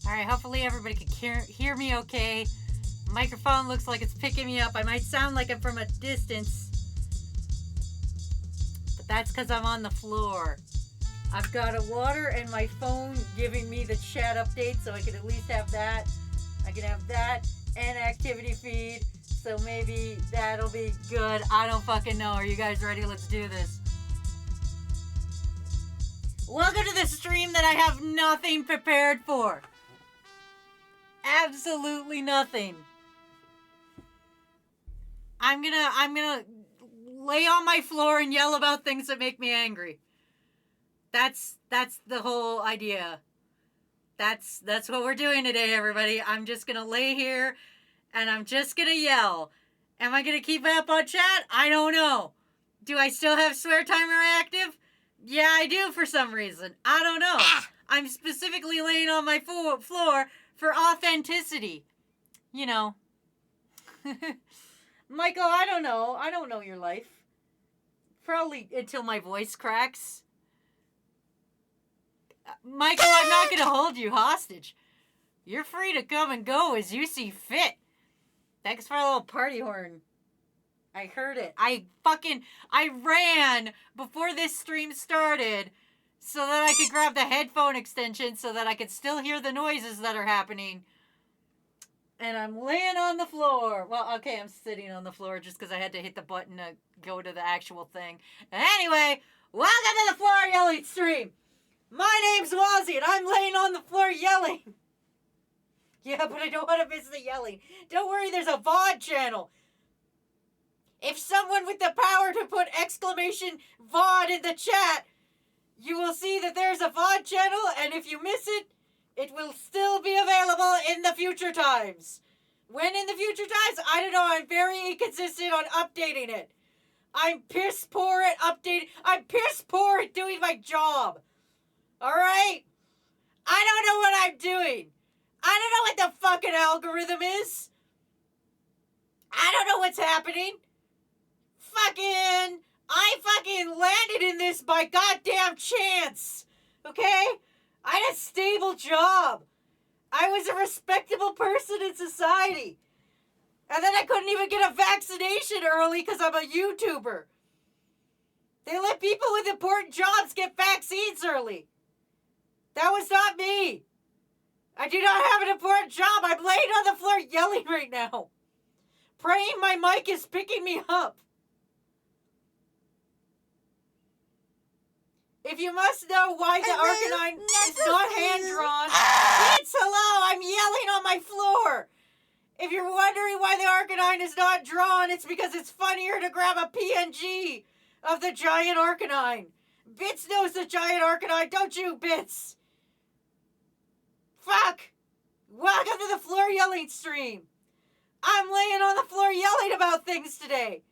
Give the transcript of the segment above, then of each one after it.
Alright, hopefully everybody can hear me okay. Microphone looks like it's picking me up. I might sound like I'm from a distance, but that's because I'm on the floor. I've got a water and my phone giving me the chat update, so I could at least have that. I can have that and activity feed, so maybe that'll be good. I don't fucking know. Are you guys ready? Let's do this. Welcome to the stream that I have nothing prepared for. Absolutely nothing. I'm gonna lay on my floor and yell about things that make me angry. That's the whole idea. That's what we're doing today, everybody. I'm just gonna lay here and I'm just gonna yell. Am I gonna keep up on chat? I don't know. Do I still have swear timer active? Yeah, I do for some reason. I don't know. I'm specifically laying on my floor for authenticity. You know. Michael, I don't know. I don't know your life. Probably until my voice cracks. Michael, I'm not going to hold you hostage. You're free to come and go as you see fit. Thanks for a little party horn. I heard it. I ran before this stream started so that I could grab the headphone extension so that I could still hear the noises that are happening. And I'm laying on the floor. Well, okay, I'm sitting on the floor just because I had to hit the button to go to the actual thing. Anyway, welcome to the Floor Yelling stream. My name's Wazzy, and I'm laying on the floor yelling. Yeah, but I don't want to miss the yelling. Don't worry, there's a VOD channel. If someone with the power to put exclamation VOD in the chat, you will see that there's a VOD channel, and if you miss it, it will still be available in the future times. When in the future times? I don't know. I'm very inconsistent on updating it. I'm piss poor at updating. I'm piss poor at doing my job. Alright? I don't know what I'm doing. I don't know what the fucking algorithm is. I don't know what's happening. I fucking landed in this by goddamn chance. Okay? I had a stable job. I was a respectable person in society. And then I couldn't even get a vaccination early because I'm a YouTuber. They let people with important jobs get vaccines early. That was not me. I do not have an important job. I'm laying on the floor yelling right now. Praying my mic is picking me up. If you must know why the Arcanine is not hand-drawn, it's hello, I'm yelling on my floor. If you're wondering why the Arcanine is not drawn, it's because it's funnier to grab a PNG of the giant Arcanine. Bits knows the giant Arcanine, don't you, Bits? Fuck. Welcome to the Floor Yelling stream. I'm laying on the floor yelling about things today.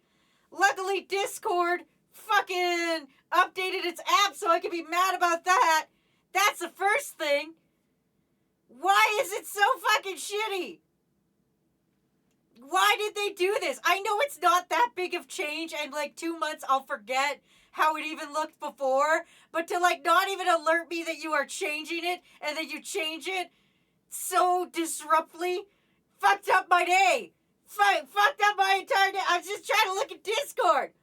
Luckily, Discord fucking updated its app so I can be mad about that. That's the first thing. Why is it so fucking shitty? Why did they do this? I know it's not that big of change, and like 2 months I'll forget how it even looked before, but to like not even alert me that you are changing it and that you change it so disruptly fucked up my day. Fucked up my entire day. I was just trying to look at Discord.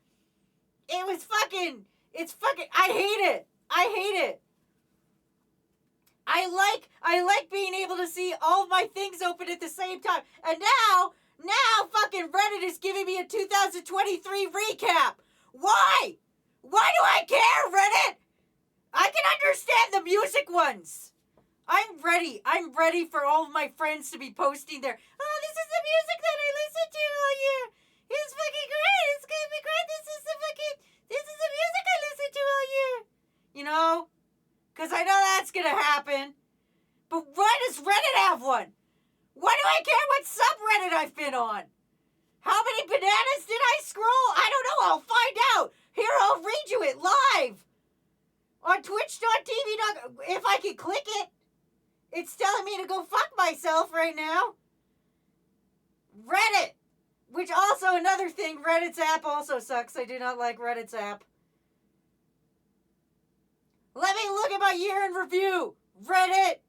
I hate it. I like being able to see all of my things open at the same time. And now fucking Reddit is giving me a 2023 recap. Why? Why do I care, Reddit? I can understand the music ones. I'm ready for all of my friends to be posting their, oh, this is the music that I listen to all year. It's fucking great. It's gonna be great. This is the music I listen to all year. You know? Because I know that's gonna happen. But why does Reddit have one? Why do I care what subreddit I've been on? How many bananas did I scroll? I don't know. I'll find out. Here, I'll read you it live. On twitch.tv. If I can click it. It's telling me to go fuck myself right now. Reddit. Which also, another thing, Reddit's app also sucks. I do not like Reddit's app. Let me look at my year in review. Reddit.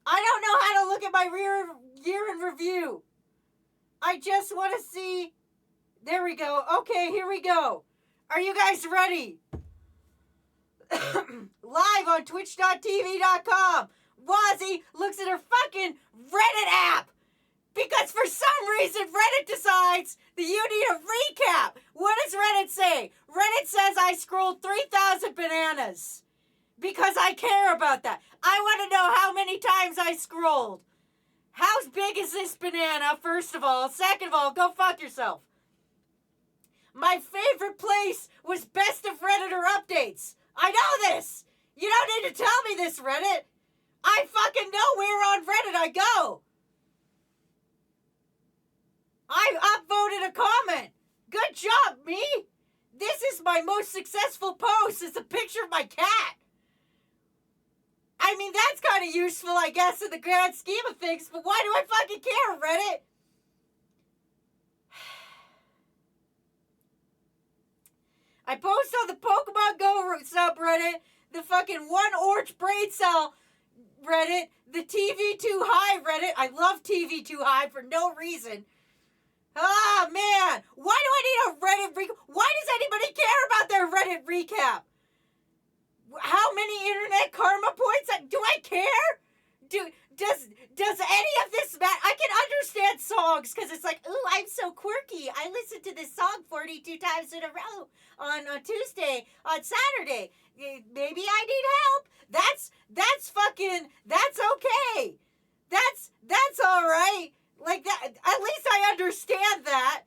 I don't know how to look at my year in review. I just want to see. There we go. Okay, here we go. Are you guys ready? Live on twitch.tv.com. Wazzy looks at her fucking Reddit app. Because for some reason, Reddit decides that you need a recap. What does Reddit say? Reddit says I scrolled 3,000 bananas. Because I care about that. I want to know how many times I scrolled. How big is this banana, first of all? Second of all, go fuck yourself. My favorite place was Best of Redditor Updates. I know this. You don't need to tell me this, Reddit. I fucking know where on Reddit I go. I upvoted a comment. Good job, me. This is my most successful post. It's a picture of my cat. I mean, that's kind of useful, I guess, in the grand scheme of things, but why do I fucking care, Reddit? I post on the Pokemon Go subreddit, the fucking One Orange Brain Cell Reddit, the TV2 Hive Reddit. I love TV2 Hive for no reason. Ah, man. Why do I need a Reddit recap? Why does anybody care about their Reddit recap? How many internet karma points? Do I care? Does any of this matter? I can understand songs because it's like, ooh, I'm so quirky. I listened to this song 42 times in a row on Tuesday, on Saturday. Maybe I need help. That's okay. That's all right. Like that. At least I understand that.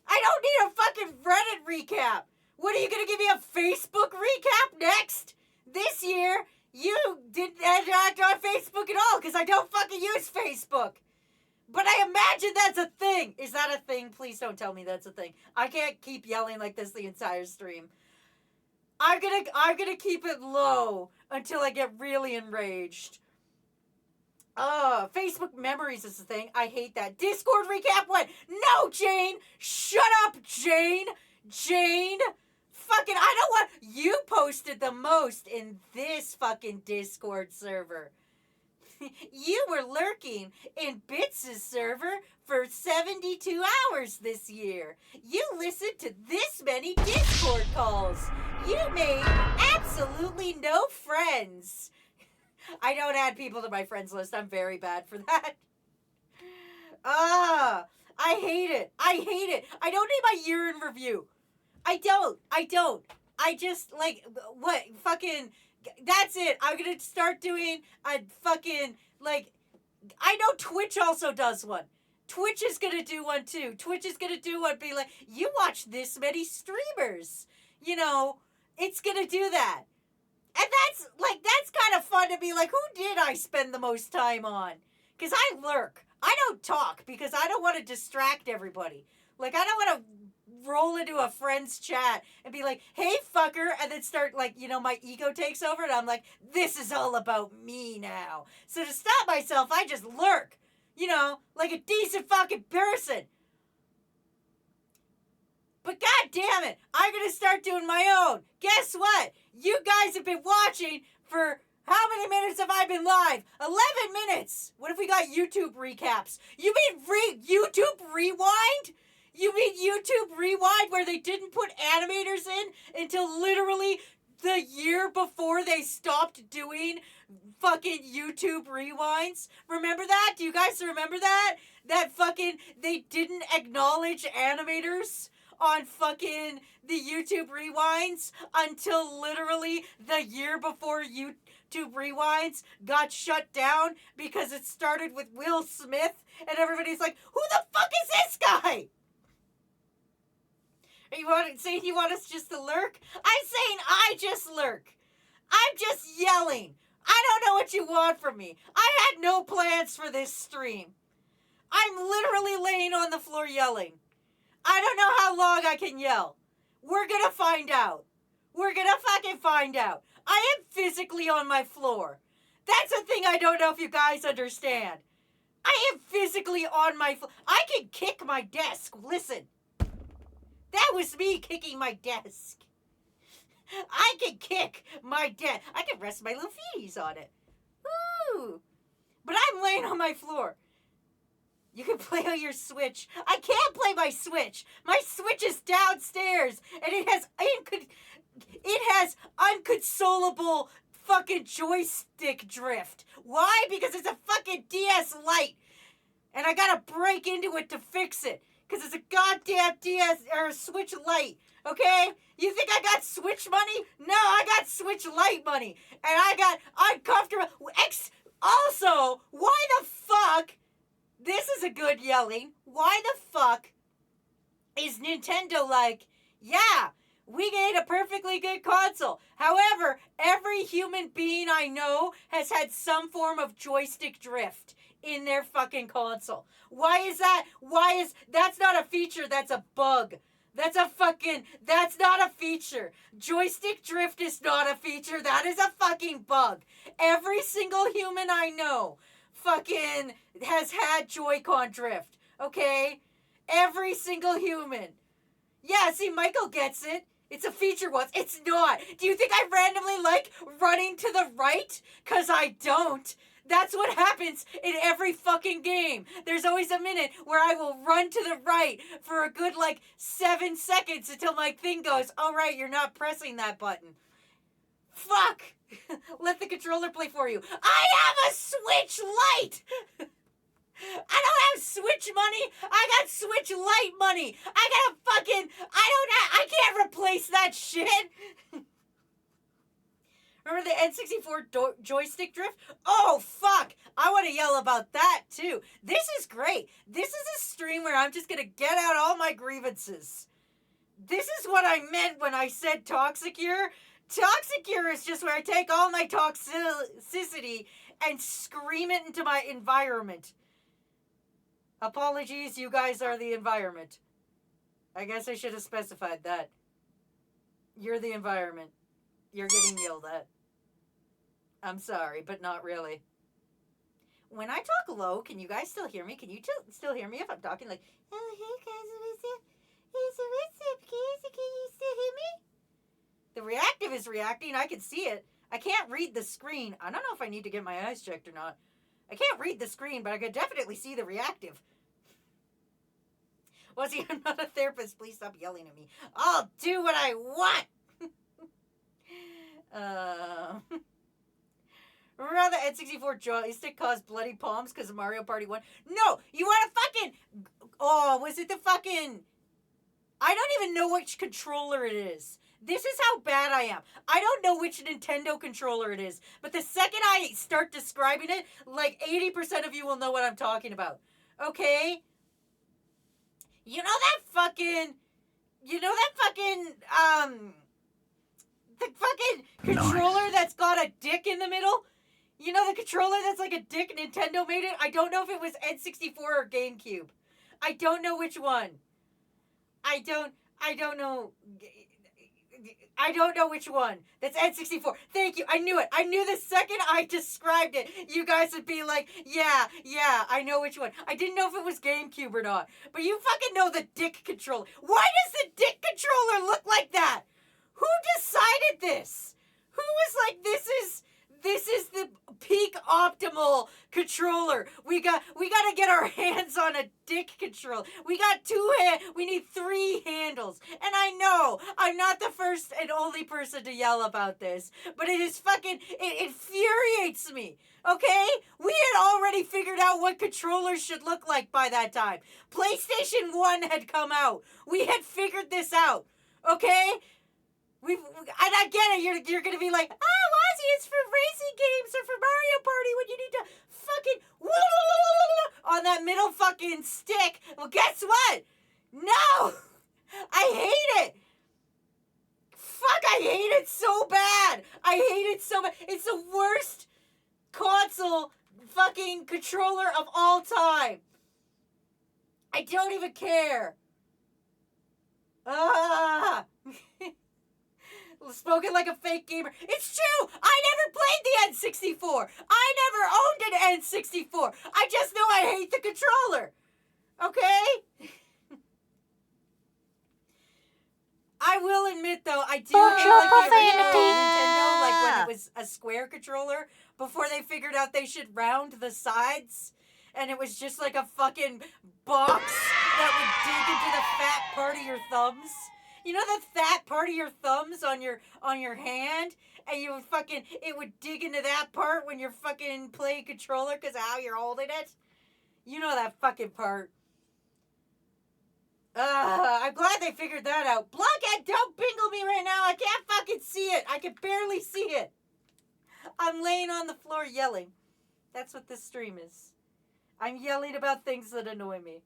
I don't need a fucking Reddit recap. What are you gonna give me, a Facebook recap next? This year, you didn't interact on Facebook at all because I don't fucking use Facebook. But I imagine that's a thing. Is that a thing? Please don't tell me that's a thing. I can't keep yelling like this the entire stream. I'm gonna keep it low until I get really enraged. Facebook memories is a thing. I hate that. Discord recap what? No, Jane! Shut up, Jane! Jane! Fucking, I don't want... You posted the most in this fucking Discord server. You were lurking in Bits' server for 72 hours this year. You listened to this many Discord calls. You made absolutely no friends. I don't add people to my friends list. I'm very bad for that. I hate it. I hate it. I don't need my year in review. I don't. I just, like, what, fucking, that's it. I'm gonna start doing a fucking, like, I know Twitch also does one. Twitch is gonna do one, too. Twitch is gonna do one, be like, you watch this many streamers. You know, it's gonna do that. And that's kind of fun to be like, who did I spend the most time on? Because I lurk. I don't talk because I don't want to distract everybody. Like, I don't want to roll into a friend's chat and be like, hey, fucker, and then start, like, you know, my ego takes over and I'm like, this is all about me now. So to stop myself, I just lurk, you know, like a decent fucking person. But god damn it, I'm going to start doing my own. Guess what? You guys have been watching for... How many minutes have I been live? 11 minutes. What if we got YouTube recaps? You mean YouTube Rewind? You mean YouTube Rewind where they didn't put animators in until literally the year before they stopped doing fucking YouTube Rewinds? Remember that? Do you guys remember that? That fucking, they didn't acknowledge animators on fucking the YouTube Rewinds until literally the year before YouTube Rewinds got shut down because it started with Will Smith and everybody's like, who the fuck is this guy? You want us just to lurk? I'm saying I just lurk. I'm just yelling. I don't know what you want from me. I had no plans for this stream. I'm literally laying on the floor yelling. I don't know how long I can yell. We're gonna find out. We're gonna fucking find out. I am physically on my floor. That's a thing I don't know if you guys understand. I am physically on my floor. I can kick my desk. Listen. That was me kicking my desk. I can kick my desk. I can rest my little feeties on it. Ooh. but I'm laying on my floor. You can play on your Switch. I can't play my Switch. My Switch is downstairs, and it has unconsolable fucking joystick drift. Why? Because it's a fucking DS Lite, and I gotta break into it to fix it. Because it's a goddamn DS or Switch Lite. Okay? You think I got Switch money? No, I got Switch Lite money, and I got uncomfortable. Also, why the fuck? This is a good yelling. Why the fuck is Nintendo like, yeah, we made a perfectly good console. However, every human being I know has had some form of joystick drift in their fucking console. Why is that? That's not a feature, that's a bug. That's not a feature. Joystick drift is not a feature, that is a fucking bug. Every single human I know fucking has had Joy-Con drift, okay? Every single human. Yeah, see, Michael gets it. It's a feature once. It's not. Do you think I randomly like running to the right? 'Cause I don't. That's what happens in every fucking game. There's always a minute where I will run to the right for a good, 7 seconds until my thing goes, all right, you're not pressing that button. Fuck! Let the controller play for you. I have a Switch Lite! I don't have Switch money. I got Switch Lite money. I can't replace that shit. Remember the N64 joystick drift? Oh, fuck. I want to yell about that, too. This is great. This is a stream where I'm just going to get out all my grievances. This is what I meant when I said Toxicure. Toxicure is just where I take all my toxicity and scream it into my environment. Apologies, you guys are the environment. I guess I should have specified that. You're the environment. You're getting yelled at. I'm sorry, but not really. When I talk low, can you guys still hear me? Can you still hear me if I'm talking like, oh, hey guys, what's up, guys? Can you still hear me? The reactive is reacting. I can see it. I can't read the screen. I don't know if I need to get my eyes checked or not. I can't read the screen, but I could definitely see the reactive. Well, see, I'm not a therapist. Please stop yelling at me. I'll do what I want. Remember the N64 joystick caused bloody palms because of Mario Party 1? No, you want to fucking... Oh, was it the fucking... I don't even know which controller it is. This is how bad I am. I don't know which Nintendo controller it is, but the second I start describing it, 80% of you will know what I'm talking about. Okay? You know that fucking... The fucking controller that's got a dick in the middle? You know the controller that's like a dick? Nintendo made it? I don't know if it was N64 or GameCube. I don't know which one. I don't know. I don't know which one. That's N64. Thank you. I knew it. I knew the second I described it, you guys would be like, yeah, I know which one. I didn't know if it was GameCube or not. But you fucking know the dick controller. Why does the dick controller look like that? Who decided this? Who was like, this is the peak optimal controller. We gotta get our hands on a dick controller. We got we need 3 handles. And I know I'm not the first and only person to yell about this, but it is fucking, it infuriates me. Okay? We had already figured out what controllers should look like by that time. PlayStation 1 had come out. We had figured this out. Okay? And I get it, you're gonna be like, oh, Ozzy, it's for racing games or for Mario Party when you need to fucking on that middle fucking stick. Well, guess what? No! I hate it! Fuck, I hate it so bad! I hate it so bad. It's the worst console fucking controller of all time. I don't even care. Spoken like a fake gamer. It's true! I never played the N64! I never owned an N64! I just know I hate the controller! Okay? I will admit, though, I do feel like the original Nintendo, when Yeah. it was a square controller before they figured out they should round the sides. And it was just like a fucking box that would dig into the fat part of your thumbs. You know the fat part of your thumbs on your hand? And you would fucking, it would dig into that part when you're fucking playing controller because of how you're holding it? You know that fucking part. I'm glad they figured that out. Blockhead, don't bingle me right now. I can't fucking see it. I can barely see it. I'm laying on the floor yelling. That's what this stream is. I'm yelling about things that annoy me.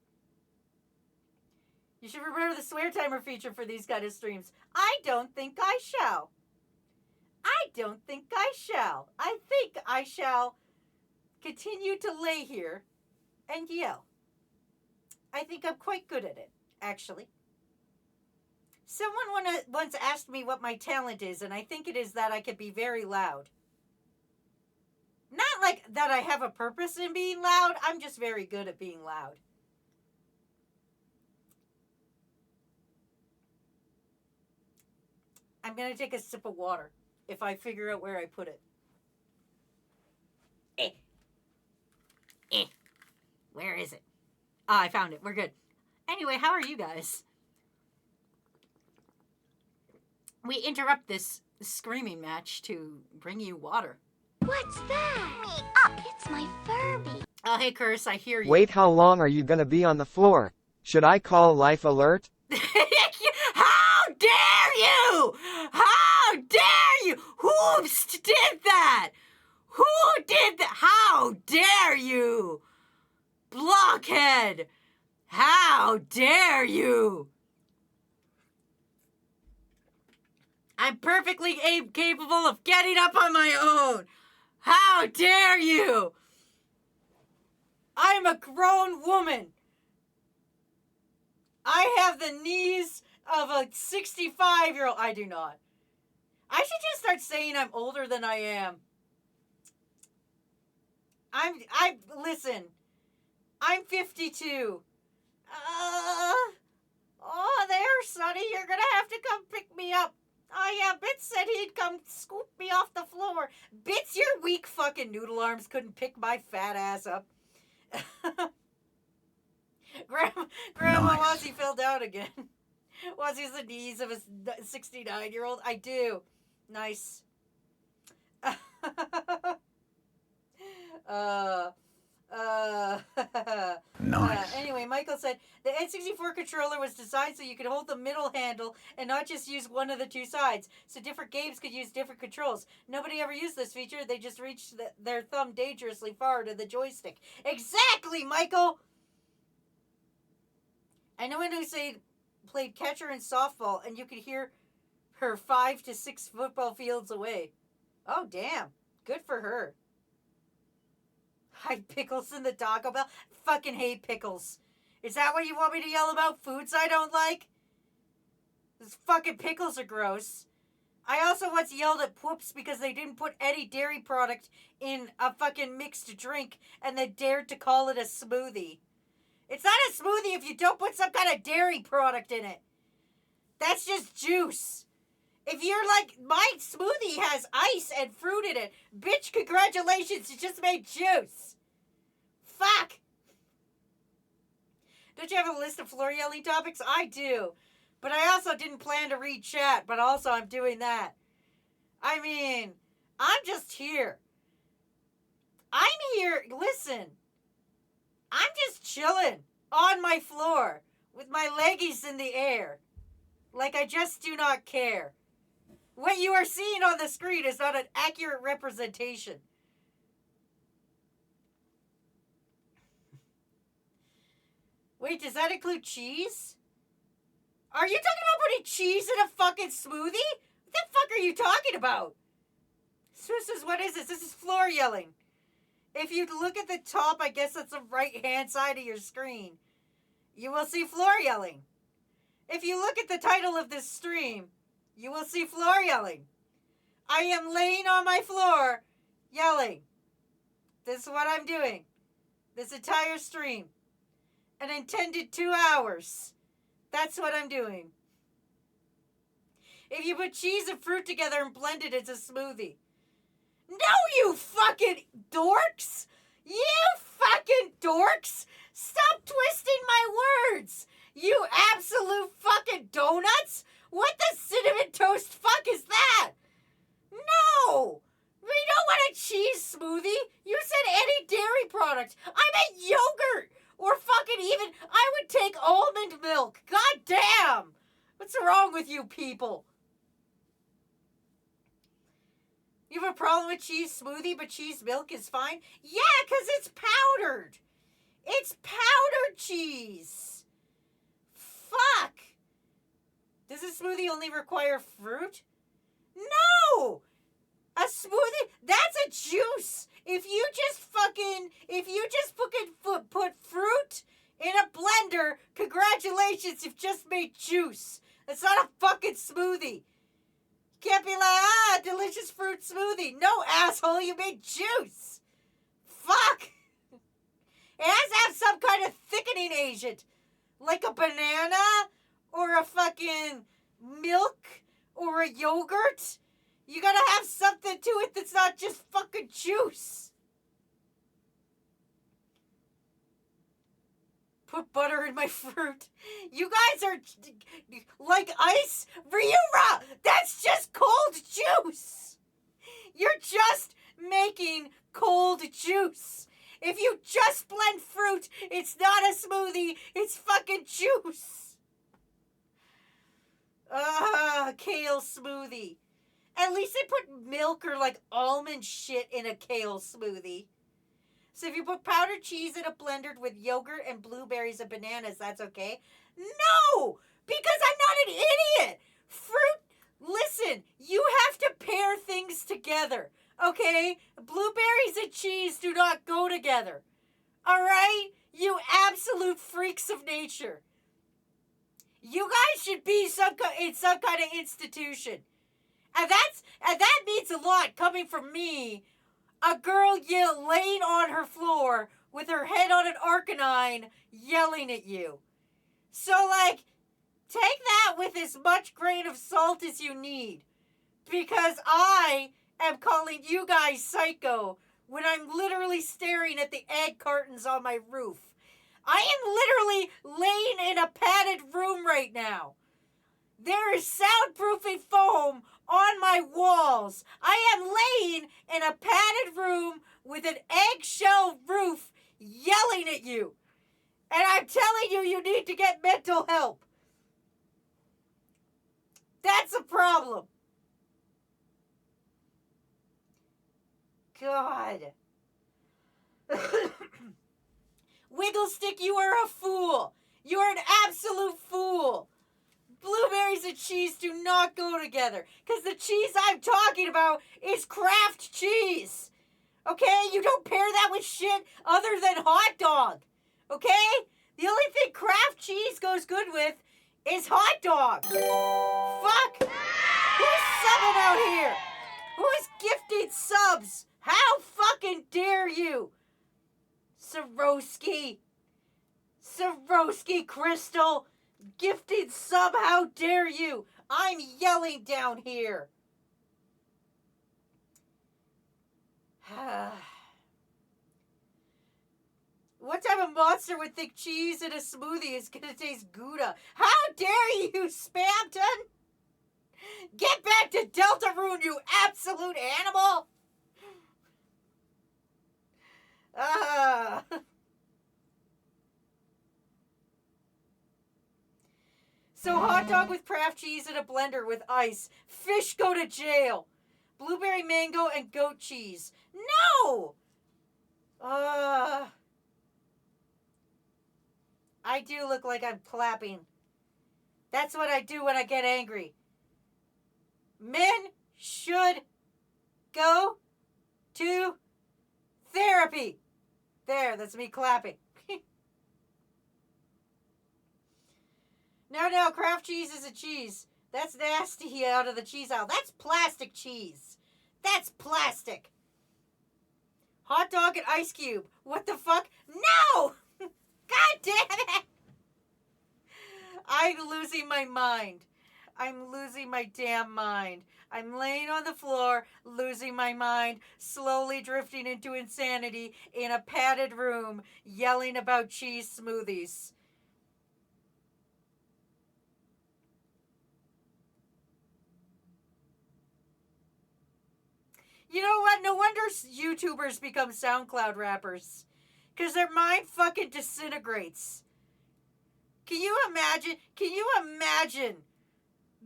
You should remember the swear timer feature for these kind of streams. I don't think I shall. I don't think I shall. I think I shall continue to lay here and yell. I think I'm quite good at it, actually. Someone once asked me what my talent is, and I think it is that I can be very loud. Not like that I have a purpose in being loud. I'm just very good at being loud. I'm going to take a sip of water if I figure out where I put it. Where is it? Ah, I found it. We're good. Anyway, how are you guys? We interrupt this screaming match to bring you water. What's that? Me up, it's my Furby. Oh, hey, Curse, I hear you. Wait, how long are you gonna be on the floor? Should I call Life Alert? How dare you! How dare you! Who did that? Who did that? How dare you! Blockhead! How dare you! I'm perfectly capable of getting up on my own! How dare you! I'm a grown woman! I have the knees of a 65-year-old. I do not. I should just start saying I'm older than I am. Listen. I'm 52. Oh, there, Sonny. You're gonna have to come pick me up. Oh, yeah, Bits said he'd come scoop me off the floor. Bits, your weak fucking noodle arms couldn't pick my fat ass up. Grandma Wazzy fell down again. Wazzy's the knees of a 69-year-old. I do. Nice. Nice. Anyway, Michael said the N64 controller was designed so you could hold the middle handle and not just use one of the two sides, so different games could use different controls. Nobody ever used this feature. They just reached their thumb dangerously far to the joystick. Exactly, Michael! I know when Usaid played catcher in softball, and you could hear her 5 to 6 football fields away. Oh, damn. Good for her. Hide pickles in the Taco Bell. Fucking hate pickles. Is that what you want me to yell about? Foods I don't like? Those fucking pickles are gross. I also once yelled at Whoops because they didn't put any dairy product in a fucking mixed drink and they dared to call it a smoothie. It's not a smoothie if you don't put some kind of dairy product in it. That's just juice. If you're like, my smoothie has ice and fruit in it. Bitch, congratulations, you just made juice. Fuck. Don't you have a list of floor yelling topics? I do. But I also didn't plan to read chat, but also I'm doing that. I mean, I'm just here. I'm here, listen. I'm just chilling on my floor with my leggies in the air. Like I just do not care. What you are seeing on the screen is not an accurate representation. Wait, does that include cheese? Are you talking about putting cheese in a fucking smoothie? What the fuck are you talking about? What is this? This is floor yelling. If you look at the top, I guess that's the right-hand side of your screen, you will see floor yelling. If you look at the title of this stream, you will see floor yelling. I am laying on my floor, yelling. This is what I'm doing. This entire stream. An intended 2 hours. That's what I'm doing. if you put cheese and fruit together and blend it, it's a smoothie. No, you fucking dorks! You fucking dorks! Stop twisting my words! You absolute fucking donuts! What the cinnamon toast fuck is that? No! We don't want a cheese smoothie! You said any dairy product! I meant yogurt! Or fucking even, I would take almond milk! God damn! What's wrong with you people? You have a problem with cheese smoothie, but cheese milk is fine? Yeah, because it's powdered. It's powdered cheese. Fuck. Does a smoothie only require fruit? No. A smoothie, that's a juice. If you just fucking put fruit in a blender, congratulations, you've just made juice. It's not a fucking smoothie. Can't be like, delicious fruit smoothie. No, asshole, you made juice. Fuck. It has to have some kind of thickening agent. Like a banana, or a fucking milk, or a yogurt. You gotta have something to it that's not just fucking juice. Put butter in my fruit. You guys are like ice. Ryura! That's just cold juice. You're just making cold juice. If you just blend fruit, it's not a smoothie. It's fucking juice. Kale smoothie. At least they put milk or like almond shit in a kale smoothie. So if you put powdered cheese in a blender with yogurt and blueberries and bananas, that's okay? No! Because I'm not an idiot! Fruit, listen, you have to pair things together, okay? Blueberries and cheese do not go together. Alright? You absolute freaks of nature. You guys should be in some kind of institution. And that means a lot coming from me, a girl laying on her floor with her head on an Arcanine yelling at you. So, like, take that with as much grain of salt as you need. Because I am calling you guys psycho when I'm literally staring at the egg cartons on my roof. I am literally laying in a padded room right now. There is soundproofing foam on my walls. I am laying in a padded room with an eggshell roof yelling at you. And I'm telling you, you need to get mental help. That's a problem. God. Wigglestick, you are a fool. You are an absolute fool. Blueberries and cheese do not go together. Because the cheese I'm talking about is Kraft cheese. Okay? You don't pair that with shit other than hot dog. Okay? The only thing Kraft cheese goes good with is hot dog. Fuck. Who's subbing out here? Who's gifting subs? How fucking dare you? Swarovski. Swarovski Crystal. Gifted sub, how dare you? I'm yelling down here. What type of monster would think cheese in a smoothie is gonna taste Gouda? How dare you, Spamton? Get back to Deltarune, you absolute animal! So hot dog with Kraft cheese in a blender with ice. Fish go to jail. Blueberry mango and goat cheese. No! I do look like I'm clapping. That's what I do when I get angry. Men should go to therapy. There, that's me clapping. No, Kraft cheese is a cheese. That's nasty out of the cheese aisle. That's plastic cheese. That's plastic. Hot dog and ice cube. What the fuck? No! God damn it! I'm losing my mind. I'm losing my damn mind. I'm laying on the floor, losing my mind, slowly drifting into insanity in a padded room, yelling about cheese smoothies. You know what? No wonder YouTubers become SoundCloud rappers. Because their mind fucking disintegrates. Can you imagine? Can you imagine?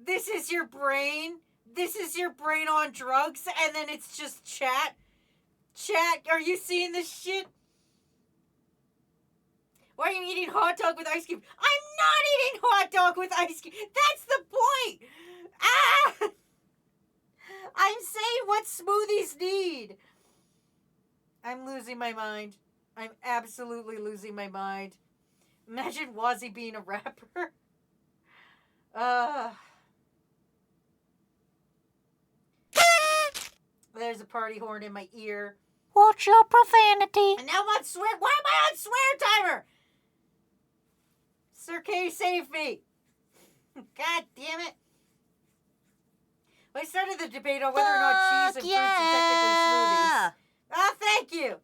This is your brain. This is your brain on drugs, and then it's just chat. Chat, are you seeing this shit? Why are you eating hot dog with ice cream? I'm not eating hot dog with ice cream. That's the point. Ah! I'm saying what smoothies need. I'm losing my mind. I'm absolutely losing my mind. Imagine Wazzy being a rapper. There's a party horn in my ear. Watch your profanity. And now I'm on swear. Why am I on swear timer? Sir K, save me. God damn it. I started the debate on whether or not cheese and fruits are technically smoothies. Ah, thank you.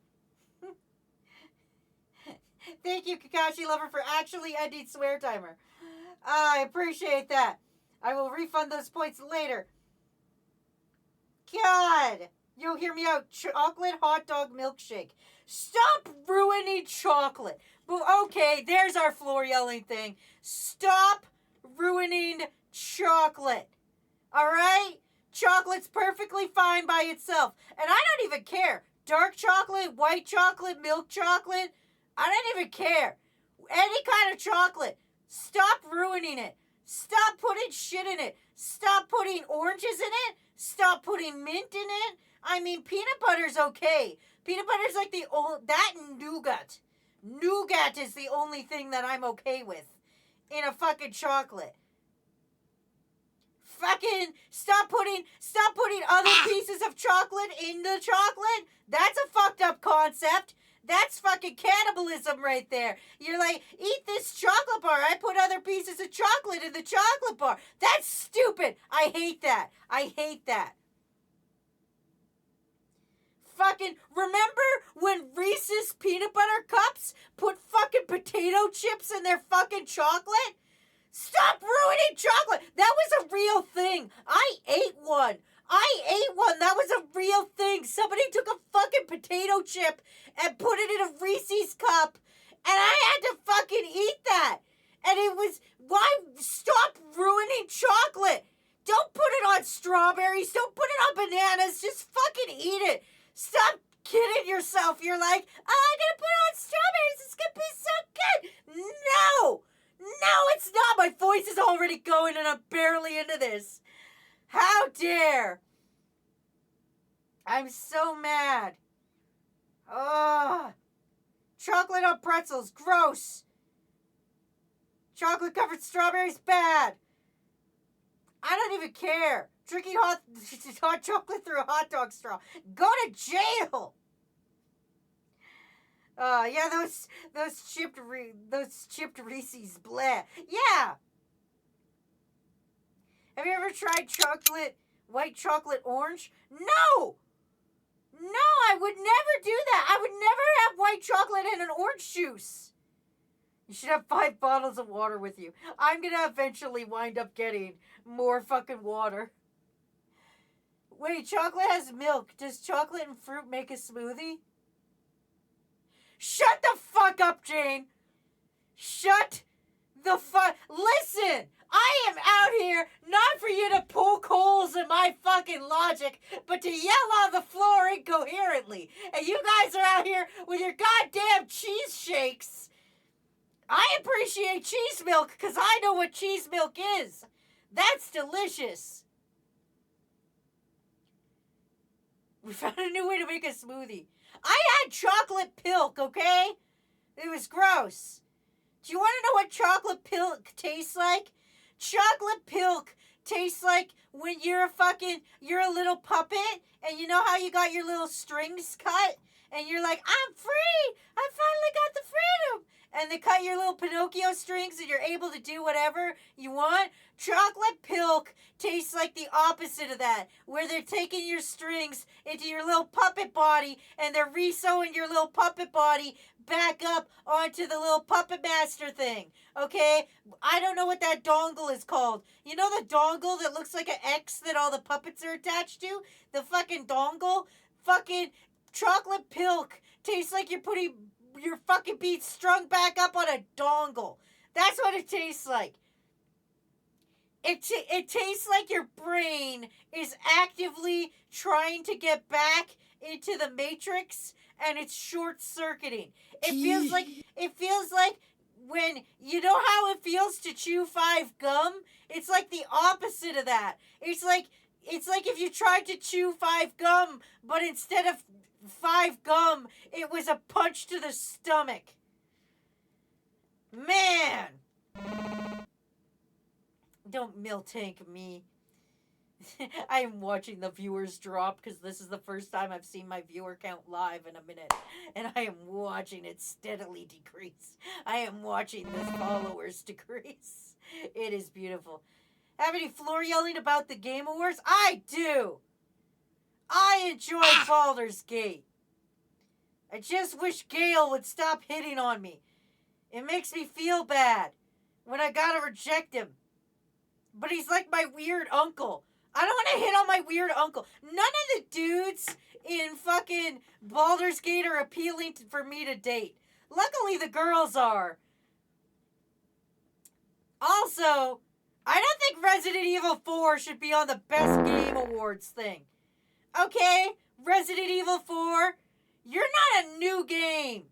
Thank you, Kakashi Lover, for actually ending swear timer. I appreciate that. I will refund those points later. God! You'll hear me out. Chocolate hot dog milkshake. Stop ruining chocolate. But okay, there's our floor yelling thing. Stop ruining chocolate. Alright? Chocolate's perfectly fine by itself. And I don't even care. Dark chocolate, white chocolate, milk chocolate. I don't even care. Any kind of chocolate. Stop ruining it. Stop putting shit in it. Stop putting oranges in it. Stop putting mint in it. I mean, peanut butter's okay. Peanut butter's like the old... That and nougat. Nougat is the only thing that I'm okay with in a fucking chocolate. Fucking stop putting other pieces of chocolate in the chocolate. That's a fucked up concept. That's fucking cannibalism right there. You're like, eat this chocolate bar. I put other pieces of chocolate in the chocolate bar. That's stupid. I hate that. I hate that. Fucking remember when Reese's peanut butter cups put fucking potato chips in their fucking chocolate? Stop ruining chocolate. That was a real thing. I ate one. That was a real thing. Somebody took a fucking potato chip and put it in a Reese's cup, and I had to fucking eat that. And it was, why? Stop ruining chocolate. Don't put it on strawberries. Don't put it on bananas. Just fucking eat it. Stop kidding yourself. You're like, oh, I'm going to put on strawberries. It's going to be so good. No. No, it's not. My voice is already going and I'm barely into this. How dare. I'm so mad. Ugh. Chocolate on pretzels. Gross. Chocolate covered strawberries. Bad. I don't even care. Drinking hot chocolate through a hot dog straw. Go to jail. Yeah, those chipped Reese's, bleh. Yeah. Have you ever tried white chocolate orange? No. No, I would never do that. I would never have white chocolate and an orange juice. You should have 5 bottles of water with you. I'm gonna eventually wind up getting more fucking water. Wait, chocolate has milk. Does chocolate and fruit make a smoothie? Shut the fuck up, Jane. Shut the fuck... Listen, I am out here not for you to poke holes in my fucking logic, but to yell on the floor incoherently. And you guys are out here with your goddamn cheese shakes. I appreciate cheese milk because I know what cheese milk is. That's delicious. We found a new way to make a smoothie. I had chocolate pilk, okay? It was gross. Do you want to know what chocolate pilk tastes like? Chocolate pilk tastes like when you're a little puppet, and you know how you got your little strings cut? And you're like, I'm free! I finally got the freedom! and they cut your little Pinocchio strings and you're able to do whatever you want. Chocolate Pilk tastes like the opposite of that, where they're taking your strings into your little puppet body and they're re-sewing your little puppet body back up onto the little Puppet Master thing, okay? I don't know what that dongle is called. You know the dongle that looks like an X that all the puppets are attached to? The fucking dongle? Fucking Chocolate Pilk tastes like you're putting your fucking beats strung back up on a dongle. That's what it tastes like. It tastes like your brain is actively trying to get back into the Matrix and it's short-circuiting. It feels like when you know how it feels to chew 5 gum? It's like the opposite of that. It's like if you tried to chew 5 gum, but instead of 5 gum, it was a punch to the stomach. Man! Don't miltank me. I am watching the viewers drop because this is the first time I've seen my viewer count live in a minute. And I am watching it steadily decrease. I am watching the followers decrease. It is beautiful. Have any floor yelling about the Game Awards? I do! I enjoy Baldur's Gate. I just wish Gale would stop hitting on me. It makes me feel bad when I gotta reject him. But he's like my weird uncle. I don't want to hit on my weird uncle. None of the dudes in fucking Baldur's Gate are appealing for me to date. Luckily, the girls are. Also, I don't think Resident Evil 4 should be on the Best Game Awards thing. Okay, Resident Evil 4, you're not a new game.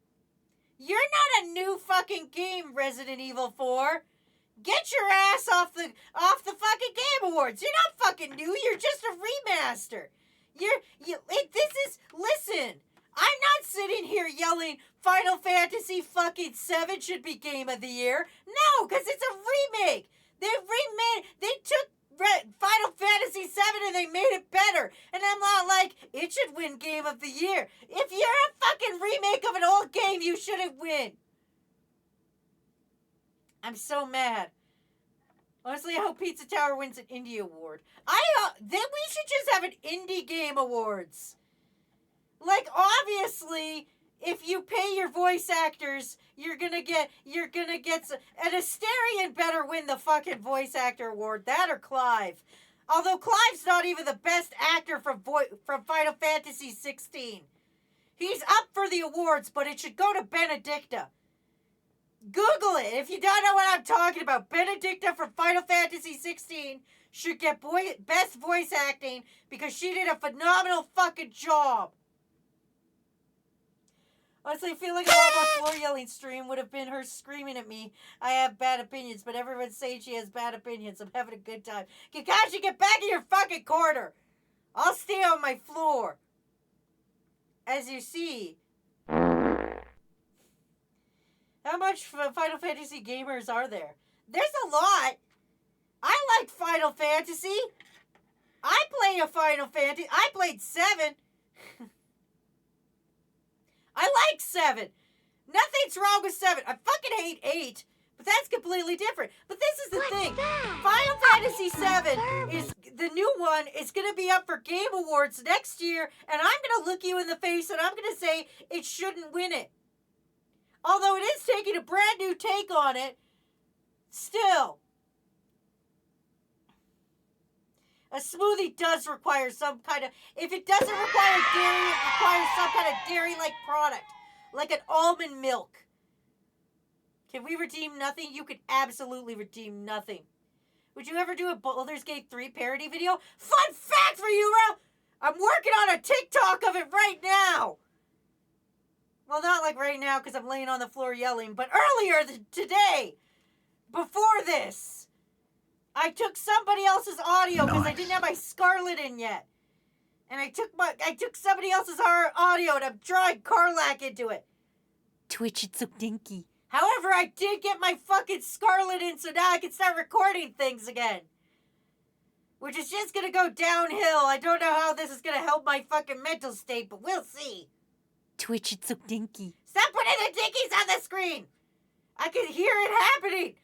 You're not a new fucking game, Resident Evil 4. Get your ass off the fucking Game Awards. You're not fucking new. You're just a remaster. Listen. I'm not sitting here yelling Final Fantasy fucking 7 should be Game of the Year. No, because it's a remake. They took Final Fantasy 7 and they made it better. And I'm not like, it should win Game of the Year. If you're a fucking remake of an old game, you shouldn't win. I'm so mad. Honestly, I hope Pizza Tower wins an Indie Award. Then we should just have an Indie Game Awards. Like, obviously, if you pay your voice actors, you're gonna get and Asterion better win the fucking voice actor award. That or Clive. Although Clive's not even the best actor from Final Fantasy 16. He's up for the awards, but it should go to Benedicta. Google it if you don't know what I'm talking about. Benedicta from Final Fantasy 16 should get best voice acting because she did a phenomenal fucking job. Honestly, I feel like a lot more floor yelling stream would have been her screaming at me. I have bad opinions, but everyone's saying she has bad opinions. I'm having a good time. Kakashi, get back in your fucking corner. I'll stay on my floor. As you see. How much Final Fantasy gamers are there? There's a lot. I like Final Fantasy. I play a Final Fantasy. I played 7. I like 7. Nothing's wrong with 7. I fucking hate 8. But that's completely different. But this is the thing. Final Fantasy 7 is the new one. It's going to be up for Game Awards next year. And I'm going to look you in the face and I'm going to say it shouldn't win it. Although it is taking a brand new take on it, still. A smoothie does require some kind of... If it doesn't require dairy, it requires some kind of dairy-like product. Like an almond milk. Can we redeem nothing? You could absolutely redeem nothing. Would you ever do a Baldur's Gate 3 parody video? Fun fact for you, Ro! I'm working on a TikTok of it right now! Well, not like right now because I'm laying on the floor yelling, but earlier today, before this, I took somebody else's audio because I didn't have my Scarlet in yet. And I took somebody else's audio and I'm drawing Karlach into it. Twitch, it's so dinky. However, I did get my fucking Scarlet in, so now I can start recording things again. Which is just gonna go downhill. I don't know how this is gonna help my fucking mental state, but we'll see. Twitch, it's so dinky. Stop putting the dinkies on the screen! I can hear it happening.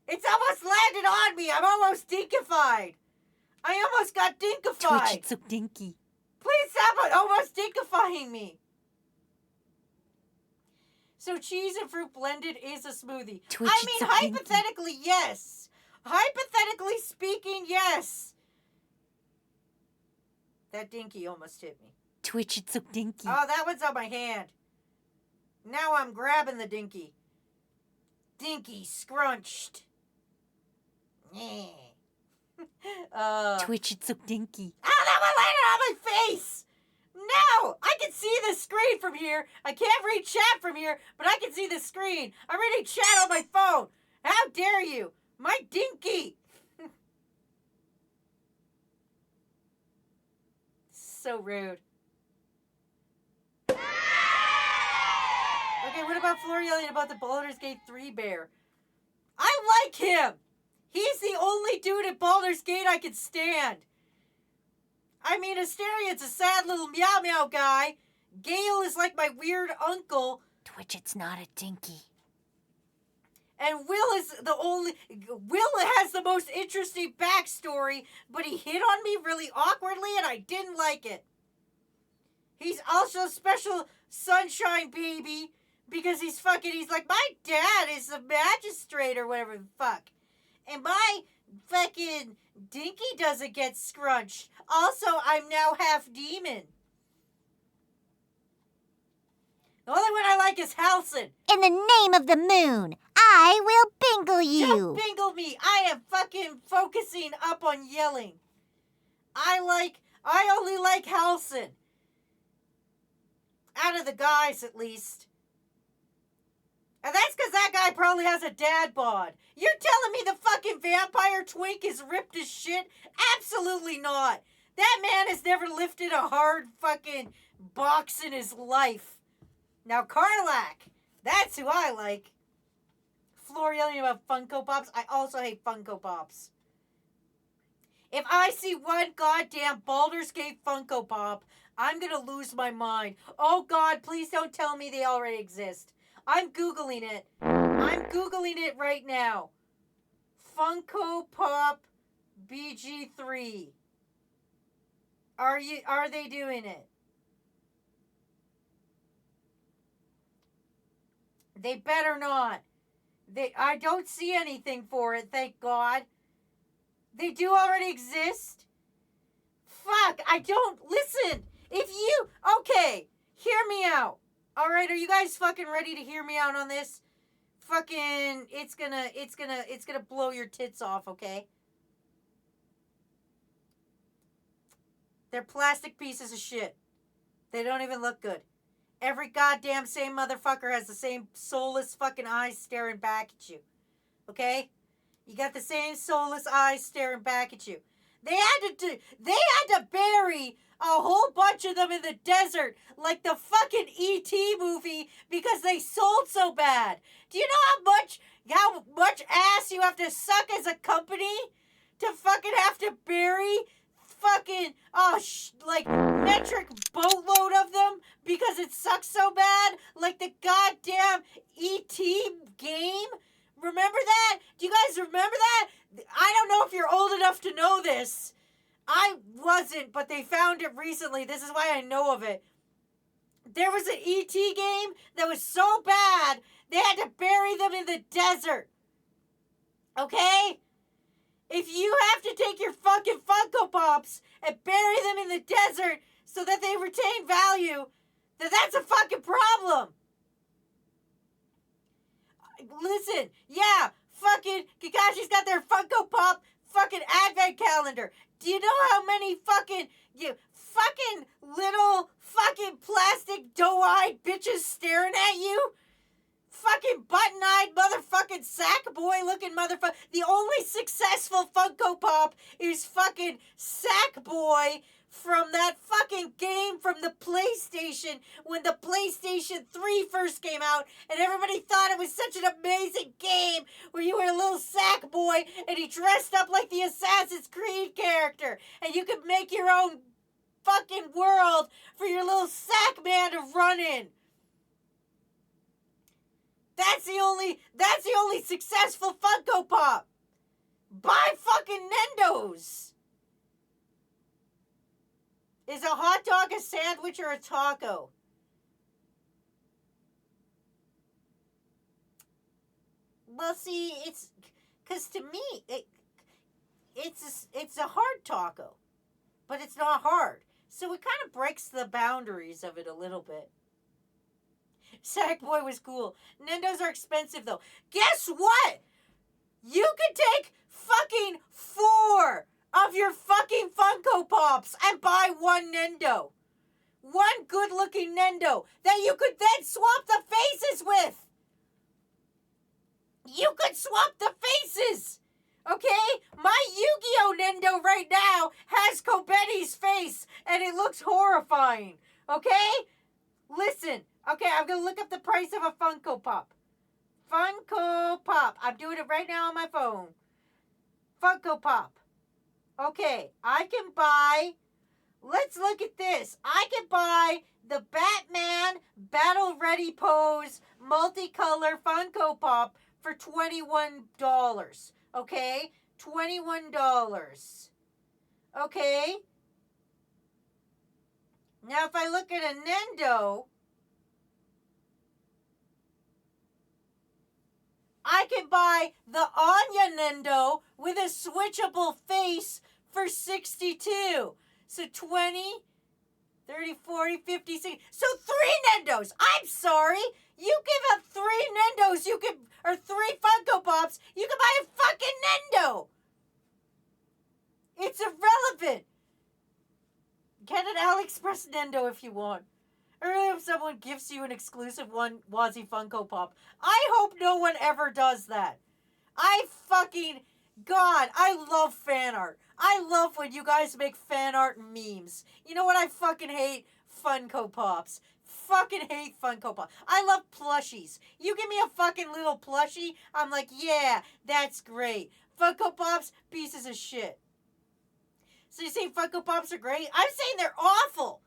It's almost landed on me. I'm almost dinkified. I almost got dinkified. Twitch it so dinky. Please stop almost dinkifying me. So cheese and fruit blended is a smoothie. Twitch I it mean, so dinky. hypothetically, yes. Hypothetically speaking, yes. That dinky almost hit me. Twitch it so dinky. Oh, that one's on my hand. Now I'm grabbing the dinky. Dinky scrunched. Yeah. Twitch it so dinky. Oh, that one landed on my face! No! I can see the screen from here. I can't read chat from here, but I can see the screen. I'm reading chat on my phone. How dare you? My dinky! So rude. Okay, what about Florian about the Baldur's Gate 3 bear? I like him! He's the only dude at Baldur's Gate I can stand. I mean, Asterian's a sad little meow meow guy. Gale is like my weird uncle. Twitch it's not a dinky. And Will is the only... Will has the most interesting backstory, but he hit on me really awkwardly and I didn't like it. He's also special sunshine baby because he's like, my dad is a magistrate or whatever the fuck. And my fucking dinky doesn't get scrunched. Also, I'm now half demon. The only one I like is Halson. In the name of the moon, I will bingle you. Don't bingle me. I am fucking focusing up on yelling. I only like Halson. Out of the guys, at least. And that's because that guy probably has a dad bod. You're telling me the fucking vampire twink is ripped as shit? Absolutely not. That man has never lifted a hard fucking box in his life. Now, Karlak, that's who I like. Floor yelling about Funko Pops. I also hate Funko Pops. If I see one goddamn Baldur's Gate Funko Pop, I'm gonna lose my mind. Oh God, please don't tell me they already exist. I'm Googling it. I'm Googling it right now. Funko Pop BG3. Are they doing it? They better not. I don't see anything for it, thank God. They do already exist? Fuck, I don't listen. Okay, hear me out. All right, are you guys fucking ready to hear me out on this? Fucking, it's gonna blow your tits off, okay? They're plastic pieces of shit. They don't even look good. Every goddamn same motherfucker has the same soulless fucking eyes staring back at you. Okay? You got the same soulless eyes staring back at you. They had to bury a whole bunch of them in the desert like the fucking E.T. movie because they sold so bad. Do you know how much ass you have to suck as a company to fucking have to bury fucking like metric boatload of them because it sucks so bad? Like the goddamn E.T. game? Remember that? Do you guys remember that? I don't know if you're old enough to know this. I wasn't, but they found it recently. This is why I know of it. There was an E.T. game that was so bad, they had to bury them in the desert. Okay? If you have to take your fucking Funko Pops and bury them in the desert so that they retain value, then that's a fucking problem. Listen, yeah, fucking Kakashi's got their Funko Pop fucking advent calendar. Do you know how many fucking little fucking plastic doe-eyed bitches staring at you? Fucking button-eyed motherfucking sack boy looking motherfucker. The only successful Funko Pop is fucking Sack Boy from that fucking game from the PlayStation when the PlayStation 3 first came out and everybody thought it was such an amazing game where you were a little sack boy and he dressed up like the Assassin's Creed character and you could make your own fucking world for your little sack man to run in. That's the only successful Funko Pop. Buy fucking Nendos. Is a hot dog a sandwich or a taco? Well, see, it's because to me, it's a hard taco, but it's not hard. So it kind of breaks the boundaries of it a little bit. Sackboy was cool. Nendos are expensive though. Guess what? You could take fucking 4 of your fucking Funko Pops and buy one Nendo. One good looking Nendo that you could then swap the faces with. You could swap the faces. Okay? My Yu-Gi-Oh! Nendo right now has Kobeni's face and it looks horrifying. Okay? Listen. Okay, I'm going to look up the price of a Funko Pop. Funko Pop. I'm doing it right now on my phone. Funko Pop. Okay, I can buy... Let's look at this. I can buy the Batman Battle Ready Pose multicolor Funko Pop for $21. Okay? $21. Okay? Now, if I look at a Nendo, I can buy the Anya Nendo with a switchable face for $62. So 20, 30, 40, 50, 60. So 3 Nendos. I'm sorry. You give up 3 Nendos, or 3 Funko Pops, you can buy a fucking Nendo. It's irrelevant. Get an AliExpress Nendo if you want. Or if someone gives you an exclusive one Wazzy Funko Pop. I hope no one ever does that. God, I love fan art. I love when you guys make fan art and memes. You know what I fucking hate? Funko Pops. Fucking hate Funko Pops. I love plushies. You give me a fucking little plushie, I'm like, yeah, that's great. Funko Pops, pieces of shit. So you say Funko Pops are great? I'm saying they're awful.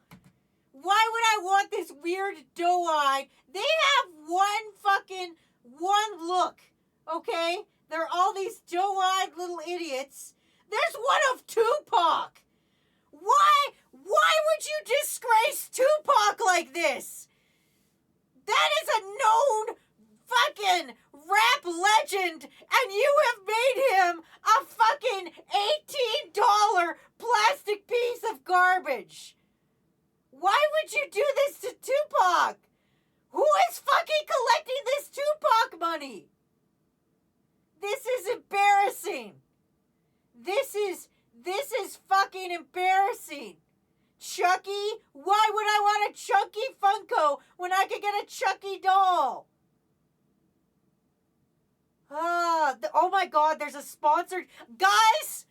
Why would I want this weird doe-eyed? They have one look, okay? They're all these doe-eyed little idiots. There's one of Tupac. Why would you disgrace Tupac like this? That is a known fucking rap legend, and you have made him a fucking $18 plastic piece of garbage. Why would you do this to Tupac? Who is fucking collecting this Tupac money? This is embarrassing. This is fucking embarrassing. Chucky? Why would I want a Chucky Funko when I could get a Chucky doll? Oh my God, there's a sponsored... Guys,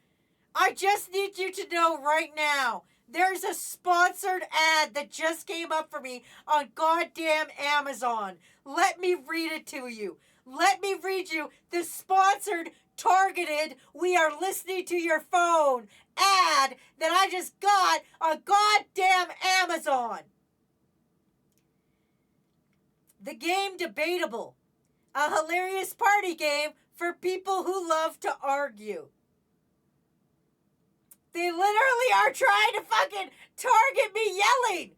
I just need you to know right now, there's a sponsored ad that just came up for me on goddamn Amazon. Let me read it to you. Let me read you the sponsored, targeted, we are listening to your phone ad that I just got on goddamn Amazon. The game Debatable. A hilarious party game for people who love to argue. They literally are trying to fucking target me yelling.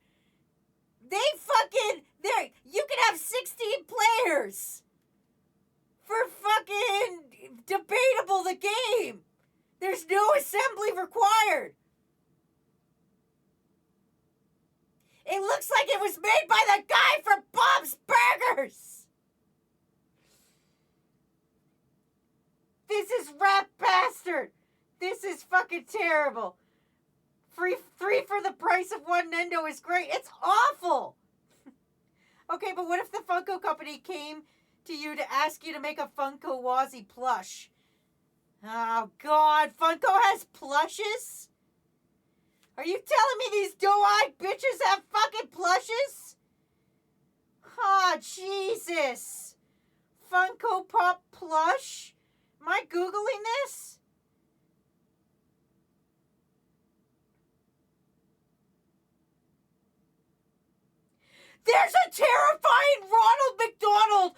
You can have 16 players for fucking Debatable the game. There's no assembly required. It looks like it was made by the guy from Bob's Burgers. This is Rap Bastard. This is fucking terrible. Three for the price of one Nendo is great. It's awful. Okay, but what if the Funko Company came to you to ask you to make a Funko Wazzy plush? Oh, God. Funko has plushes? Are you telling me these doe-eyed bitches have fucking plushes? Oh, Jesus. Funko Pop plush? Am I Googling this? There's a terrifying Ronald McDonald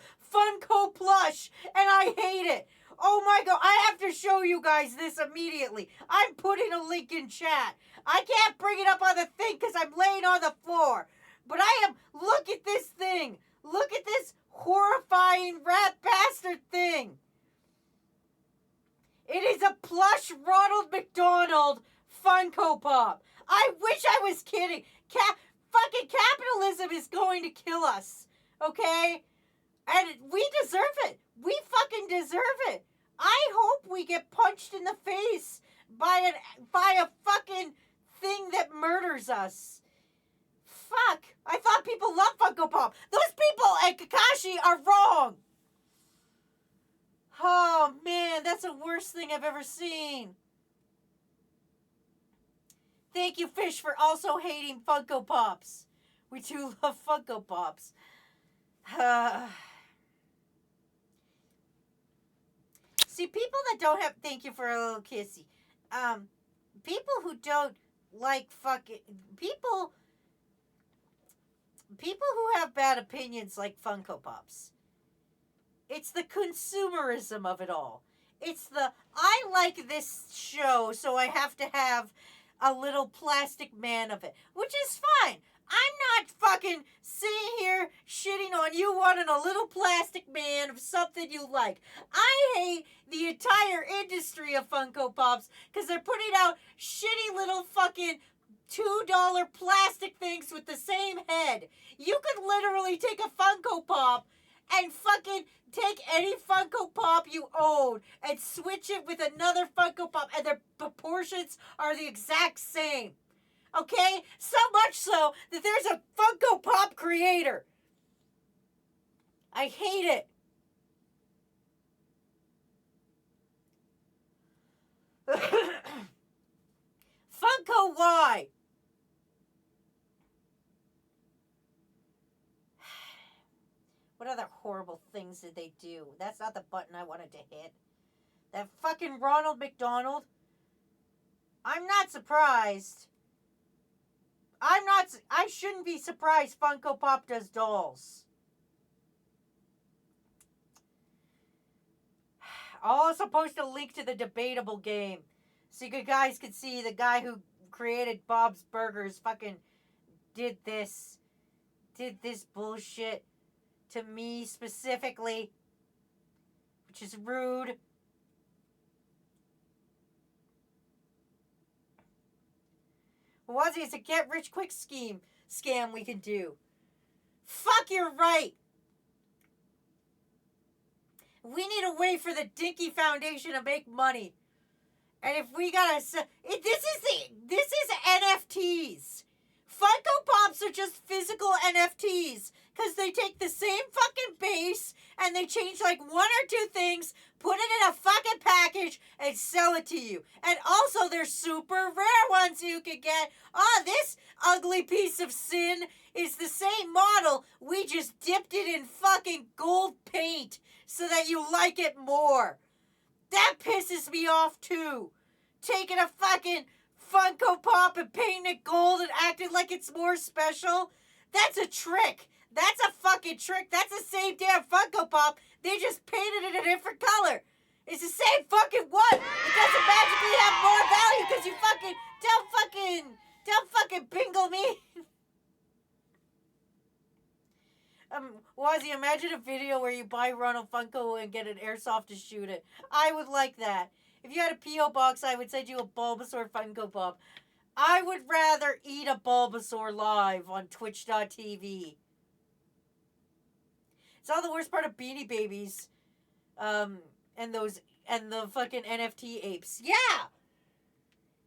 plush, and I hate it. Oh my god, I have to show you guys this immediately. I'm putting a link in chat. I can't bring it up on the thing because I'm laying on the floor. But I am, look at this thing. Look at this horrifying rat bastard thing. It is a plush Ronald McDonald Funko Pop. I wish I was kidding. Fucking capitalism is going to kill us. Okay? And we deserve it. We fucking deserve it. I hope we get punched in the face by a fucking thing that murders us. Fuck. I thought people love Funko Pop. Those people at Kakashi are wrong. Oh, man, that's the worst thing I've ever seen. Thank you, Fish, for also hating Funko Pops. We do love Funko Pops. See, people that don't have... Thank you for a little kissy. People who don't like fucking... People who have bad opinions like Funko Pops. It's the consumerism of it all. It's the, I like this show, so I have to have a little plastic man of it. Which is fine. I'm not fucking sitting here shitting on you wanting a little plastic man of something you like. I hate the entire industry of Funko Pops because they're putting out shitty little fucking $2 plastic things with the same head. You could literally take a Funko Pop and fucking take any Funko Pop you own and switch it with another Funko Pop and their proportions are the exact same. Okay? So much so that there's a Funko Pop creator. I hate it. Funko why? What other horrible things did they do? That's not the button I wanted to hit. That fucking Ronald McDonald. I'm not surprised. I shouldn't be surprised Funko Pop does dolls. I'll also post a link to the debatable game. So you guys can see the guy who created Bob's Burgers fucking did this bullshit to me specifically, which is rude. Wazzy, it's a get-rich-quick scam we can do. Fuck, you're right. We need a way for the Dinky Foundation to make money. And if we gotta... This is NFTs. Funko Pops are just physical NFTs. Because they take the same fucking base and they change like one or two things, put it in a fucking package, and sell it to you. And also, they're super rare ones you can get. Oh, this ugly piece of sin is the same model. We just dipped it in fucking gold paint so that you like it more. That pisses me off too. Taking a fucking Funko Pop and painting it gold and acting like it's more special. That's a trick. That's a fucking trick. That's the same damn Funko Pop. They just painted it a different color. It's the same fucking one. It doesn't magically have more value because you fucking don't fucking bingle me. Wazzy, imagine a video where you buy Ronald Funko and get an airsoft to shoot it. I would like that. If you had a P.O. box, I would send you a Bulbasaur Funko Pop. I would rather eat a Bulbasaur live on Twitch.tv. It's all the worst part of Beanie Babies. And the fucking NFT apes. Yeah!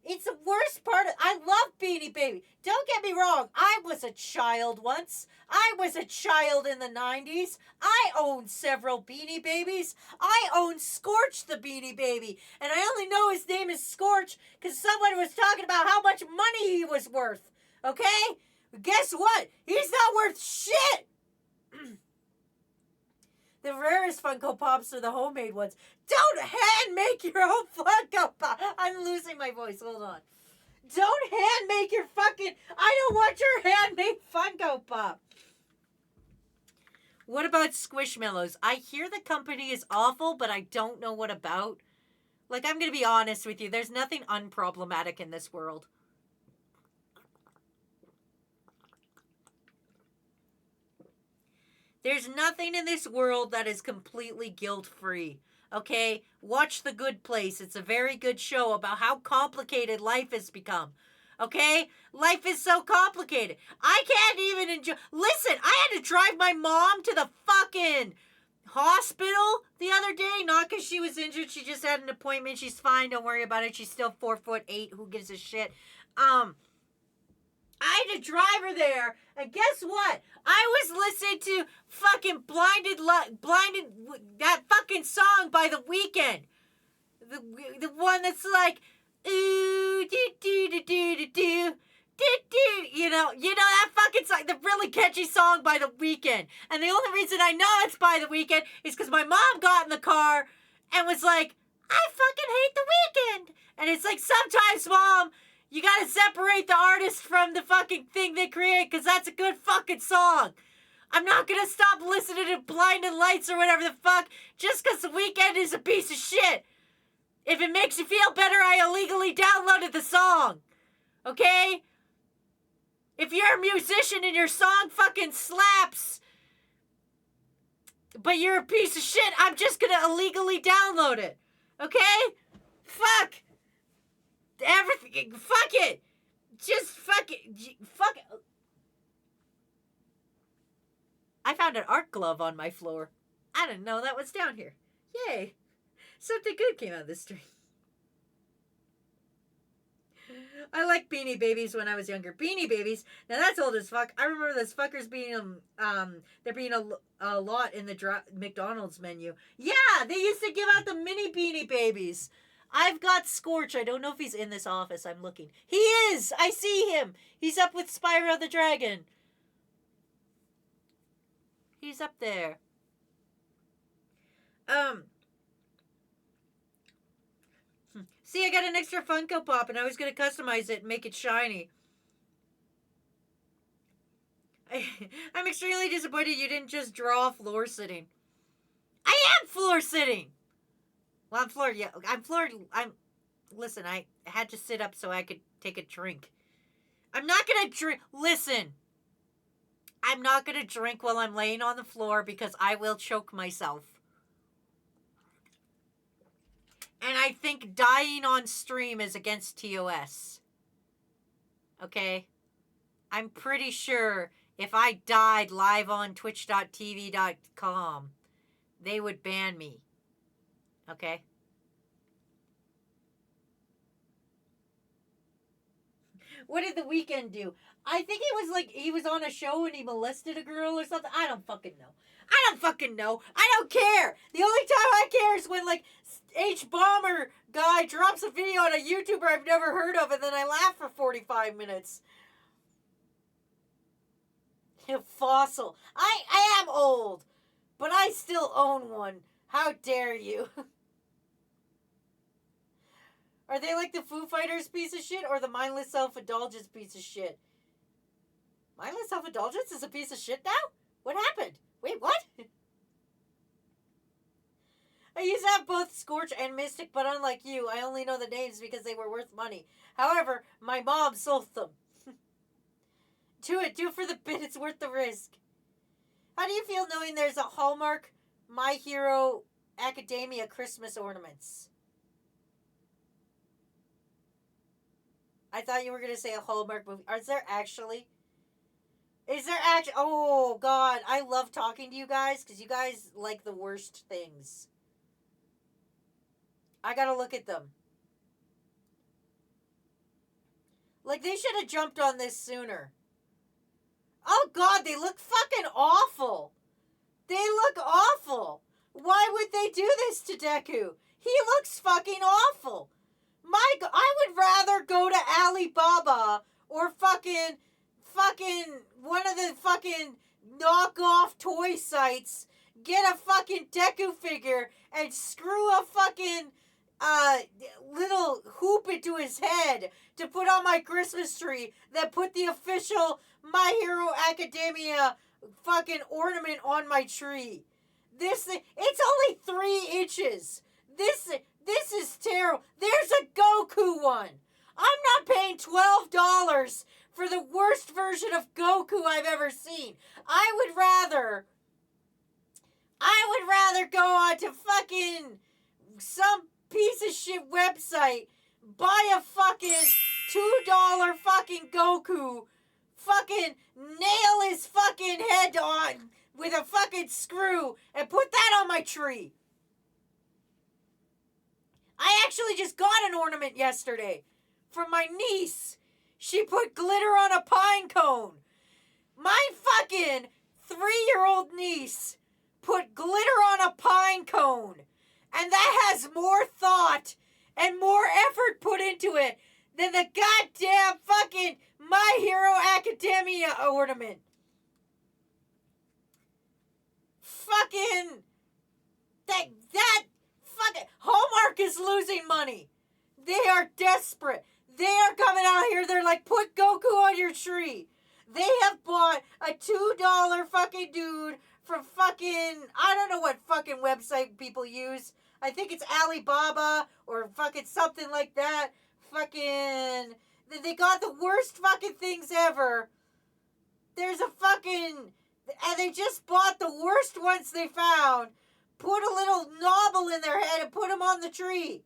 It's the worst part of... I love Beanie Baby. Don't get me wrong. I was a child once. I was a child in the 90s. I owned several Beanie Babies. I owned Scorch the Beanie Baby. And I only know his name is Scorch because someone was talking about how much money he was worth. Okay? But guess what? He's not worth shit! The rarest Funko Pops are the homemade ones. Don't hand make your own Funko Pop. I'm losing my voice. Hold on. Don't hand make your fucking... I don't want your handmade Funko Pop. What about Squishmallows? I hear the company is awful, but I don't know what about. Like, I'm gonna be honest with you. There's nothing unproblematic in this world. There's nothing in this world that is completely guilt-free. Okay? Watch The Good Place. It's a very good show about how complicated life has become. Okay? Life is so complicated. I can't even enjoy... Listen, I had to drive my mom to the fucking hospital the other day. Not because she was injured. She just had an appointment. She's fine. Don't worry about it. She's still 4'8". Who gives a shit? I had to drive her there, and guess what? I was listening to fucking blinded, that fucking song by The Weeknd. The one that's like, ooh, do do do do do do. You know that fucking song, the really catchy song by The Weeknd. And the only reason I know it's by The Weeknd is because my mom got in the car and was like, I fucking hate The Weeknd. And it's like, sometimes, Mom, you gotta separate the artist from the fucking thing they create, because that's a good fucking song. I'm not gonna stop listening to Blinded Lights or whatever the fuck just because The Weeknd is a piece of shit. If it makes you feel better, I illegally downloaded the song. Okay? If you're a musician and your song fucking slaps, but you're a piece of shit, I'm just gonna illegally download it. Okay? Fuck. Everything. Fuck it. Just fuck it. Fuck it. I found an art glove on my floor. I didn't know that was down here. Yay. Something good came out of this stream. I liked Beanie Babies when I was younger. Beanie Babies, now that's old as fuck. I remember those fuckers being, there being a lot in the McDonald's menu. Yeah, they used to give out the mini Beanie Babies. I've got Scorch. I don't know if he's in this office. I'm looking. He is! I see him! He's up with Spyro the Dragon. He's up there. See, I got an extra Funko Pop, and I was going to customize it and make it shiny. I'm extremely disappointed you didn't just draw floor sitting. I am floor sitting! Well, I'm floored. Yeah, I'm floored. Listen, I had to sit up so I could take a drink. I'm not going to drink. Listen. I'm not going to drink while I'm laying on the floor because I will choke myself. And I think dying on stream is against TOS. Okay? I'm pretty sure if I died live on twitch.tv.com, they would ban me. Okay? What did The Weeknd do? I think it was like he was on a show and he molested a girl or something. I don't fucking know. I don't care. The only time I care is when like H-Bomber guy drops a video on a YouTuber I've never heard of and then I laugh for 45 minutes. Fossil. I am old, but I still own one. How dare you? Are they like the Foo Fighters piece of shit or the Mindless Self-Indulgence piece of shit? Mindless Self-Indulgence is a piece of shit now? What happened? Wait, what? I used to have both Scorch and Mystic, but unlike you, I only know the names because they were worth money. However, my mom sold them. Do it for the bit, it's worth the risk. How do you feel knowing there's a Hallmark My Hero Academia Christmas ornaments? I thought you were going to say a Hallmark movie. Is there actually? Oh, God. I love talking to you guys because you guys like the worst things. I got to look at them. Like, they should have jumped on this sooner. Oh, God. They look fucking awful. They look awful. Why would they do this to Deku? He looks fucking awful. I would rather go to Alibaba or fucking one of the fucking knockoff toy sites, get a fucking Deku figure and screw a fucking little hoop into his head to put on my Christmas tree that put the official My Hero Academia fucking ornament on my tree. This thing, it's only 3 inches. This is terrible. There's a Goku one. I'm not paying $12 for the worst version of Goku I've ever seen. I would rather go on to fucking some piece of shit website, buy a fucking $2 fucking Goku, fucking nail his fucking head on with a fucking screw and put that on my tree. I actually just got an ornament yesterday from my niece. She put glitter on a pine cone. My fucking 3-year-old niece put glitter on a pine cone. And that has more thought and more effort put into it than the goddamn fucking My Hero Academia ornament. Fucking that fucking Hallmark is losing money. They are desperate. They are coming out here. They're like, put Goku on your tree. They have bought a $2 fucking dude from fucking, I don't know what fucking website people use. I think it's Alibaba or fucking something like that. Fucking, they got the worst fucking things ever. There's a fucking, and they just bought the worst ones they found, put a little knobble in their head and put them on the tree.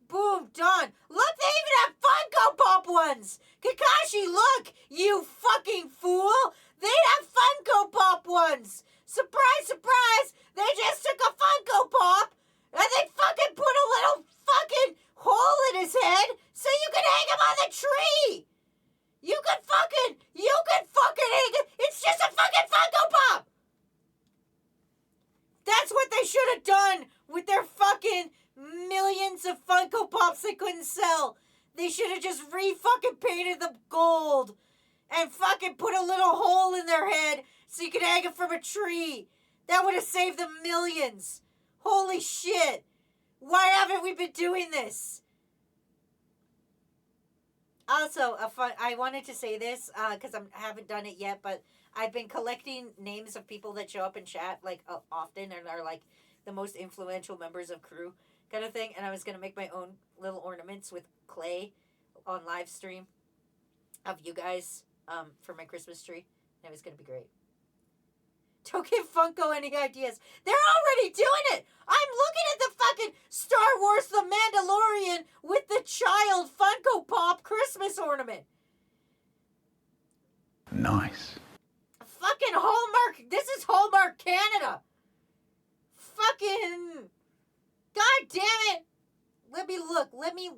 Boom, done. Look, they even have Funko Pop ones. Kakashi, look, you fucking fool. They have Funko Pop ones. Surprise, surprise. They just took a Funko Pop and they fucking put a little fucking hole in his head so you can hang him on the tree. You can fucking hang it. It's just a fucking Funko Pop. That's what they should have done with their fucking millions of Funko Pops they couldn't sell. They should have just fucking painted them gold and fucking put a little hole in their head so you could hang it from a tree. That would have saved them millions. Holy shit. Why haven't we been doing this? Also, I wanted to say this because I haven't done it yet, but I've been collecting names of people that show up in chat like often and are like the most influential members of crew kind of thing. And I was going to make my own little ornaments with clay on live stream of you guys for my Christmas tree. And it was going to be great. Don't give Funko any ideas. They're already doing it. I'm looking at the fucking Star Wars The Mandalorian with the child Funko Pop Christmas ornament. Nice. Fucking Hallmark. This is Hallmark Canada. Fucking. God damn it. Let me look. Let me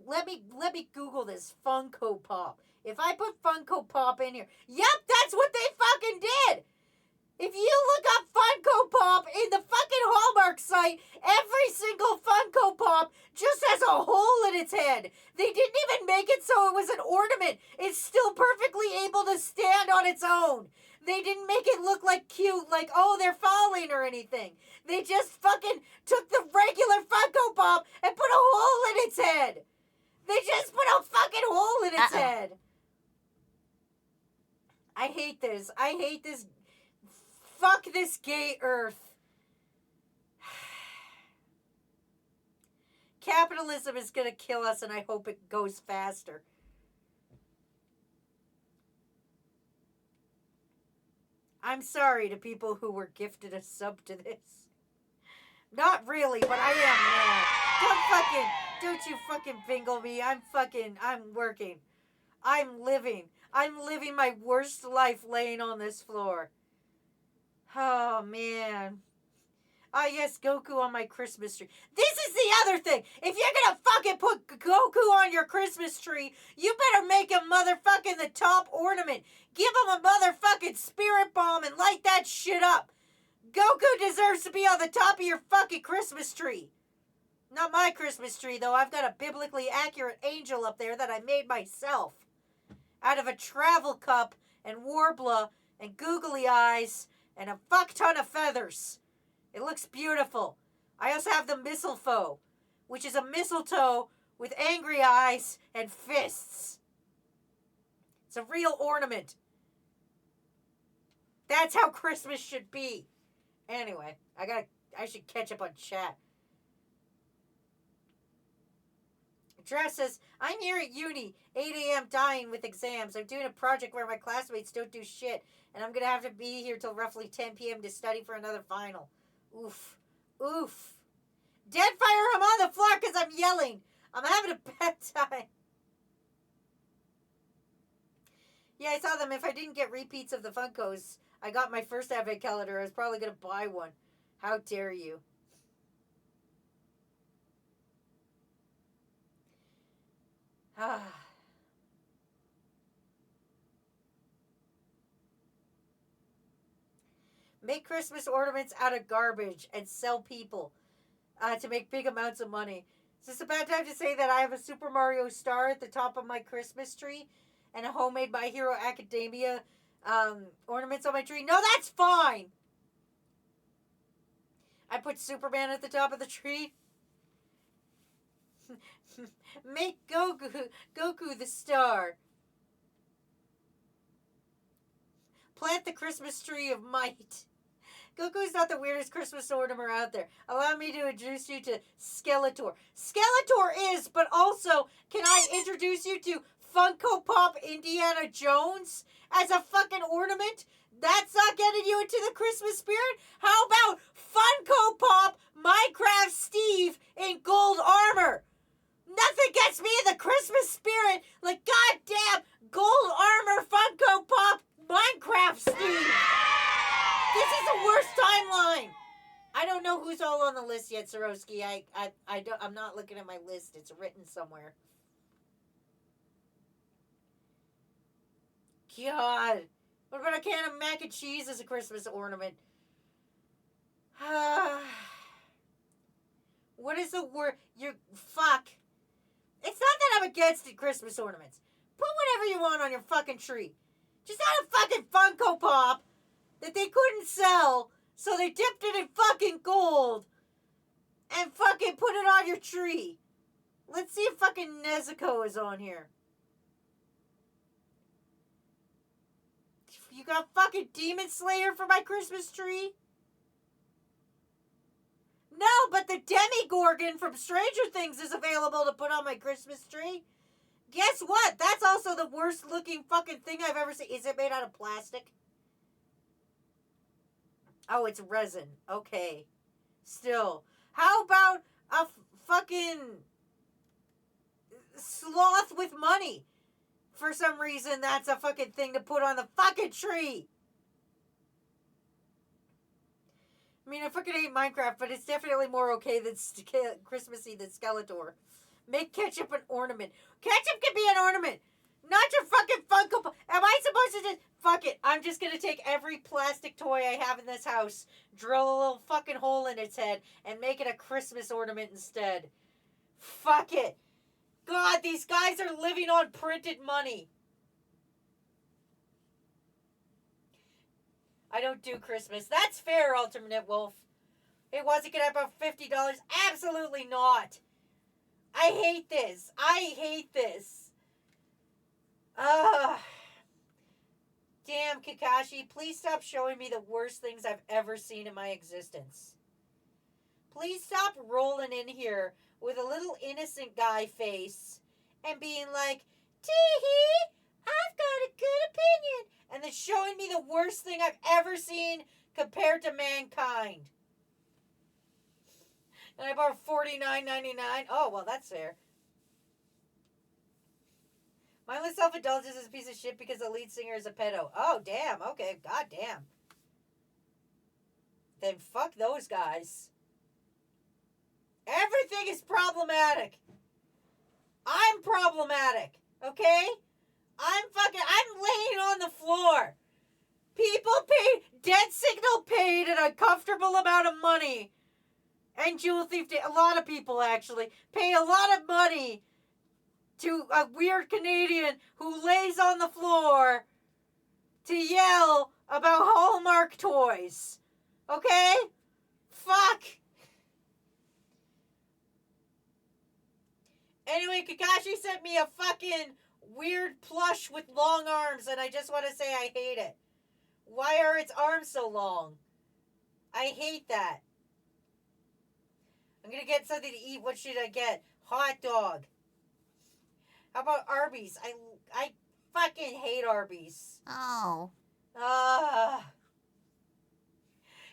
Google this Funko Pop. If I put Funko Pop in here. Yep, that's what they fucking did. If you look up Funko Pop in the fucking Hallmark site, every single Funko Pop just has a hole in its head. They didn't even make it so it was an ornament. It's still perfectly able to stand on its own. They didn't make it look like cute, like, oh, they're falling or anything. They just fucking took the regular Funko Pop and put a hole in its head. They just put a fucking hole in its head. I hate this. I hate this. Fuck this gay earth. Capitalism is gonna kill us, and I hope it goes faster. I'm sorry to people who were gifted a sub to this. Not really, but I am mad. Don't you fucking bingle me. I'm working. I'm living my worst life laying on this floor. Oh, man. Ah, yes, Goku on my Christmas tree. This is the other thing. If you're gonna fucking put Goku on your Christmas tree, you better make him motherfucking the top ornament. Give him a motherfucking spirit bomb and light that shit up. Goku deserves to be on the top of your fucking Christmas tree. Not my Christmas tree, though. I've got a biblically accurate angel up there that I made myself. Out of a travel cup and warbler and googly eyes and a fuck ton of feathers. It looks beautiful. I also have the mistletoe, which is a mistletoe with angry eyes and fists. It's a real ornament. That's how Christmas should be. Anyway, I should catch up on chat. Dress says, I'm here at uni, 8 a.m. dying with exams. I'm doing a project where my classmates don't do shit, and I'm going to have to be here till roughly 10 p.m. to study for another final. Oof. Oof. Deadfire, I'm on the floor because I'm yelling. I'm having a bad time. Yeah, I saw them. If I didn't get repeats of the Funkos, I got my first advent calendar. I was probably going to buy one. How dare you? Make Christmas ornaments out of garbage and sell people to make big amounts of money. Is this a bad time to say that I have a Super Mario star at the top of my Christmas tree and a homemade My Hero Academia ornaments on my tree? No, that's fine. I put Superman at the top of the tree. Make Goku the star. Plant the Christmas tree of might. Goku's not the weirdest Christmas ornament out there. Allow me to introduce you to Skeletor. Skeletor is, but also, can I introduce you to Funko Pop Indiana Jones as a fucking ornament? That's not getting you into the Christmas spirit? How about Funko Pop Minecraft Steve in gold armor? Nothing gets me in the Christmas spirit like goddamn gold armor Funko Pop Minecraft Steve. This is the worst timeline. I don't know who's all on the list yet, Soroski. I'm not looking at my list. It's written somewhere. God. What about a can of mac and cheese as a Christmas ornament? What is the word? Fuck. It's not that I'm against Christmas ornaments. Put whatever you want on your fucking tree. Just not a fucking Funko Pop that they couldn't sell, so they dipped it in fucking gold and fucking put it on your tree. Let's see if fucking Nezuko is on here. You got fucking Demon Slayer for my Christmas tree? No, but the Demigorgon from Stranger Things is available to put on my Christmas tree. Guess what? That's also the worst looking fucking thing I've ever seen. Is it made out of plastic? Oh, it's resin. Okay. Still. How about a fucking sloth with money? For some reason, that's a fucking thing to put on the fucking tree. I mean, I fucking hate Minecraft, but it's definitely more okay than Christmassy than Skeletor. Make ketchup an ornament. Ketchup can be an ornament. Not your fucking Funko Pop. Am I supposed to just... Fuck it. I'm just going to take every plastic toy I have in this house, drill a little fucking hole in its head, and make it a Christmas ornament instead. Fuck it. God, these guys are living on printed money. I don't do Christmas. That's fair, Alternate Wolf. It wasn't going to have about $50. Absolutely not. I hate this. I hate this. Ugh. Damn, Kakashi, please stop showing me the worst things I've ever seen in my existence. Please stop rolling in here with a little innocent guy face and being like, tee-hee, I've got a good opinion. And then showing me the worst thing I've ever seen compared to mankind. And I bought $49.99. Oh, well, that's fair. Mindless Self-Indulgence is a piece of shit because the lead singer is a pedo. Oh, damn. Okay, goddamn. Then fuck those guys. Everything is problematic. I'm problematic. Okay? I'm laying on the floor. People paid, Dead Signal paid an uncomfortable amount of money. And Jewel Thief did, a lot of people actually, pay a lot of money to a weird Canadian who lays on the floor to yell about Hallmark toys. Okay? Fuck. Anyway, Kakashi sent me a fucking weird plush with long arms, and I just want to say I hate it. Why are its arms so long? I hate that. I'm gonna get something to eat. What should I get? Hot dog. How about Arby's? I fucking hate Arby's. Oh.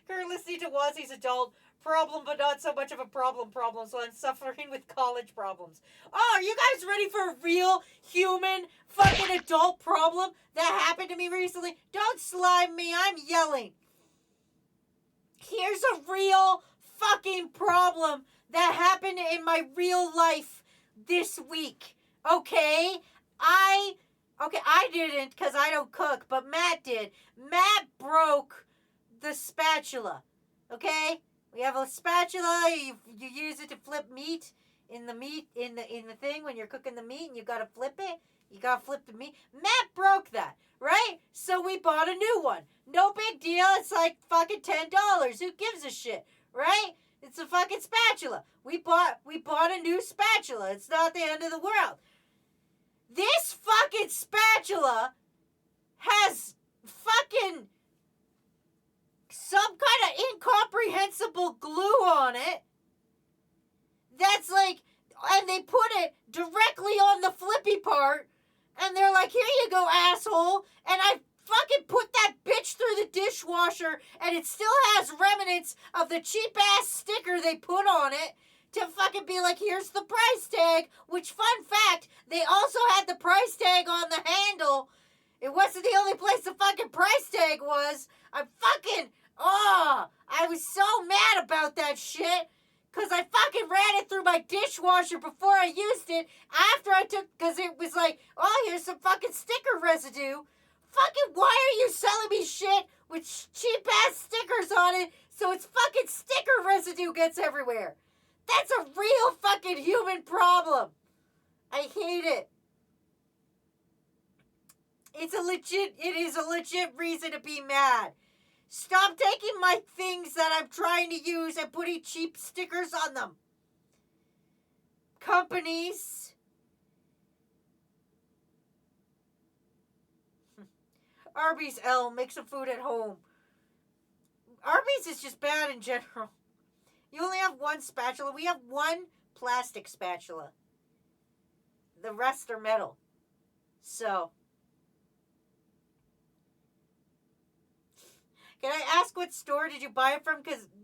Currently listening to Wazzy's adult problem, but not so much of a problem, so I'm suffering with college problems. Oh, are you guys ready for a real human fucking adult problem that happened to me recently? Don't slime me, I'm yelling. Here's a real fucking problem that happened in my real life this week. Okay? I didn't because I don't cook, but Matt did. Matt broke the spatula. Okay? We have a spatula, you use it to flip meat in the thing when you're cooking the meat and you gotta flip it. You gotta flip the meat. Matt broke that, right? So we bought a new one. No big deal. It's like fucking $10. Who gives a shit, right? It's a fucking spatula. We bought a new spatula. It's not the end of the world. This fucking spatula has fucking some kind of incomprehensible glue on it. That's like, and they put it directly on the flippy part. And they're like, here you go, asshole. And I fucking put that bitch through the dishwasher, and it still has remnants of the cheap-ass sticker they put on it to fucking be like, here's the price tag. Which, fun fact, they also had the price tag on the handle. It wasn't the only place the fucking price tag was. I was so mad about that shit. Because I fucking ran it through my dishwasher before I used it. After I took, because it was like, oh, here's some fucking sticker residue. Fucking, why are you selling me shit with cheap-ass stickers on it so its fucking sticker residue gets everywhere? That's a real fucking human problem. I hate it. It is a legit reason to be mad. Stop taking my things that I'm trying to use and putting cheap stickers on them. Companies. Arby's L, make some food at home. Arby's is just bad in general. You only have one spatula. We have one plastic spatula. The rest are metal. So. Can I ask what store did you buy it from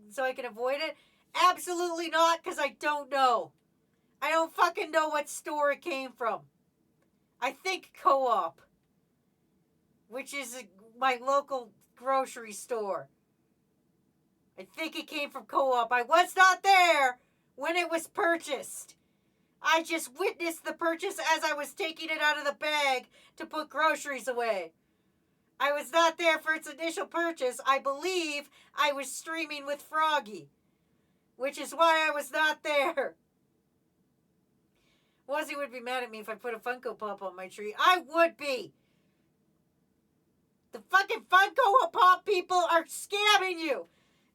so I can avoid it? Absolutely not, because I don't know. I don't fucking know what store it came from. I think Co-op, which is my local grocery store. I think it came from Co-op. I was not there when it was purchased. I just witnessed the purchase as I was taking it out of the bag to put groceries away. I was not there for its initial purchase. I believe I was streaming with Froggy, which is why I was not there. Wazzy would be mad at me if I put a Funko Pop on my tree. I would be. The fucking Funko Pop people are scamming you.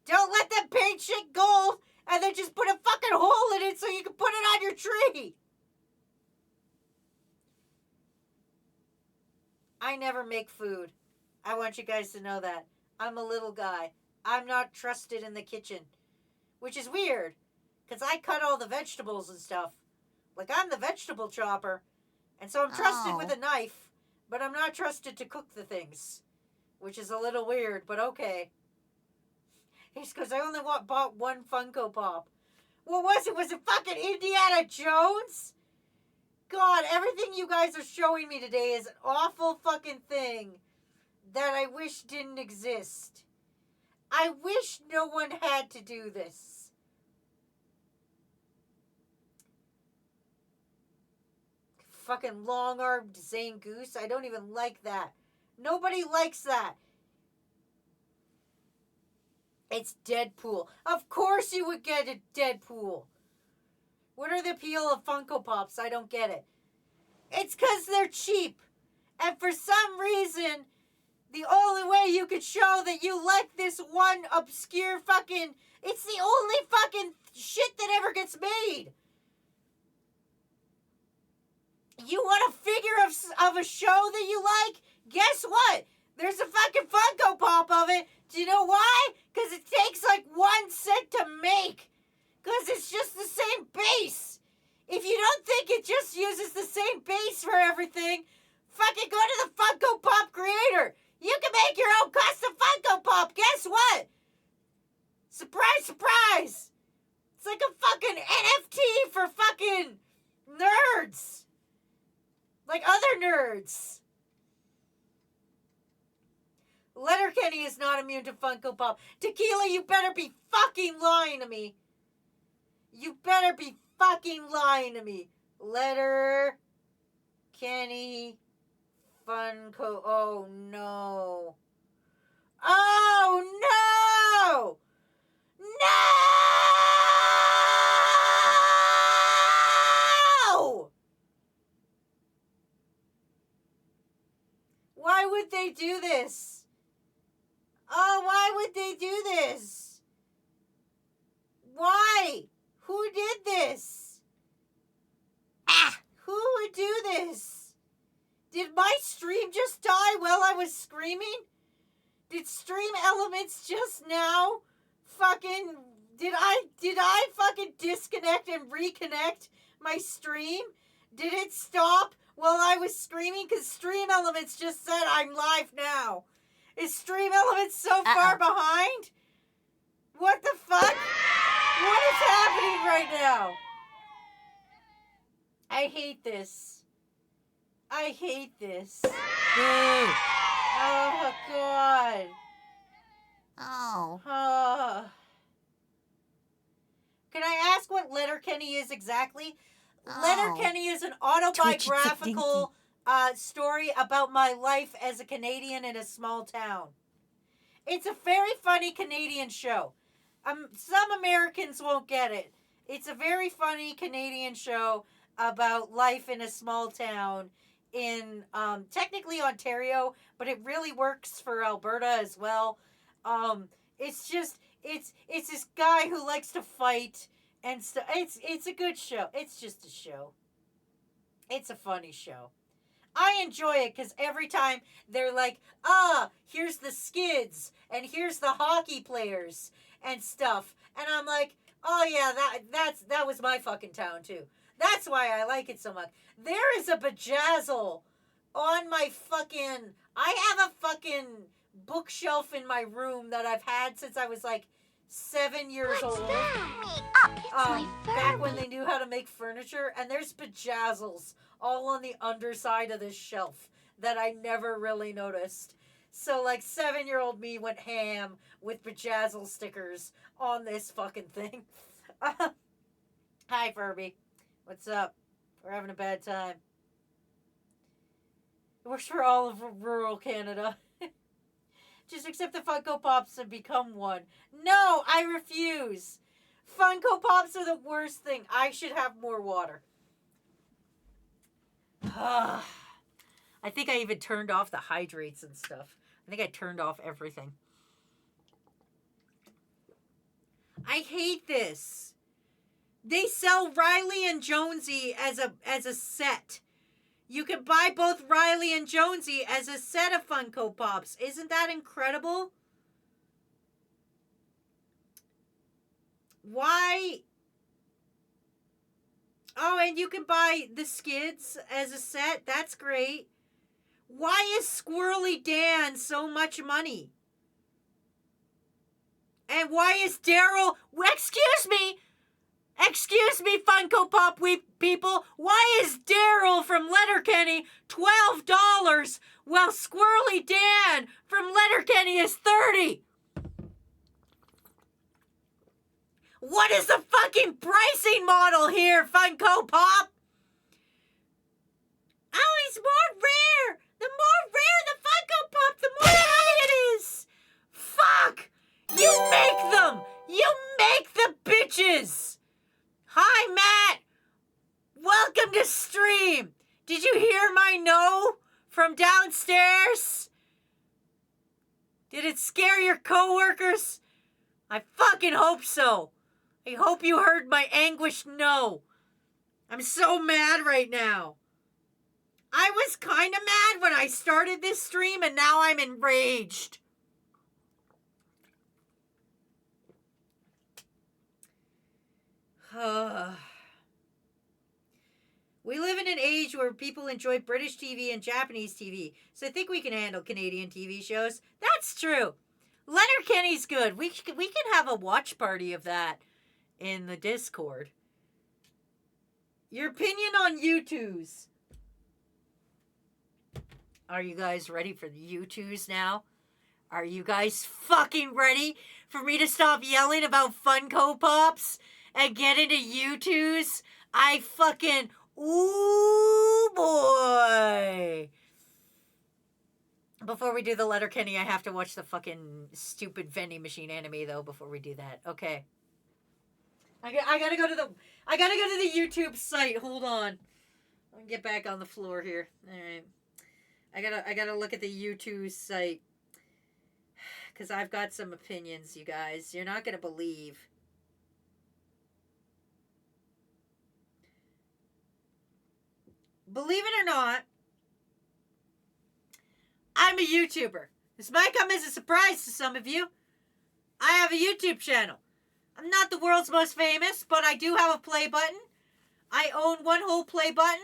Don't let them paint shit gold and then just put a fucking hole in it so you can put it on your tree. I never make food. I want you guys to know that. I'm a little guy. I'm not trusted in the kitchen. Which is weird. Because I cut all the vegetables and stuff. Like, I'm the vegetable chopper. And so I'm trusted with a knife. But I'm not trusted to cook the things. Which is a little weird, but okay. It's because I only bought one Funko Pop. What was it? Was it fucking Indiana Jones? God, everything you guys are showing me today is an awful fucking thing that I wish didn't exist. I wish no one had to do this. Fucking long-armed Zangoose. I don't even like that. Nobody likes that. It's Deadpool. Of course you would get a Deadpool. What are the appeal of Funko Pops? I don't get it. It's because they're cheap. And for some reason, the only way you could show that you like this one obscure fucking... It's the only fucking shit that ever gets made. You want a figure of a show that you like? Guess what? There's a fucking Funko Pop of it. Do you know why? Because it takes like 1 cent to make. Because it's just the same base. If you don't think it just uses the same base for everything, fucking go to the Funko Pop creator. You can make your own custom Funko Pop. Guess what? Surprise, surprise. It's like a fucking NFT for fucking nerds. Like other nerds. Letterkenny is not immune to Funko Pop. Tequila, you better be fucking lying to me. You better be fucking lying to me. Letterkenny Funko. Oh no. Oh no! No! Why would they do this? Oh, why would they do this? Why? Who did this? Who would do this? Did my stream just die while I was screaming? Did Stream Elements just now fucking... Did I fucking disconnect and reconnect my stream? Did it stop while I was screaming? Because Stream Elements just said I'm live now. Is Stream Elements so far behind? What the fuck? What is happening right now? I hate this. I hate this. Oh, God. Oh. Can I ask what Letterkenny is exactly? Oh. Letterkenny is an autobiographical story about my life as a Canadian in a small town. It's a very funny Canadian show. Some Americans won't get it. It's a very funny Canadian show about life in a small town in technically Ontario, but it really works for Alberta as well. It's this guy who likes to fight and stuff. It's a good show. It's just a show. It's a funny show. I enjoy it because every time they're like, here's the skids and here's the hockey players and stuff, and I'm like, oh yeah, that was my fucking town too. That's why I like it so much. There is a bejazzle on my fucking... I have a fucking bookshelf in my room that I've had since I was like 7 years old. Back when they knew how to make furniture. And there's bejazzles all on the underside of this shelf that I never really noticed. So like 7-year-old me went ham with bejazzle stickers on this fucking thing. Hi, Furby. What's up? We're having a bad time. It works for all of rural Canada. Just accept the Funko Pops and become one. No, I refuse. Funko Pops are the worst thing. I should have more water. I think I even turned off the hydrates and stuff. I think I turned off everything. I hate this. They sell Riley and Jonesy as a set. You can buy both Riley and Jonesy as a set of Funko Pops. Isn't that incredible? Why? Oh, and you can buy the Skids as a set. That's great. Why is Squirrely Dan so much money? And why is Daryl... Excuse me, Funko Pop people. Why is Daryl from Letterkenny $12 while Squirrely Dan from Letterkenny is $30? What is the fucking pricing model here, Funko Pop? Oh, it's more rare. The more rare the Funko Pop, the more money it is. Fuck. You make them. You make the bitches. Hi, Matt. Welcome to stream. Did you hear my no from downstairs? Did it scare your coworkers? I fucking hope so. I hope you heard my anguished no. I'm so mad right now. I was kind of mad when I started this stream, and now I'm enraged. We live in an age where people enjoy British TV and Japanese TV, so I think we can handle Canadian TV shows. That's true. Letterkenny's good. We can have a watch party of that in the Discord. Your opinion on U2s? Are you guys ready for the U2s now? Are you guys fucking ready for me to stop yelling about Funko Pops and get into U2s? I fucking... Ooh, boy. Before we do the Letterkenny, I have to watch the fucking stupid vending machine anime, though, before we do that. Okay. I gotta go to the YouTube site. Hold on. Let me get back on the floor here. Alright. I gotta look at the YouTube site. Because I've got some opinions, you guys. You're not gonna believe. Believe it or not, I'm a YouTuber. This might come as a surprise to some of you. I have a YouTube channel. I'm not the world's most famous, but I do have a play button. I own one whole play button.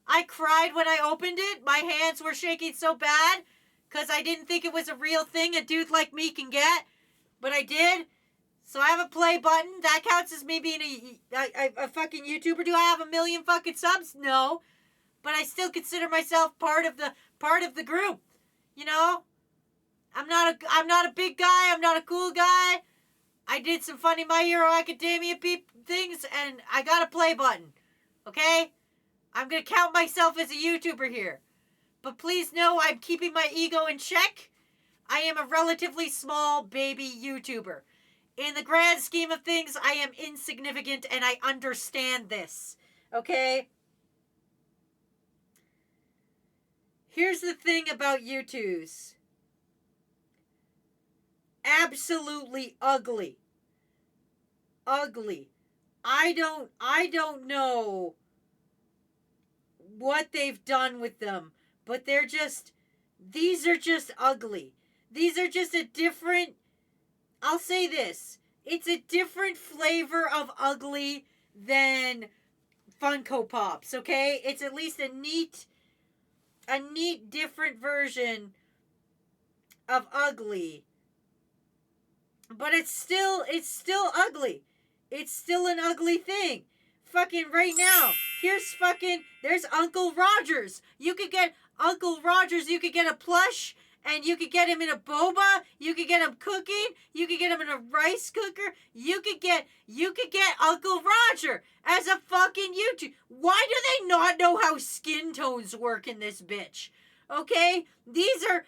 I cried when I opened it. My hands were shaking so bad because I didn't think it was a real thing a dude like me can get. But I did. So I have a play button. That counts as me being a fucking YouTuber. Do I have 1 million fucking subs? No. But I still consider myself part of the group. You know? I'm not a big guy. I'm not a cool guy. I did some funny My Hero Academia things, and I got a play button. Okay? I'm going to count myself as a YouTuber here. But please know I'm keeping my ego in check. I am a relatively small baby YouTuber. In the grand scheme of things, I am insignificant, and I understand this. Okay? Here's the thing about U2s. Absolutely ugly. Ugly. I don't know what they've done with them, but these are just ugly. These are just a different, I'll say this, it's a different flavor of ugly than Funko Pops, okay? It's at least a neat different version of ugly. But it's still ugly. It's still an ugly thing. Fucking right now, there's Uncle Rogers. You could get Uncle Rogers, you could get a plush, and you could get him in a boba, you could get him cooking, you could get him in a rice cooker, you could get Uncle Roger as a fucking YouTube. Why do they not know how skin tones work in this bitch? Okay? These are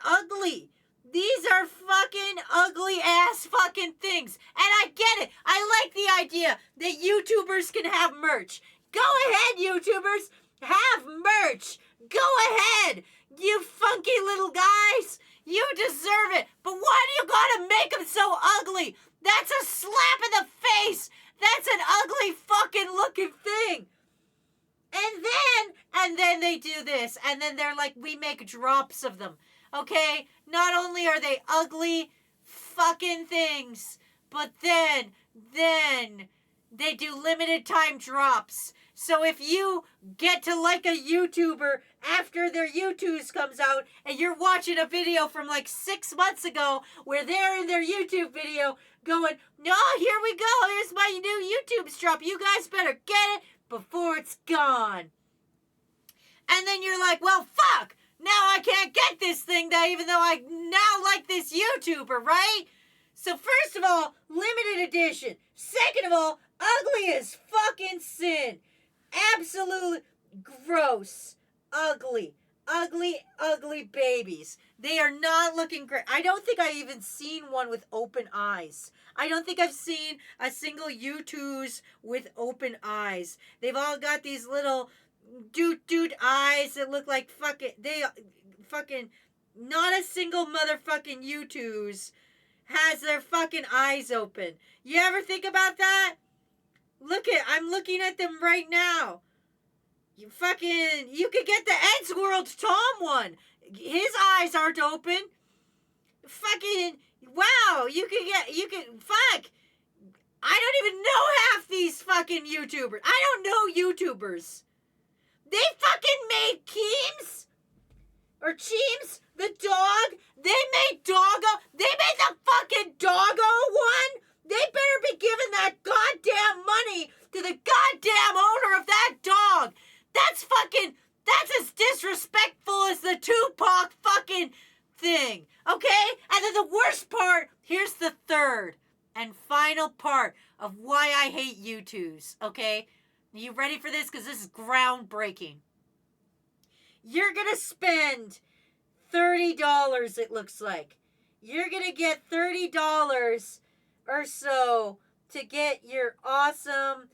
ugly. These are fucking ugly ass fucking things. And I get it. I like the idea that YouTubers can have merch. Go ahead, YouTubers. Have merch. Go ahead. You funky little guys. You deserve it. But why do you gotta make them so ugly? That's a slap in the face. That's an ugly fucking looking thing. And then they do this. And then they're like, we make drops of them. Okay? Not only are they ugly fucking things, but then they do limited time drops. So if you get to like a YouTuber after their U2s comes out and you're watching a video from like 6 months ago where they're in their YouTube video going, no, here we go, here's my new YouTube drop, you guys better get it before it's gone. And then you're like, well, fuck! Now I can't get this thing that even though I now like this YouTuber, right? So first of all, limited edition. Second of all, ugly as fucking sin. Absolutely gross. Ugly. Ugly babies. They are not looking great. I don't think I've even seen one with open eyes. I don't think I've seen a single U2s with open eyes. They've all got these little dude eyes that look like fucking not a single motherfucking U2s has their fucking eyes open. You ever think about that? I'm looking at them right now. You could get the Ed's World Tom one. His eyes aren't open. Fucking, wow, fuck. I don't even know half these fucking YouTubers. I don't know YouTubers. They fucking made Keems, or Cheems, the dog. They made Doggo. They made the fucking Doggo one. They better be giving that goddamn money to the goddamn owner of that dog. That's as disrespectful as the Tupac fucking thing. Okay? And then the worst part, here's the third and final part of why I hate YouTubes. Okay? Are you ready for this? Because this is groundbreaking. You're going to spend $30, it looks like. You're going to get $30 or so to get your awesome,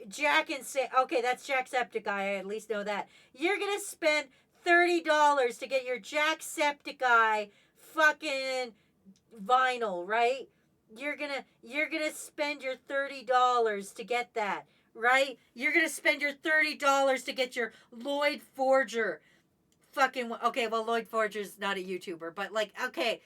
Jack and Say, okay, that's Jacksepticeye. I at least know that. You're gonna spend $30 to get your Jacksepticeye fucking vinyl, right? You're gonna spend your $30 to get that, right? You're gonna spend your $30 to get your Lloyd Forger fucking, okay, well, Lloyd Forger's not a YouTuber, but like, okay,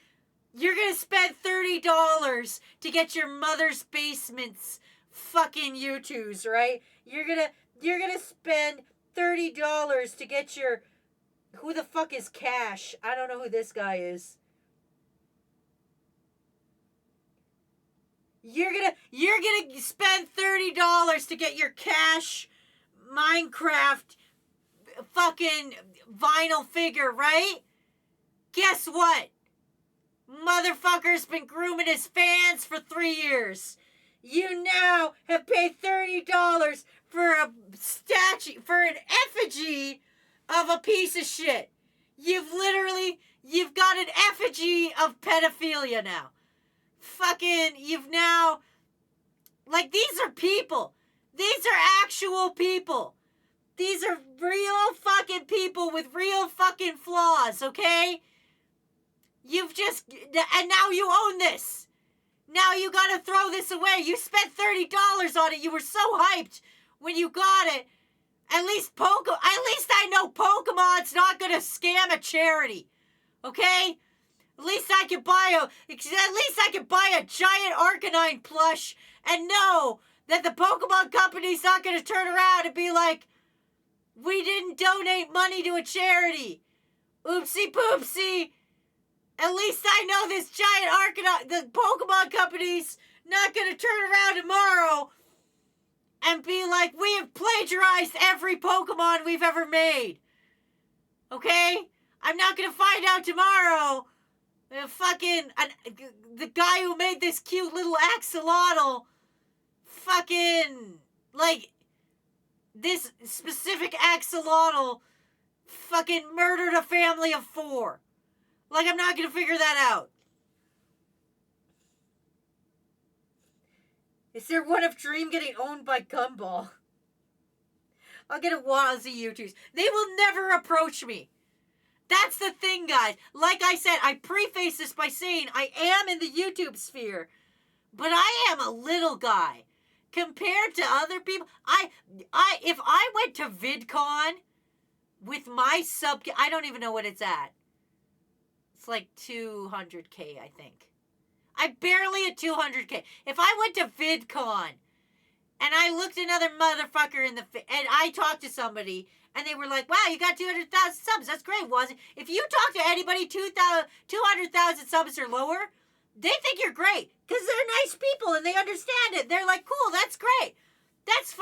you're gonna spend $30 to get your Mother's Basement's fucking YouTubes, right? You're gonna spend $30 to get your, who the fuck is Cash? I don't know who this guy is. You're gonna spend $30 to get your Cash Minecraft fucking vinyl figure, right? Guess what? Motherfucker's been grooming his fans for 3 years. You now have paid $30 for a statue, for an effigy of a piece of shit. You've got an effigy of pedophilia now. Fucking, you've now, like, these are people. These are actual people. These are real fucking people with real fucking flaws, okay? And now you own this. Now you gotta throw this away. You spent $30 on it. You were so hyped when you got it. At least I know Pokemon's not gonna scam a charity. Okay? At least I could buy a giant Arcanine plush and know that the Pokemon company's not gonna turn around and be like, we didn't donate money to a charity. Oopsie poopsie. At least I know this giant Arcanine, the Pokemon company's not gonna turn around tomorrow and be like, we have plagiarized every Pokemon we've ever made. Okay? I'm not gonna find out tomorrow. The guy who made this cute little axolotl fucking, like, this specific axolotl fucking murdered a family of 4. Like, I'm not gonna figure that out. Is there one of Dream getting owned by Gumball? I'll get a Wazzy YouTubes. They will never approach me. That's the thing, guys. Like I said, I preface this by saying I am in the YouTube sphere, but I am a little guy. Compared to other people, if I went to VidCon with my I don't even know what it's at. It's like 200K, I think. I'm barely at 200K. If I went to VidCon and I looked another motherfucker in the and I talked to somebody and they were like, wow, you got 200,000 subs. That's great, wasn't it? If you talk to anybody 200,000 subs or lower, they think you're great because they're nice people and they understand it. They're like, cool, that's great. That's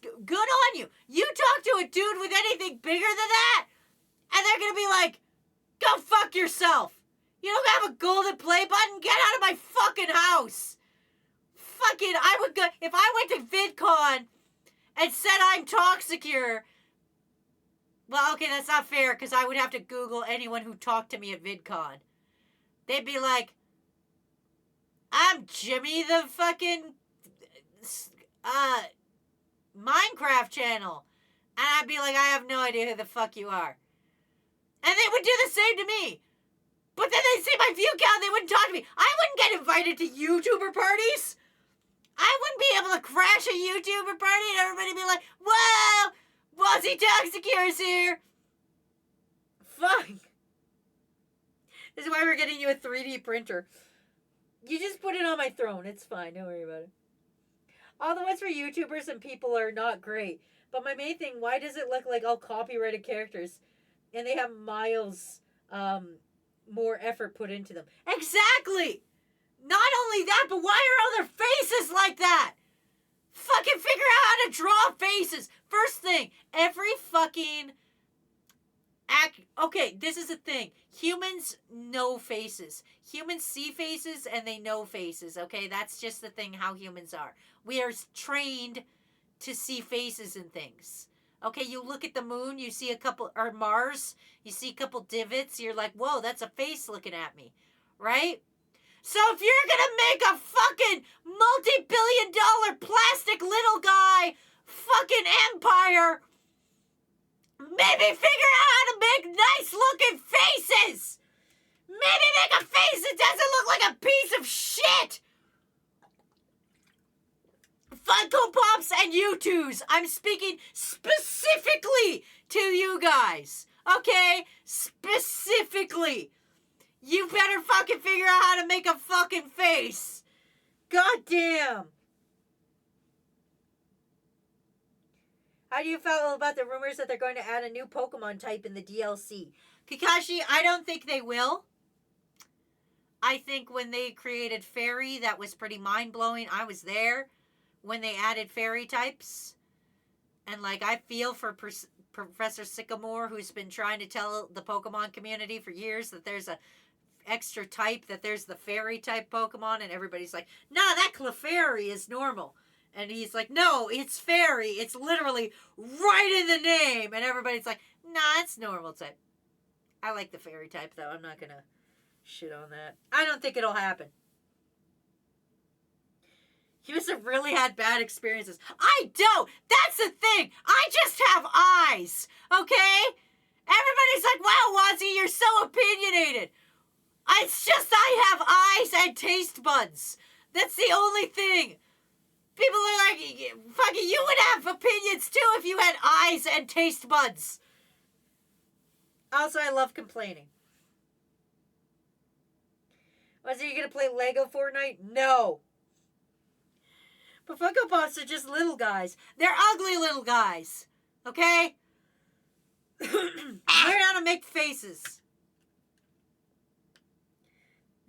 good on you. You talk to a dude with anything bigger than that and they're going to be like, go fuck yourself. You don't have a golden play button? Get out of my fucking house. Fucking, I would go, if I went to VidCon and said I'm Toxicure, well, okay, that's not fair because I would have to Google anyone who talked to me at VidCon. They'd be like, I'm Jimmy the fucking Minecraft channel. And I'd be like, I have no idea who the fuck you are. And they would do the same to me. But then they see my view count, they wouldn't talk to me. I wouldn't get invited to YouTuber parties. I wouldn't be able to crash a YouTuber party and everybody be like, whoa, Wazzy Toxicure's here. Fuck. This is why we're getting you a 3D printer. You just put it on my throne. It's fine. Don't worry about it. All the ones for YouTubers and people are not great. But my main thing, why does it look like all copyrighted characters? And they have miles more effort put into them. Exactly! Not only that, but why are all their faces like that? Fucking figure out how to draw faces. First thing, every fucking okay, this is the thing. Humans know faces. Humans see faces and they know faces, okay? That's just the thing how humans are. We are trained to see faces and things. Okay, you look at the moon, you see a couple, or Mars, you see a couple divots, you're like, whoa, that's a face looking at me, right? So if you're gonna make a fucking multi-billion-dollar plastic little guy fucking empire, maybe figure out how to make nice-looking faces! Maybe make a face that doesn't look like a piece of shit! Funko Pops and U2s. I'm speaking specifically to you guys. Okay? Specifically. You better fucking figure out how to make a fucking face. God damn. How do you feel about the rumors that they're going to add a new Pokemon type in the DLC? Kakashi, I don't think they will. I think when they created Fairy, that was pretty mind-blowing. I was there when they added fairy types. And, like, I feel for Professor Sycamore, who's been trying to tell the Pokemon community for years that there's a extra type, that there's the fairy type Pokemon, and everybody's like, nah, that Clefairy is normal. And he's like, no, it's fairy. It's literally right in the name. And everybody's like, nah, it's normal type. I like the fairy type, though. I'm not going to shit on that. I don't think it'll happen. You must have really had bad experiences. I don't. That's the thing. I just have eyes. Okay? Everybody's like, wow, Wazzy, you're so opinionated. It's just I have eyes and taste buds. That's the only thing. People are like, fucking, you would have opinions too if you had eyes and taste buds. Also, I love complaining. Was you gonna play Lego Fortnite? No. But Funko Pops are just little guys. They're ugly little guys. Okay? Learn how to make faces.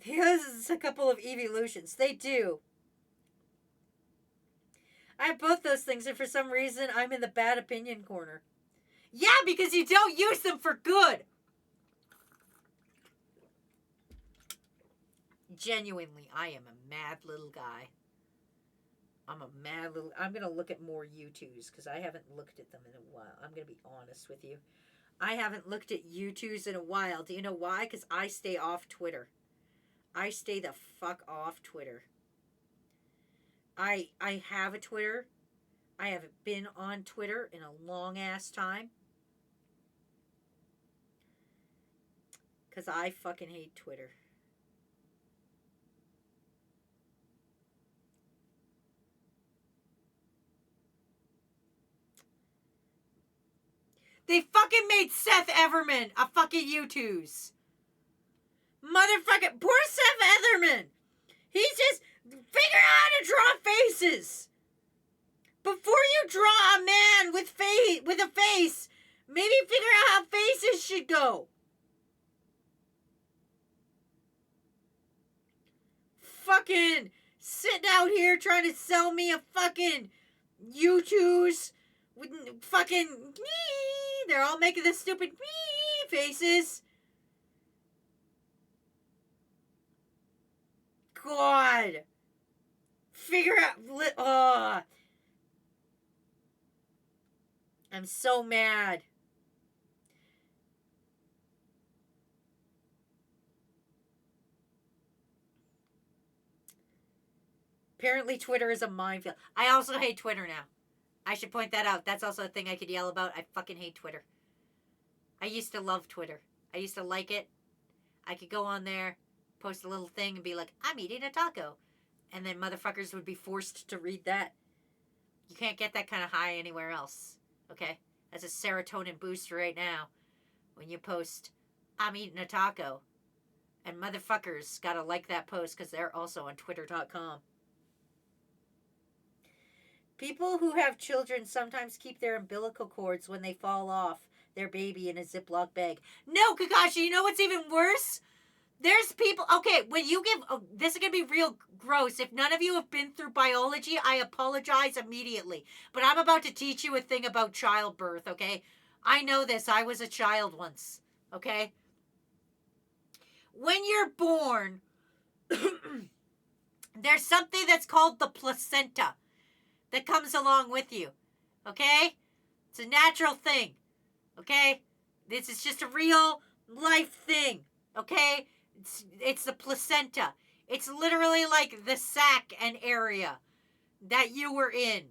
Here's a couple of evolutions. They do. I have both those things, and for some reason, I'm in the bad opinion corner. Yeah, because you don't use them for good. Genuinely, I am a mad little guy. I'm going to look at more U2s because I haven't looked at them in a while. I'm going to be honest with you. I haven't looked at U2s in a while. Do you know why? Because I stay off Twitter. I stay the fuck off Twitter. I have a Twitter. I haven't been on Twitter in a long ass time. Because I fucking hate Twitter. They fucking made Seth Everman a fucking U2s. Motherfucking poor Seth Everman. He's just figure out how to draw faces. Before you draw a man with a face, maybe figure out how faces should go. Fucking sitting out here trying to sell me a fucking U2s with fucking they're all making the stupid faces. God. Figure out. I'm so mad. Apparently Twitter is a minefield. I also hate Twitter now. I should point that out. That's also a thing I could yell about. I fucking hate Twitter. I used to love Twitter. I used to like it. I could go on there, post a little thing, and be like, I'm eating a taco. And then motherfuckers would be forced to read that. You can't get that kind of high anywhere else. Okay? That's a serotonin booster right now. When you post, I'm eating a taco. And motherfuckers gotta like that post because they're also on Twitter.com. People who have children sometimes keep their umbilical cords when they fall off their baby in a Ziploc bag. No, Kakashi, you know what's even worse? There's people, okay, when you give, this is going to be real gross. If none of you have been through biology, I apologize immediately. But I'm about to teach you a thing about childbirth, okay? I know this. I was a child once, okay? When you're born, there's something that's called the placenta that comes along with you, okay? It's a natural thing, okay? This is just a real life thing, okay? It's the placenta. It's literally like the sac and area that you were in,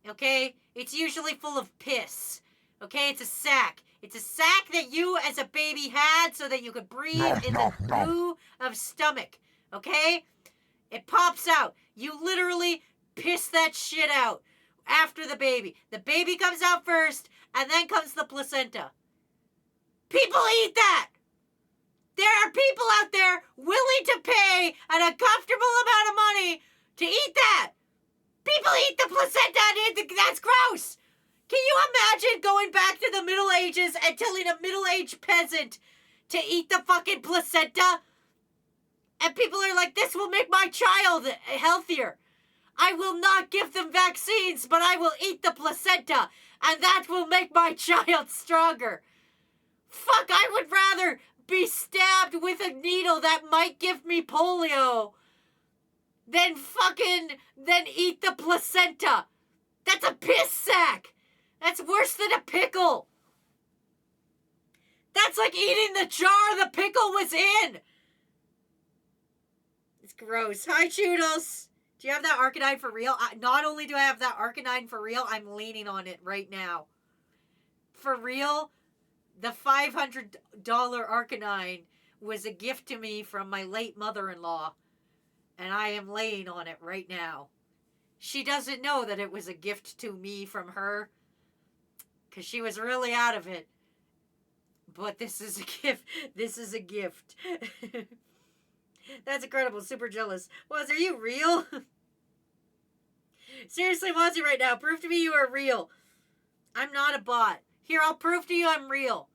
okay? It's usually full of piss, okay? It's a sac. It's a sac that you as a baby had so that you could breathe in the poo of stomach, okay? It pops out. You literally piss that shit out after the baby. The baby comes out first, and then comes the placenta. People eat that! There are people out there willing to pay an uncomfortable amount of money to eat that. People eat the placenta, and that's gross. Can you imagine going back to the Middle Ages and telling a middle-aged peasant to eat the fucking placenta? And people are like, this will make my child healthier. I will not give them vaccines, but I will eat the placenta, and that will make my child stronger. Fuck, I would rather be stabbed with a needle that might give me polio than eat the placenta. That's a piss sack. That's worse than a pickle. That's like eating the jar the pickle was in. It's gross. Hi, Choodles. Do you have that Arcanine for real? Not only do I have that Arcanine for real, I'm leaning on it right now. For real, the $500 Arcanine was a gift to me from my late mother-in-law, and I am laying on it right now. She doesn't know that it was a gift to me from her, because she was really out of it. But this is a gift. This is a gift. That's incredible. Super jealous. Waz, are you real? Seriously, Wazzy, right now. Prove to me you are real. I'm not a bot. Here, I'll prove to you I'm real.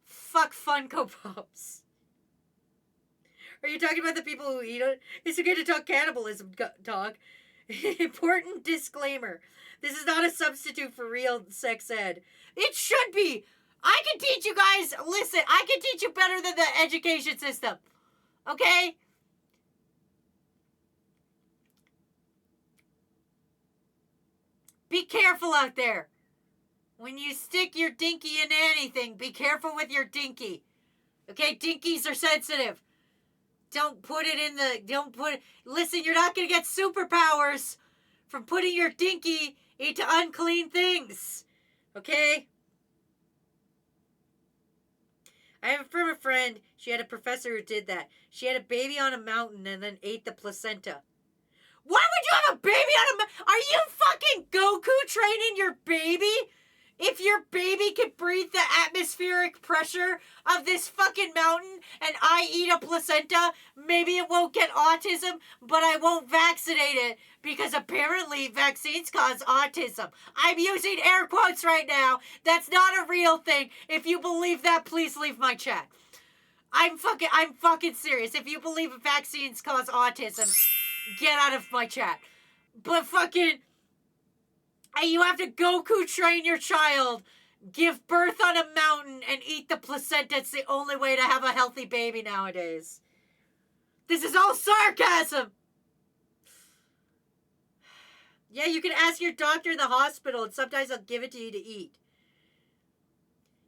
Fuck Funko Pops. Are you talking about the people who eat it? It's okay to talk cannibalism, dog. Important disclaimer. This is not a substitute for real sex ed. It should be. I can teach you guys. Listen, I can teach you better than the education system. Okay? Be careful out there. When you stick your dinky in anything, be careful with your dinky. Okay? Dinkies are sensitive. Don't put it in the... Listen, you're not going to get superpowers from putting your dinky into unclean things. Okay? I have from a friend, she had a professor who did that. She had a baby on a mountain and then ate the placenta. Why would you have a baby on a mountain? Are you fucking Goku training your baby? If your baby can breathe the atmospheric pressure of this fucking mountain and I eat a placenta, maybe it won't get autism, but I won't vaccinate it because apparently vaccines cause autism. I'm using air quotes right now. That's not a real thing. If you believe that, please leave my chat. I'm fucking serious. If you believe vaccines cause autism, get out of my chat. But fucking... And you have to Goku train your child, give birth on a mountain, and eat the placenta. It's the only way to have a healthy baby nowadays. This is all sarcasm. Yeah, you can ask your doctor in the hospital, and sometimes they'll give it to you to eat.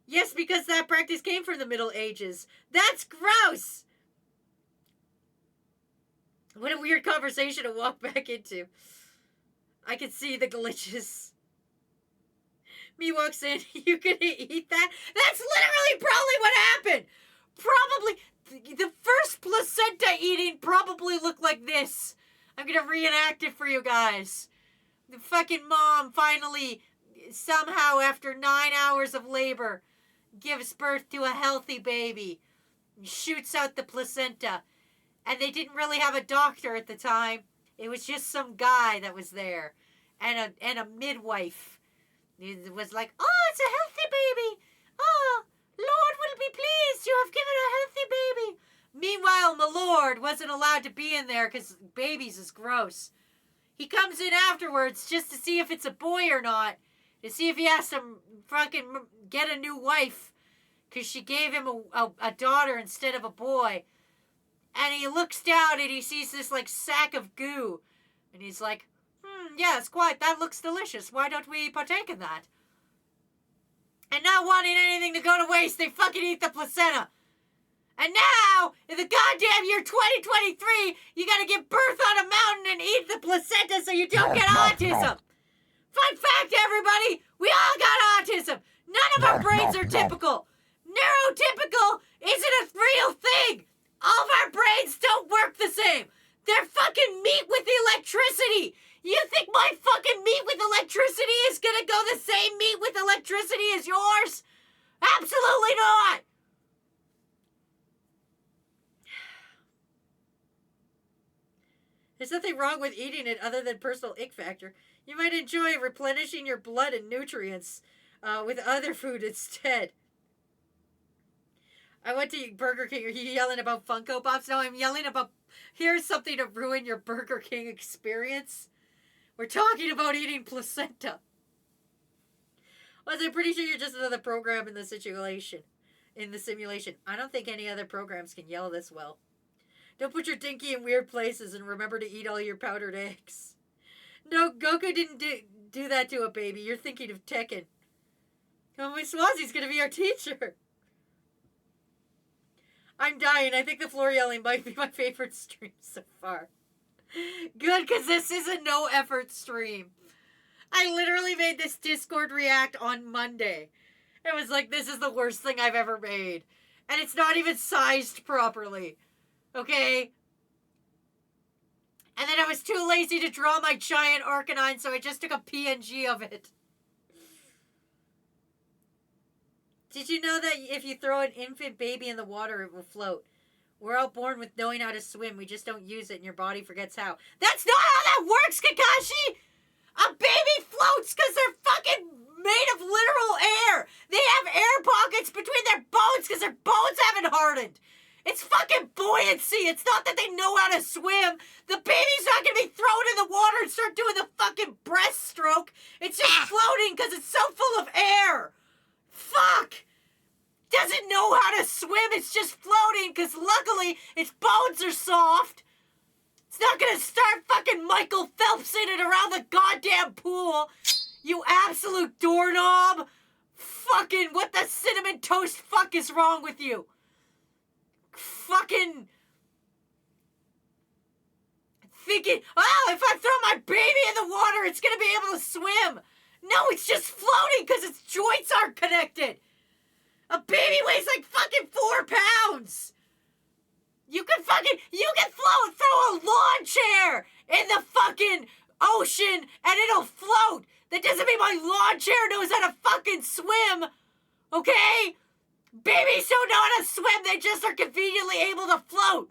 Yes, because that practice came from the Middle Ages. That's gross. What a weird conversation to walk back into. I can see the glitches. Me walks in, you gonna eat that? That's literally probably what happened! probably, the first placenta eating probably looked like this. I'm gonna reenact it for you guys. The fucking mom finally, somehow after 9 hours of labor, gives birth to a healthy baby. Shoots out the placenta. And they didn't really have a doctor at the time. It was just some guy that was there. And a midwife. It was like, oh, it's a healthy baby. Oh, Lord will be pleased. You have given a healthy baby. Meanwhile, my lord wasn't allowed to be in there because babies is gross. He comes in afterwards just to see if it's a boy or not. To see if he has to fucking get a new wife. Because she gave him a daughter instead of a boy. And he looks down and he sees this, like, sack of goo. And he's like, yes, quite, that looks delicious. Why don't we partake in that? And not wanting anything to go to waste, they fucking eat the placenta. And now, in the goddamn year 2023, you gotta give birth on a mountain and eat the placenta so you don't get autism. Fun fact, everybody, we all got autism. None of our brains are typical. Neurotypical isn't a real thing. All of our brains don't work the same. They're fucking meat with electricity. You think my fucking meat with electricity is gonna go the same meat with electricity as yours? Absolutely not. There's nothing wrong with eating it other than personal ick factor. You might enjoy replenishing your blood and nutrients with other food instead. I went to Burger King. Are you yelling about Funko Pops? No, I'm yelling about, here's something to ruin your Burger King experience. We're talking about eating placenta. Well, I'm pretty sure you're just another program in the simulation. I don't think any other programs can yell this well. Don't put your dinky in weird places and remember to eat all your powdered eggs. No, Goku didn't do that to a baby. You're thinking of Tekken. Oh, my Swazi's gonna be our teacher. I'm dying. I think the floor yelling might be my favorite stream so far. Good, because this is a no-effort stream. I literally made this Discord react on Monday. It was like, this is the worst thing I've ever made. And it's not even sized properly. Okay? And then I was too lazy to draw my giant Arcanine, so I just took a PNG of it. Did you know that if you throw an infant baby in the water, it will float? We're all born with knowing how to swim. We just don't use it and your body forgets how. That's not how that works, Kakashi! A baby floats because they're fucking made of literal air. They have air pockets between their bones because their bones haven't hardened. It's fucking buoyancy. It's not that they know how to swim. The baby's not going to be thrown in the water and start doing the fucking breaststroke. It's just floating because it's so full of air. Fuck. Doesn't know how to swim. It's just floating because luckily its bones are soft. It's not going to start fucking Michael Phelps in it around the goddamn pool. You absolute doorknob. Fucking what the cinnamon toast fuck is wrong with you? Fucking thinking, oh, if I throw my baby in the water, it's gonna be able to swim. No, it's just floating because its joints aren't connected. A baby weighs like fucking 4 pounds. You can throw a lawn chair in the fucking ocean and it'll float. That doesn't mean my lawn chair knows how to fucking swim. Okay? Babies don't know how to swim. They just are conveniently able to float.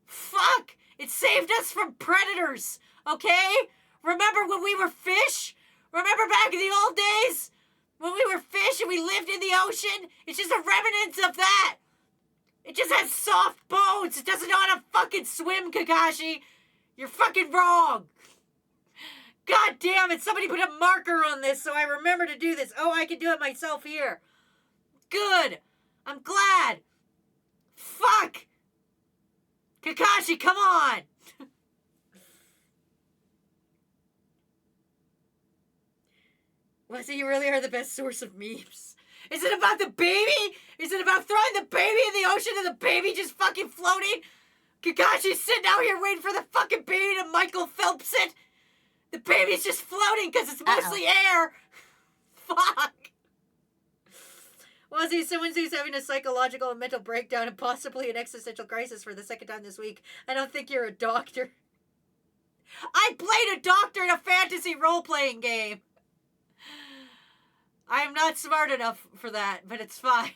Fuck. It saved us from predators. Okay? Remember when we were fish? Remember back in the old days? When we were fish and we lived in the ocean? It's just a remnant of that. It just has soft bones. It doesn't know how to fucking swim, Kakashi. You're fucking wrong. God damn it. Somebody put a marker on this so I remember to do this. Oh, I can do it myself here. Good. I'm glad. Fuck. Kakashi, come on. Wesley, you really are the best source of memes. Is it about the baby? Is it about throwing the baby in the ocean and the baby just fucking floating? Kakashi's sitting out here waiting for the fucking baby to Michael Phelps it. The baby's just floating because it's mostly air. Fuck. Well, Ozzy, someone who's having a psychological and mental breakdown and possibly an existential crisis for the second time this week. I don't think you're a doctor. I played a doctor in a fantasy role-playing game. I am not smart enough for that, but it's fine.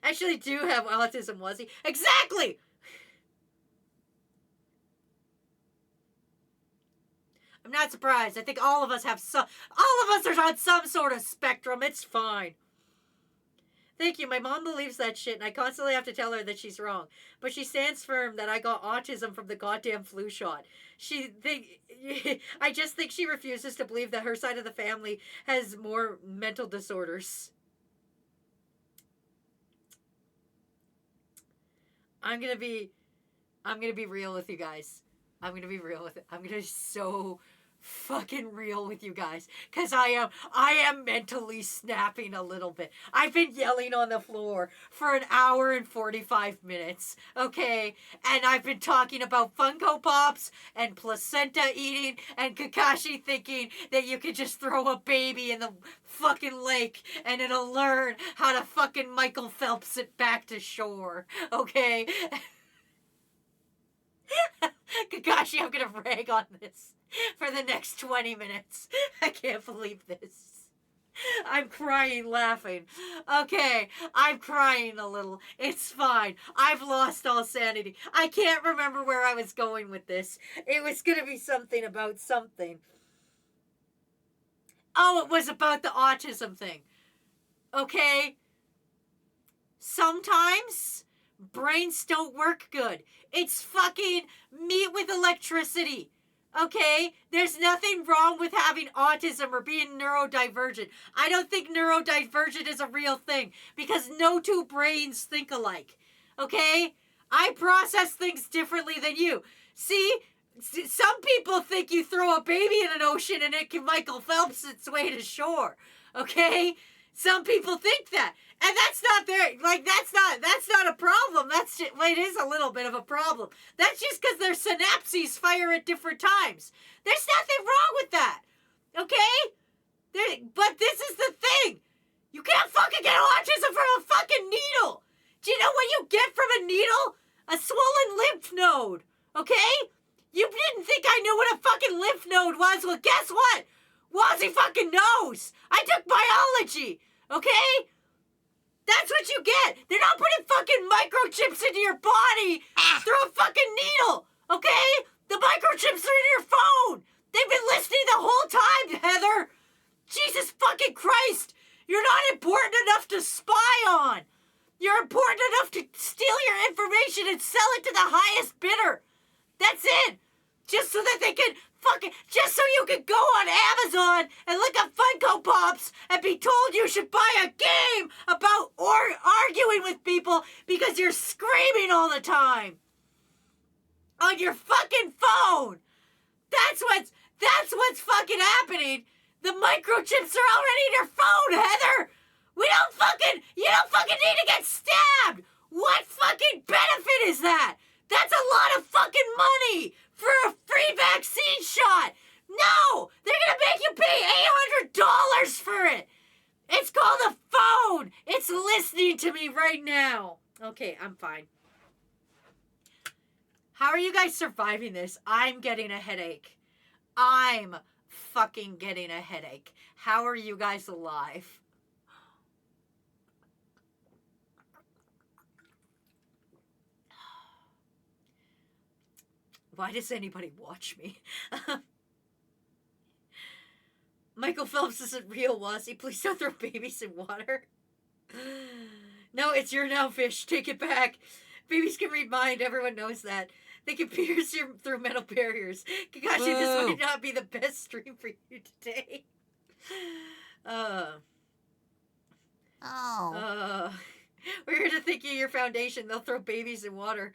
Actually do have autism, was he? Exactly! I'm not surprised. I think all of us have some... All of us are on some sort of spectrum. It's fine. Thank you. My mom believes that shit, and I constantly have to tell her that she's wrong. But she stands firm that I got autism from the goddamn flu shot. I just think she refuses to believe that her side of the family has more mental disorders. I'm gonna be real with you guys. I'm gonna be so fucking real with you guys, because I am mentally snapping a little bit. I've been yelling on the floor for an hour and 45 minutes, okay? And I've been talking about Funko Pops and placenta eating and Kakashi thinking that you could just throw a baby in the fucking lake and it'll learn how to fucking Michael Phelps it back to shore, okay? Kakashi, I'm gonna rag on this for the next 20 minutes. I can't believe this. I'm crying laughing. Okay, I'm crying a little. It's fine. I've lost all sanity. I can't remember where I was going with this. It was gonna be something about something. Oh, it was about the autism thing. Okay? Sometimes brains don't work good. It's fucking meat with electricity. Okay? There's nothing wrong with having autism or being neurodivergent. I don't think neurodivergent is a real thing because no two brains think alike. Okay? I process things differently than you. See? Some people think you throw a baby in an ocean and it can Michael Phelps its way to shore. Okay? Some people think that. And that's not that's not a problem. That's just, well, it is a little bit of a problem. That's just because their synapses fire at different times. There's nothing wrong with that. Okay? But this is the thing. You can't fucking get autism from a fucking needle. Do you know what you get from a needle? A swollen lymph node. Okay? You didn't think I knew what a fucking lymph node was. Well, guess what? Wazzy fucking knows. I took biology. Okay? That's what you get. They're not putting fucking microchips into your body through a fucking needle. Okay? The microchips are in your phone. They've been listening the whole time, Heather. Jesus fucking Christ. You're not important enough to spy on. You're important enough to steal your information and sell it to the highest bidder. That's it. Just so that they can just so you can go on Amazon and look up Funko Pops and be told you should buy a game about arguing with people because you're screaming all the time on your fucking phone. That's what's fucking happening. The microchips are already in your phone, Heather. You don't fucking need to get stabbed. What fucking benefit is that? That's a lot of fucking money for a free vaccine shot. No, they're gonna make you pay $800 for it. It's called a phone. It's listening to me right now. Okay, I'm fine. How are you guys surviving this? I'm getting a headache. I'm fucking getting a headache. How are you guys alive? Why does anybody watch me? Michael Phelps isn't real, Wazzy. Please don't throw babies in water. No, it's your now, fish. Take it back. Babies can read mind. Everyone knows that. They can pierce you through metal barriers. Kakashi, this might not be the best stream for you today. We're to think of your foundation. They'll throw babies in water.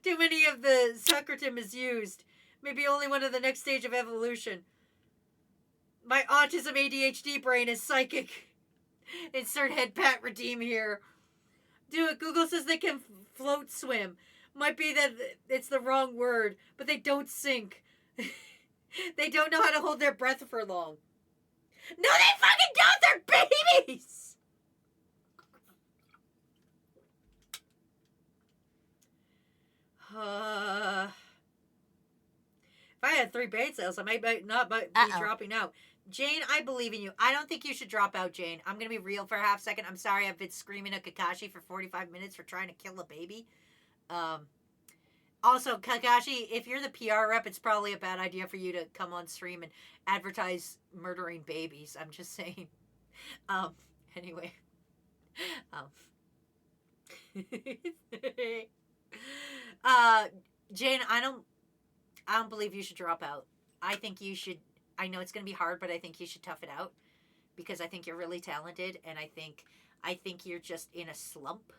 Too many of the Socratum is used. Maybe only one of the next stage of evolution. My autism ADHD brain is psychic. Insert head pat redeem here. Do it. Google says they can float swim. Might be that it's the wrong word, but they don't sink. They don't know how to hold their breath for long. No, they fucking don't! They're babies! If I had 3 bait sales, I might not be dropping out. Jane, I believe in you. I don't think you should drop out, Jane. I'm going to be real for a half second. I'm sorry I've been screaming at Kakashi for 45 minutes for trying to kill a baby. Also, Kakashi, if you're the PR rep, it's probably a bad idea for you to come on stream and advertise murdering babies. I'm just saying. Anyway. Jane, I don't believe you should drop out. I think you should, I know it's going to be hard, but I think you should tough it out because I think you're really talented and I think you're just in a slump.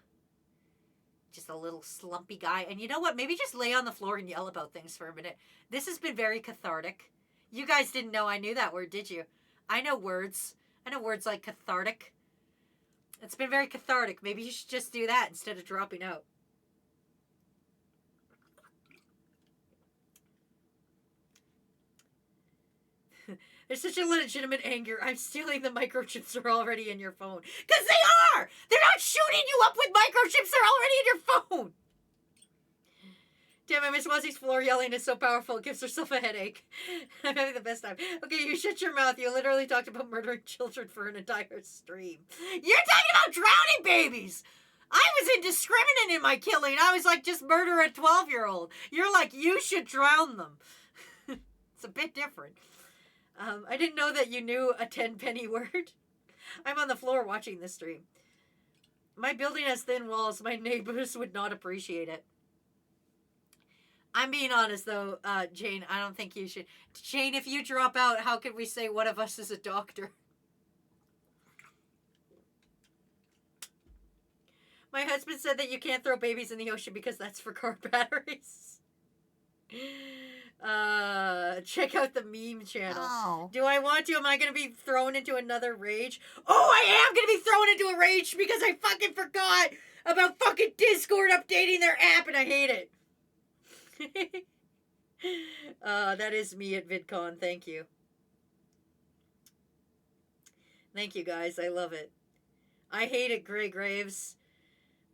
Just a little slumpy guy. And you know what? Maybe just lay on the floor and yell about things for a minute. This has been very cathartic. You guys didn't know I knew that word, did you? I know words. I know words like cathartic. It's been very cathartic. Maybe you should just do that instead of dropping out. There's such a legitimate anger. I'm stealing the microchips are already in your phone. Because they are! They're not shooting you up with microchips. They're already in your phone. Damn it, Miss Wazi's floor yelling is so powerful. It gives herself a headache. I'm having the best time. Okay, you shut your mouth. You literally talked about murdering children for an entire stream. You're talking about drowning babies! I was indiscriminate in my killing. I was like, just murder a 12-year-old. You're like, you should drown them. It's a bit different. I didn't know that you knew a 10-penny word. I'm on the floor watching this stream. My building has thin walls. My neighbors would not appreciate it. I'm being honest, though, Jane. I don't think you should. Jane, if you drop out, how can we say one of us is a doctor? My husband said that you can't throw babies in the ocean because that's for car batteries. Check out the meme channel. Oh. Do I want to? Am I going to be thrown into another rage? Oh, I am going to be thrown into a rage because I fucking forgot about fucking Discord updating their app and I hate it. That is me at VidCon. Thank you. Thank you, guys. I love it. I hate it, Grey Graves.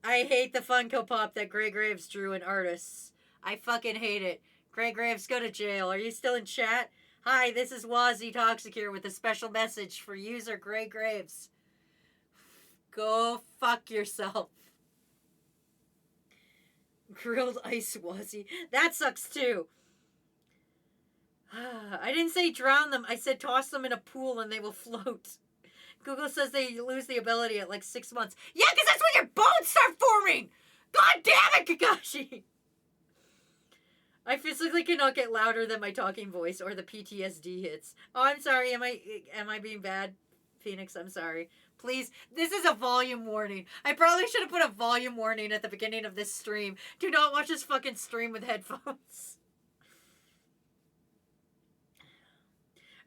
I hate the Funko Pop that Grey Graves drew in Artists. I fucking hate it. Grey Graves, go to jail. Are you still in chat? Hi, this is Wazzy Toxic here with a special message for user Grey Graves. Go fuck yourself. Grilled ice Wazzy. That sucks too. I didn't say drown them. I said toss them in a pool and they will float. Google says they lose the ability at like 6 months. Yeah, because that's when your bones start forming! God damn it, Kakashi! I physically cannot get louder than my talking voice or the PTSD hits. Oh, I'm sorry. Am I being bad, Phoenix? I'm sorry. Please, this is a volume warning. I probably should have put a volume warning at the beginning of this stream. Do not watch this fucking stream with headphones.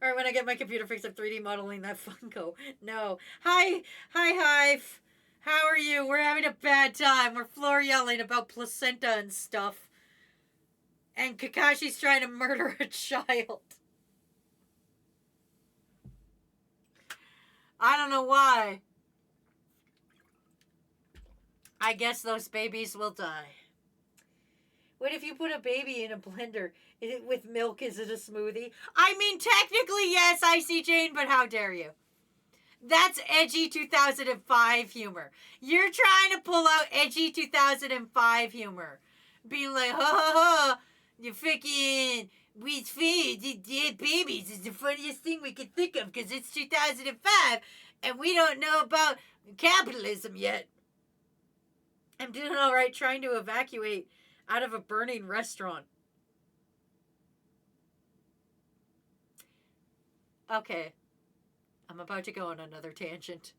Alright, when I get my computer fixed, I'm 3D modeling that Funko. No. Hi, Hive. How are you? We're having a bad time. We're floor yelling about placenta and stuff. And Kakashi's trying to murder a child. I don't know why. I guess those babies will die. What if you put a baby in a blender? Is it with milk? Is it a smoothie? I mean, technically, yes, I see Jane, but how dare you? That's edgy 2005 humor. You're trying to pull out edgy 2005 humor. Being like, ha ha ha. You freaking with dead babies is the funniest thing we could think of because it's 2005 and we don't know about capitalism yet. I'm doing all right trying to evacuate out of a burning restaurant. Okay. I'm about to go on another tangent.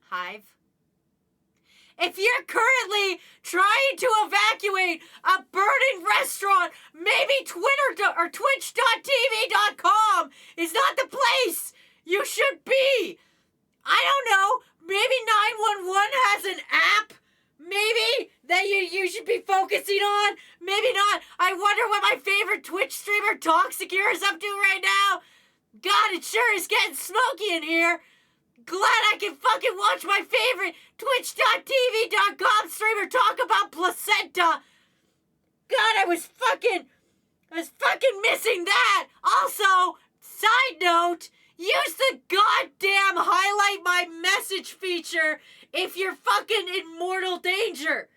Hive. If you're currently trying to evacuate a burning restaurant, maybe Twitter or Twitch.tv.com is not the place you should be. I don't know. Maybe 911 has an app. Maybe that you should be focusing on. Maybe not. I wonder what my favorite Twitch streamer Toxic here is up to right now. God, it sure is getting smoky in here. glad I can fucking watch my favorite twitch.tv.com streamer talk about placenta. God, I was fucking missing that. Also, side note, use the goddamn highlight my message feature if you're fucking in mortal danger.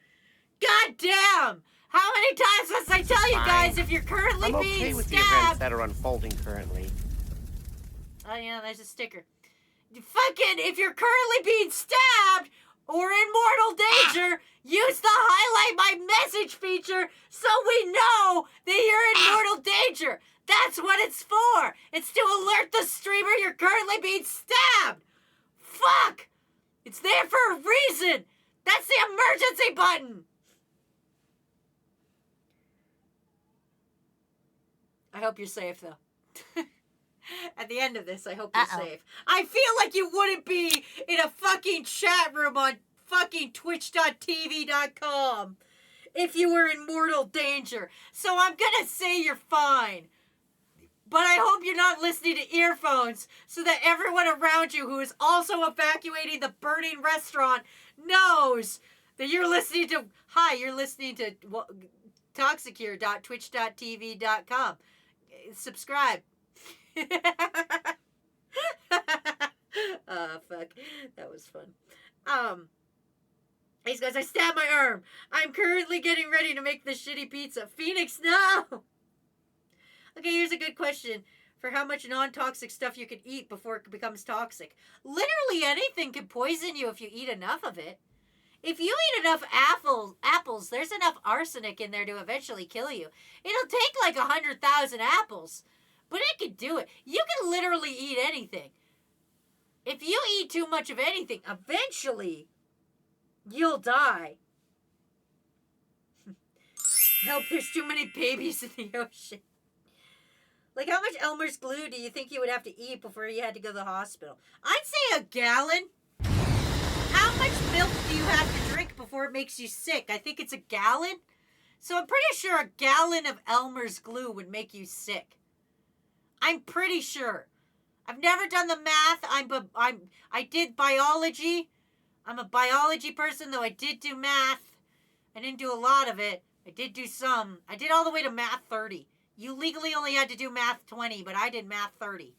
God damn. How many times must I tell you guys if you're currently I'm being okay with the stabbed? events that are unfolding currently. Oh yeah, there's a sticker. Fucking, if you're currently being stabbed or in mortal danger, use the highlight my message feature so we know that you're in mortal danger. That's what it's for. It's to alert the streamer you're currently being stabbed. Fuck. It's there for a reason. That's the emergency button. I hope you're safe, though. At the end of this, I hope you're safe. I feel like you wouldn't be in a fucking chat room on fucking twitch.tv.com if you were in mortal danger. So I'm gonna say you're fine. But I hope you're not listening to earphones so that everyone around you who is also evacuating the burning restaurant knows that you're listening to... Hi, you're listening to Toxicure.twitch.tv.com. Subscribe. Fuck. That was fun. Hey guys, I stabbed my arm. I'm currently getting ready to make the shitty pizza. Phoenix, no! Okay, here's a good question for how much non-toxic stuff you can eat before it becomes toxic. Literally anything can poison you if you eat enough of it. If you eat enough apples, there's enough arsenic in there to eventually kill you. It'll take like 100,000 apples, but it can do it. You can literally eat anything. If you eat too much of anything, eventually you'll die. Help, there's too many babies in the ocean. Like, how much Elmer's glue do you think you would have to eat before you had to go to the hospital? I'd say a gallon. How much milk do you have to drink before it makes you sick? I think it's a gallon. So I'm pretty sure a gallon of Elmer's glue would make you sick. I'm pretty sure. I've never done the math. I did biology. I'm a biology person, though I did do math. I didn't do a lot of it. I did do some. I did all the way to math 30. You legally only had to do math 20, but I did math 30.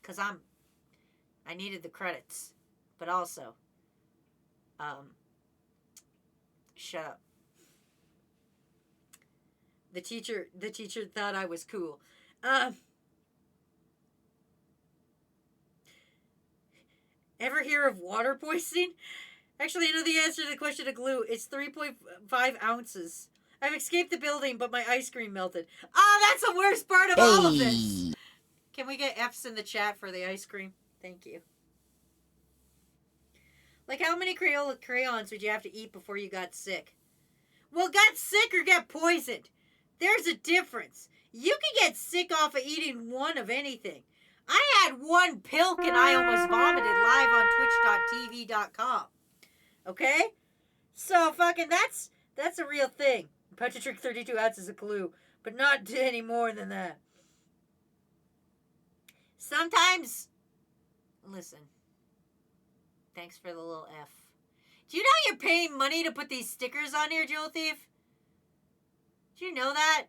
Because I needed the credits. But also, shut up. The teacher thought I was cool. Ever hear of water poisoning? Actually, I know the answer to the question of glue. It's 3.5 ounces. I've escaped the building, but my ice cream melted. Oh, that's the worst part of all of this. Can we get F's in the chat for the ice cream? Thank you. Like, how many Crayola crayons would you have to eat before you got sick? Well, got sick or get poisoned. There's a difference. You can get sick off of eating one of anything. I had one pilk and I almost vomited live on twitch.tv.com. Okay? So, fucking, that's a real thing. I'm about to drink 32 ounces of glue, but not any more than that. Sometimes, listen, thanks for the little F. Do you know you're paying money to put these stickers on here, Jewel Thief? Do you know that?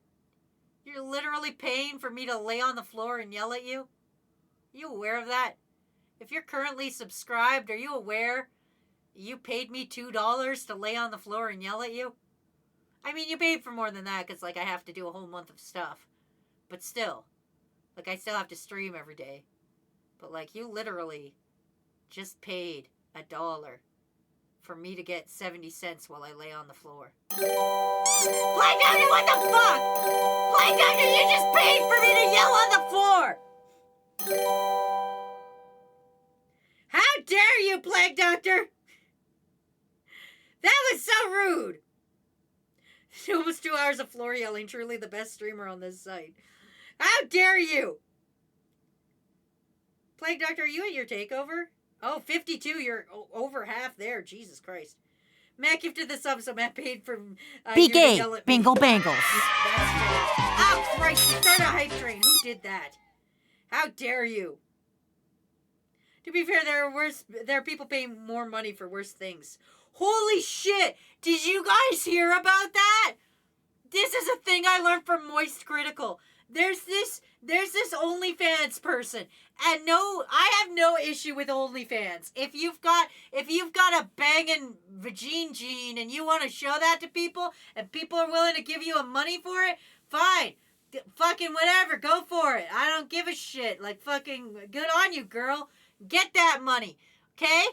You're literally paying for me to lay on the floor and yell at you? Are you aware of that? If you're currently subscribed, are you aware you paid me $2 to lay on the floor and yell at you? I mean, you paid for more than that because, like, I have to do a whole month of stuff. But still. Like, I still have to stream every day. But, like, you literally just paid $1 for me to get 70 cents while I lay on the floor. Black Doctor, what the fuck? Black Doctor, you just paid for me to yell on the floor! How dare you, Plague Doctor? That was so rude. Almost 2 hours of floor yelling. Truly the best streamer on this site. How dare you? Plague Doctor, are you at your takeover? Oh, 52. You're over half there. Jesus Christ. Matt gifted the sub, so Matt paid for... Be gay. Bingle bangles. Oh, Christ. You started a hype train. Who did that? How dare you? To be fair, there are people paying more money for worse things. Holy shit! Did you guys hear about that? This is a thing I learned from Moist Critical. There's this OnlyFans person, and no, I have no issue with OnlyFans. If you've got a banging vagine gene and you want to show that to people, and people are willing to give you money for it, fine. Fucking whatever, go for it. I don't give a shit. Like, fucking good on you, girl. Get that money, okay?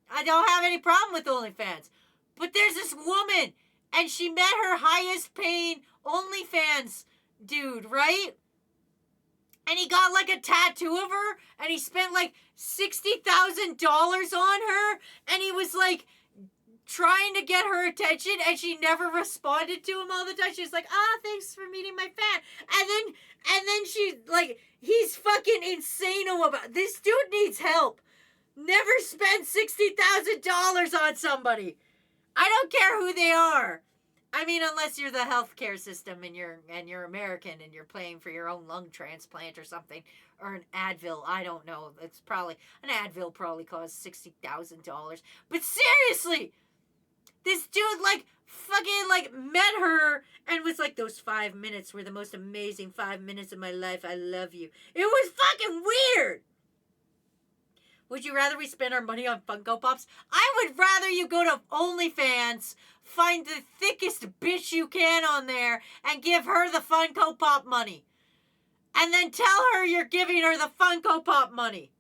I don't have any problem with OnlyFans. But there's this woman, and she met her highest paying OnlyFans dude, right? And he got like a tattoo of her, and he spent like $60,000 on her, and he was like trying to get her attention, and she never responded to him all the time. She's like, thanks for meeting my fan. And then she, like, he's fucking insane about this dude needs help. Never spend $60,000 on somebody. I don't care who they are. I mean, unless you're the healthcare system and you're American and you're paying for your own lung transplant or something, or an Advil. I don't know. It's probably an Advil probably costs $60,000. But seriously, this dude like fucking like met her and was like, those 5 minutes were the most amazing 5 minutes of my life. I love you. It was fucking weird. Would you rather we spend our money on Funko Pops? I would rather you go to OnlyFans, find the thickest bitch you can on there, and give her the Funko Pop money. And then tell her you're giving her the Funko Pop money.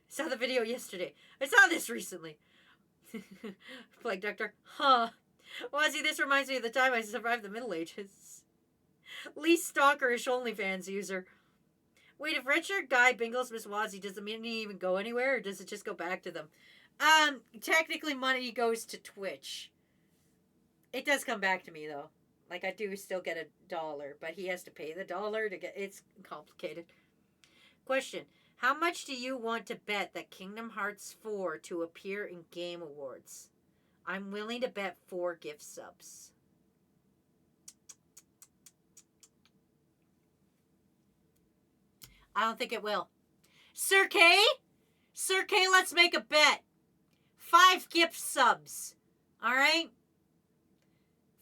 I saw the video yesterday. I saw this recently. Plague Doctor. Huh. Wazzy, this reminds me of the time I survived the Middle Ages. Least stalkerish OnlyFans user. Wait, if Richard Guy Bingles Miss Wazzy, does the money even go anywhere, or does it just go back to them? Technically money goes to Twitch. It does come back to me, though. Like, I do still get $1, but he has to pay the $1 to get... It's complicated. Question. How much do you want to bet that Kingdom Hearts 4 to appear in Game Awards? I'm willing to bet 4 gift subs. I don't think it will. Sir K? Sir K, let's make a bet. 5 gift subs. Alright?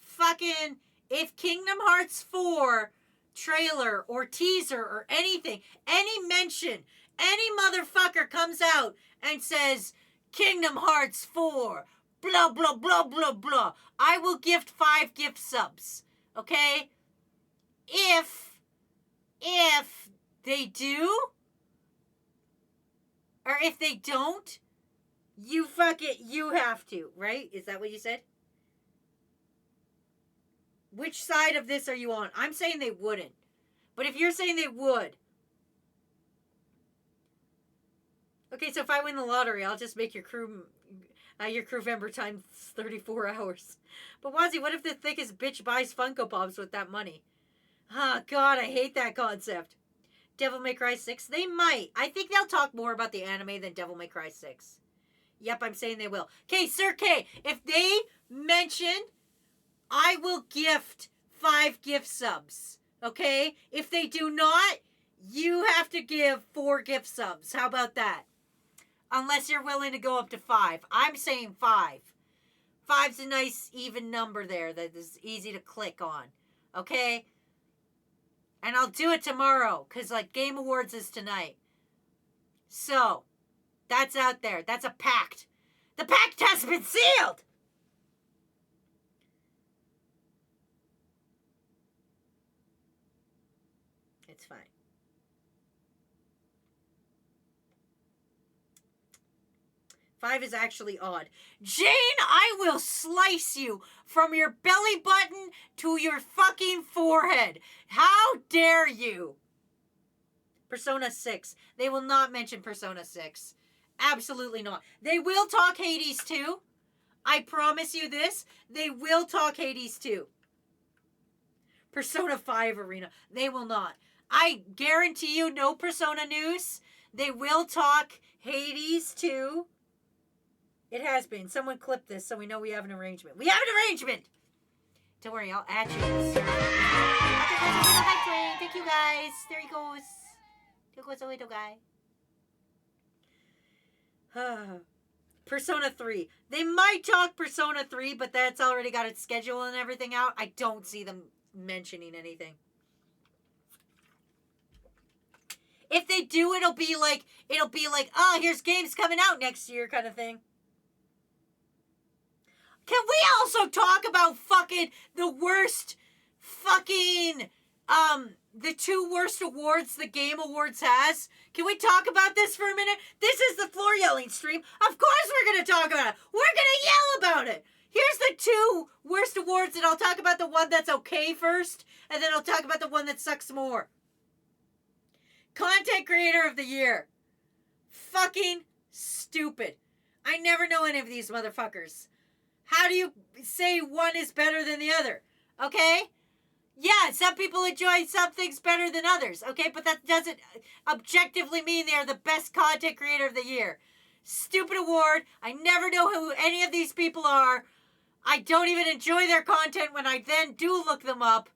Fucking, if Kingdom Hearts 4 trailer or teaser or anything, any mention, any motherfucker comes out and says, Kingdom Hearts 4, blah, blah, blah, blah, blah, I will gift 5 gift subs. Okay? If they do, or if they don't, you have to, right? Is that what you said? Which side of this are you on? I'm saying they wouldn't. But if you're saying they would. Okay, so if I win the lottery, I'll just make your crew member times 34 hours. But Wazzy, what if the thickest bitch buys Funko Pops with that money? Oh, God, I hate that concept. Devil May Cry 6? They might. I think they'll talk more about the anime than Devil May Cry 6. Yep, I'm saying they will. Okay, Sir K, if they mention, I will gift 5 gift subs. Okay? If they do not, you have to give 4 gift subs. How about that? Unless you're willing to go up to 5. I'm saying 5. 5's a nice even number there that is easy to click on. Okay? And I'll do it tomorrow, because, like, Game Awards is tonight. So, that's out there. That's a pact. The pact has been sealed! It's fine. Five is actually odd. Jane, I will slice you from your belly button to your fucking forehead. How dare you? Persona 6. They will not mention Persona 6. Absolutely not. They will talk Hades 2. I promise you this. They will talk Hades 2. Persona 5 Arena. They will not. I guarantee you no Persona news. They will talk Hades 2. It has been. Someone clipped this so we know we have an arrangement. We have an arrangement! Don't worry, I'll add you. Thank you, guys. There he goes. There goes the little guy. Persona 3. They might talk Persona 3, but that's already got its schedule and everything out. I don't see them mentioning anything. If they do, it'll be like, oh, here's games coming out next year kind of thing. Can we also talk about fucking the worst fucking, the 2 worst awards the Game Awards has? Can we talk about this for a minute? This is the floor yelling stream. Of course we're going to talk about it. We're going to yell about it. Here's the 2 worst awards, and I'll talk about the one that's okay first, and then I'll talk about the one that sucks more. Content Creator of the Year. Fucking stupid. I never know any of these motherfuckers. How do you say one is better than the other? Okay? Yeah, some people enjoy some things better than others. Okay, but that doesn't objectively mean they are the best content creator of the year. Stupid award. I never know who any of these people are. I don't even enjoy their content when I then do look them up.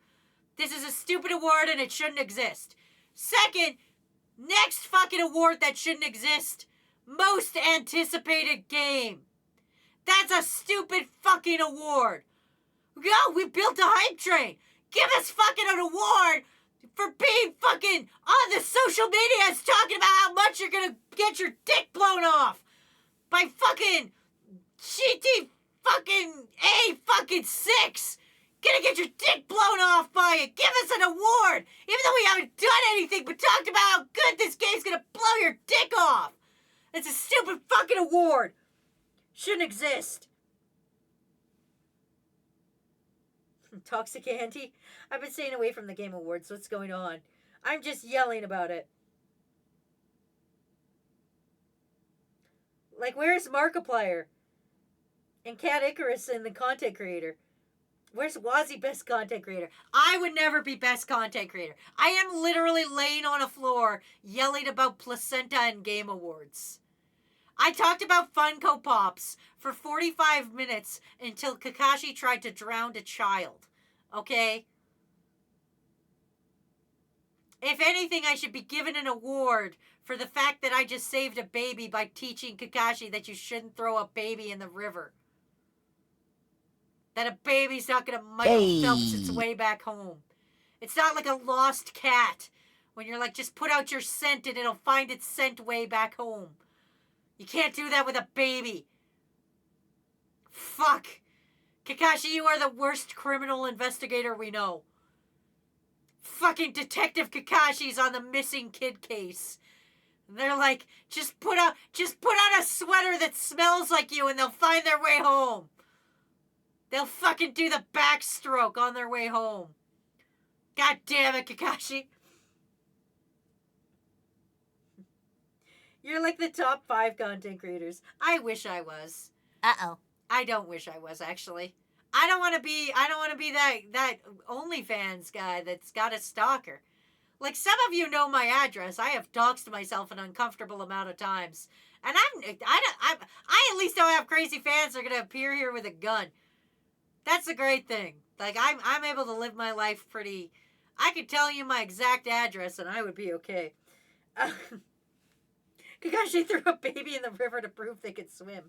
This is a stupid award and it shouldn't exist. Second, next fucking award that shouldn't exist. Most anticipated game. That's a stupid fucking award. Yo, we built a hype train. Give us fucking an award for being fucking on the social medias talking about how much you're gonna get your dick blown off by fucking GT fucking A fucking 6. Gonna get your dick blown off by it. Give us an award. Even though we haven't done anything but talked about how good this game's gonna blow your dick off. It's a stupid fucking award. Shouldn't exist. Toxic Andy? I've been staying away from the Game Awards. What's going on? I'm just yelling about it. Like, where's Markiplier? And Cat Icarus and the content creator? Where's Wazzy Best Content Creator? I would never be Best Content Creator. I am literally laying on a floor yelling about placenta and Game Awards. I talked about Funko Pops for 45 minutes until Kakashi tried to drown a child. Okay? If anything, I should be given an award for the fact that I just saved a baby by teaching Kakashi that you shouldn't throw a baby in the river. That a baby's not going to Michael Phelps its way back home. It's not like a lost cat when you're like, just put out your scent and it'll find its scent way back home. You can't do that with a baby. Fuck. Kakashi, you are the worst criminal investigator we know. Fucking Detective Kakashi's on the missing kid case. And they're like, just put on a sweater that smells like you and they'll find their way home. They'll fucking do the backstroke on their way home. God damn it, Kakashi. You're like the top 5 content creators. I wish I was. Uh-oh. I don't wish I was, actually. I don't want to be that OnlyFans guy that's got a stalker. Like, some of you know my address. I have doxed myself an uncomfortable amount of times. And I at least don't have crazy fans that are going to appear here with a gun. That's a great thing. Like, I'm able to live my life pretty... I could tell you my exact address and I would be okay. Kakashi threw a baby in the river to prove they could swim.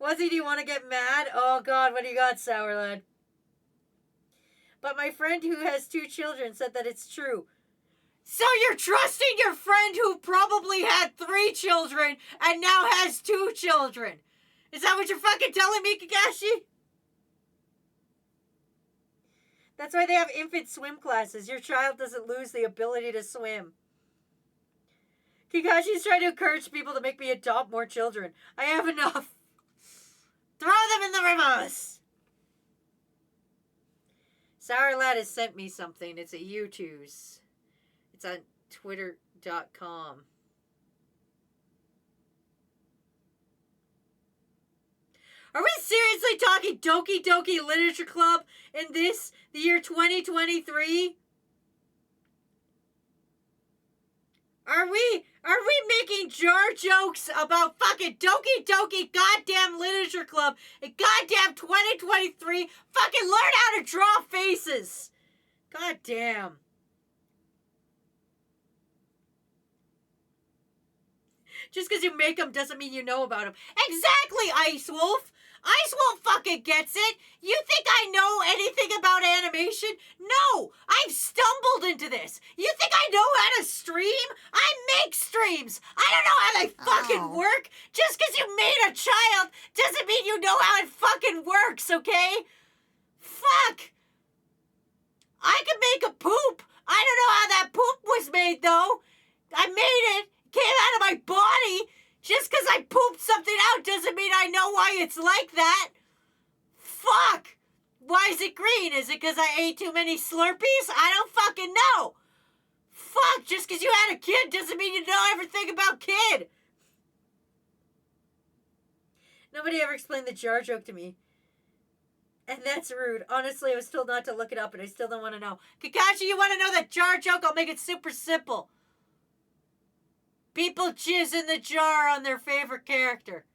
Wazzy, do you want to get mad? Oh, God, what do you got, Sour Lad? But my friend who has 2 children said that it's true. So you're trusting your friend who probably had 3 children and now has 2 children? Is that what you're fucking telling me, Kakashi? That's why they have infant swim classes. Your child doesn't lose the ability to swim. Kakashi's trying to encourage people to make me adopt more children. I have enough. Throw them in the rivers. Sour Lad has sent me something. It's a YouTube's. It's on twitter.com. Are we seriously talking Doki Doki Literature Club in the year 2023? Are we making jar jokes about fucking Doki Doki goddamn Literature Club in goddamn 2023? Fucking learn how to draw faces. Goddamn. Just because you make them doesn't mean you know about them. Exactly, Ice Wolf. Ice Wolf fucking gets it. You think I know anything about animation? No, I've stumbled into this. You think I know how to stream? I make streams. I don't know how they fucking work. Just because you made a child doesn't mean you know how it fucking works, okay? Fuck. I can make a poop. I don't know how that poop was made, though. I made it. It came out of my body. Just because I pooped something out doesn't mean I know why it's like that. Fuck. Why is it green? Is it because I ate too many Slurpees? I don't fucking know. Fuck. Just because you had a kid doesn't mean you know everything about kid. Nobody ever explained the jar joke to me. And that's rude. Honestly, I was told not to look it up, and I still don't want to know. Kakashi, you want to know that jar joke? I'll make it super simple. People jizz in the jar on their favorite character.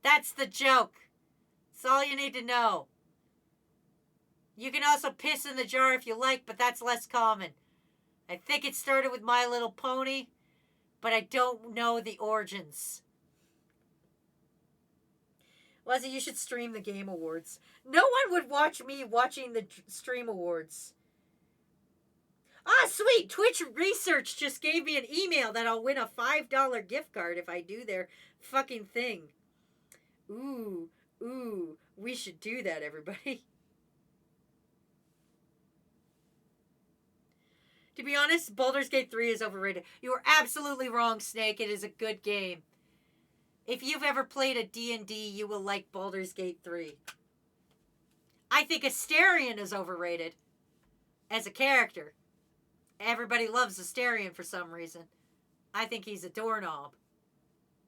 That's the joke. That's all you need to know. You can also piss in the jar if you like, but that's less common. I think it started with My Little Pony, but I don't know the origins. Leslie, you should stream the Game Awards. No one would watch me watching the Stream Awards. Ah, sweet! Twitch Research just gave me an email that I'll win a $5 gift card if I do their fucking thing. Ooh, we should do that, everybody. To be honest, Baldur's Gate 3 is overrated. You are absolutely wrong, Snake. It is a good game. If you've ever played a D&D, you will like Baldur's Gate 3. I think Astarion is overrated as a character. Everybody loves Astarion for some reason. I think he's a doorknob.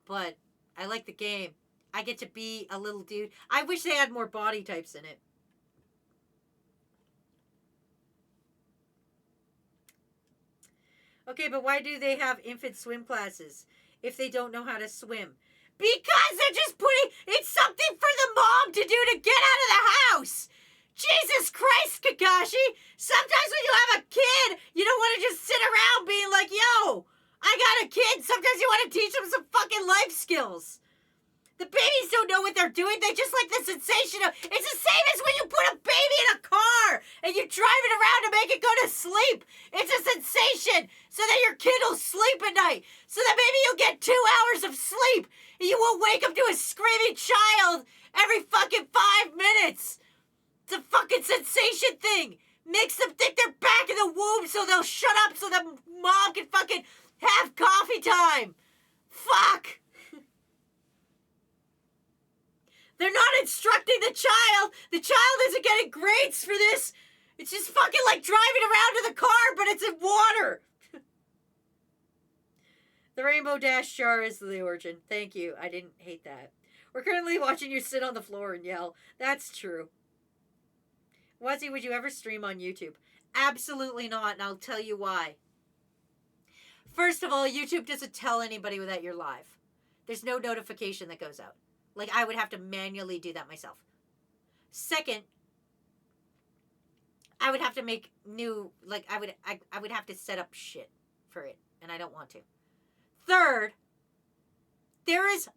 But I like the game. I get to be a little dude. I wish they had more body types in it. Okay, but why do they have infant swim classes if they don't know how to swim? Because they're just putting... It's something for the mom to do to get out of the house! Jesus Christ, Kakashi! Sometimes when you have a kid, you don't want to just sit around being like, yo, I got a kid. Sometimes you want to teach them some fucking life skills. The babies don't know what they're doing. They just like the sensation of... It's the same as when you put a baby in a car and you drive it around to make it go to sleep. It's a sensation so that your kid will sleep at night. So that maybe you'll get 2 hours of sleep and you won't wake up to a screaming child every fucking 5 minutes. It's a fucking sensation thing. Makes them think they're back in the womb so they'll shut up so that mom can fucking have coffee time. Fuck. They're not instructing the child. The child isn't getting grades for this. It's just fucking like driving around in the car, but it's in water. The Rainbow Dash jar is the origin. Thank you. I didn't hate that. We're currently watching you sit on the floor and yell. That's true. Wazzy, would you ever stream on YouTube? Absolutely not, and I'll tell you why. First of all, YouTube doesn't tell anybody that you're live. There's no notification that goes out. Like, I would have to manually do that myself. Second, I would have to make new, like, I would have to set up shit for it, and I don't want to. Third,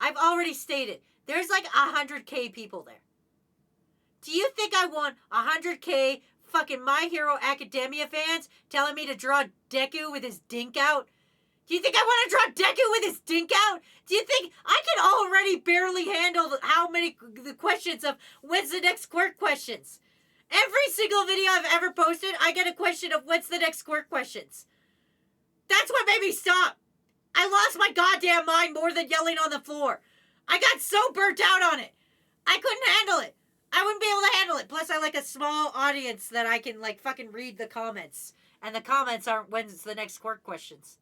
I've already stated, there's like 100K people there. Do you think I want 100K fucking My Hero Academia fans telling me to draw Deku with his dink out? Do you think I want to draw Deku with his dink out? Do you think I can already barely handle the questions of when's the next quirk questions? Every single video I've ever posted, I get a question of what's the next quirk questions. That's what made me stop. I lost my goddamn mind more than yelling on the floor. I got so burnt out on it. I couldn't handle it. I wouldn't be able to handle it. Plus, I like a small audience that I can, like, fucking read the comments. And the comments aren't when's the next quirk questions.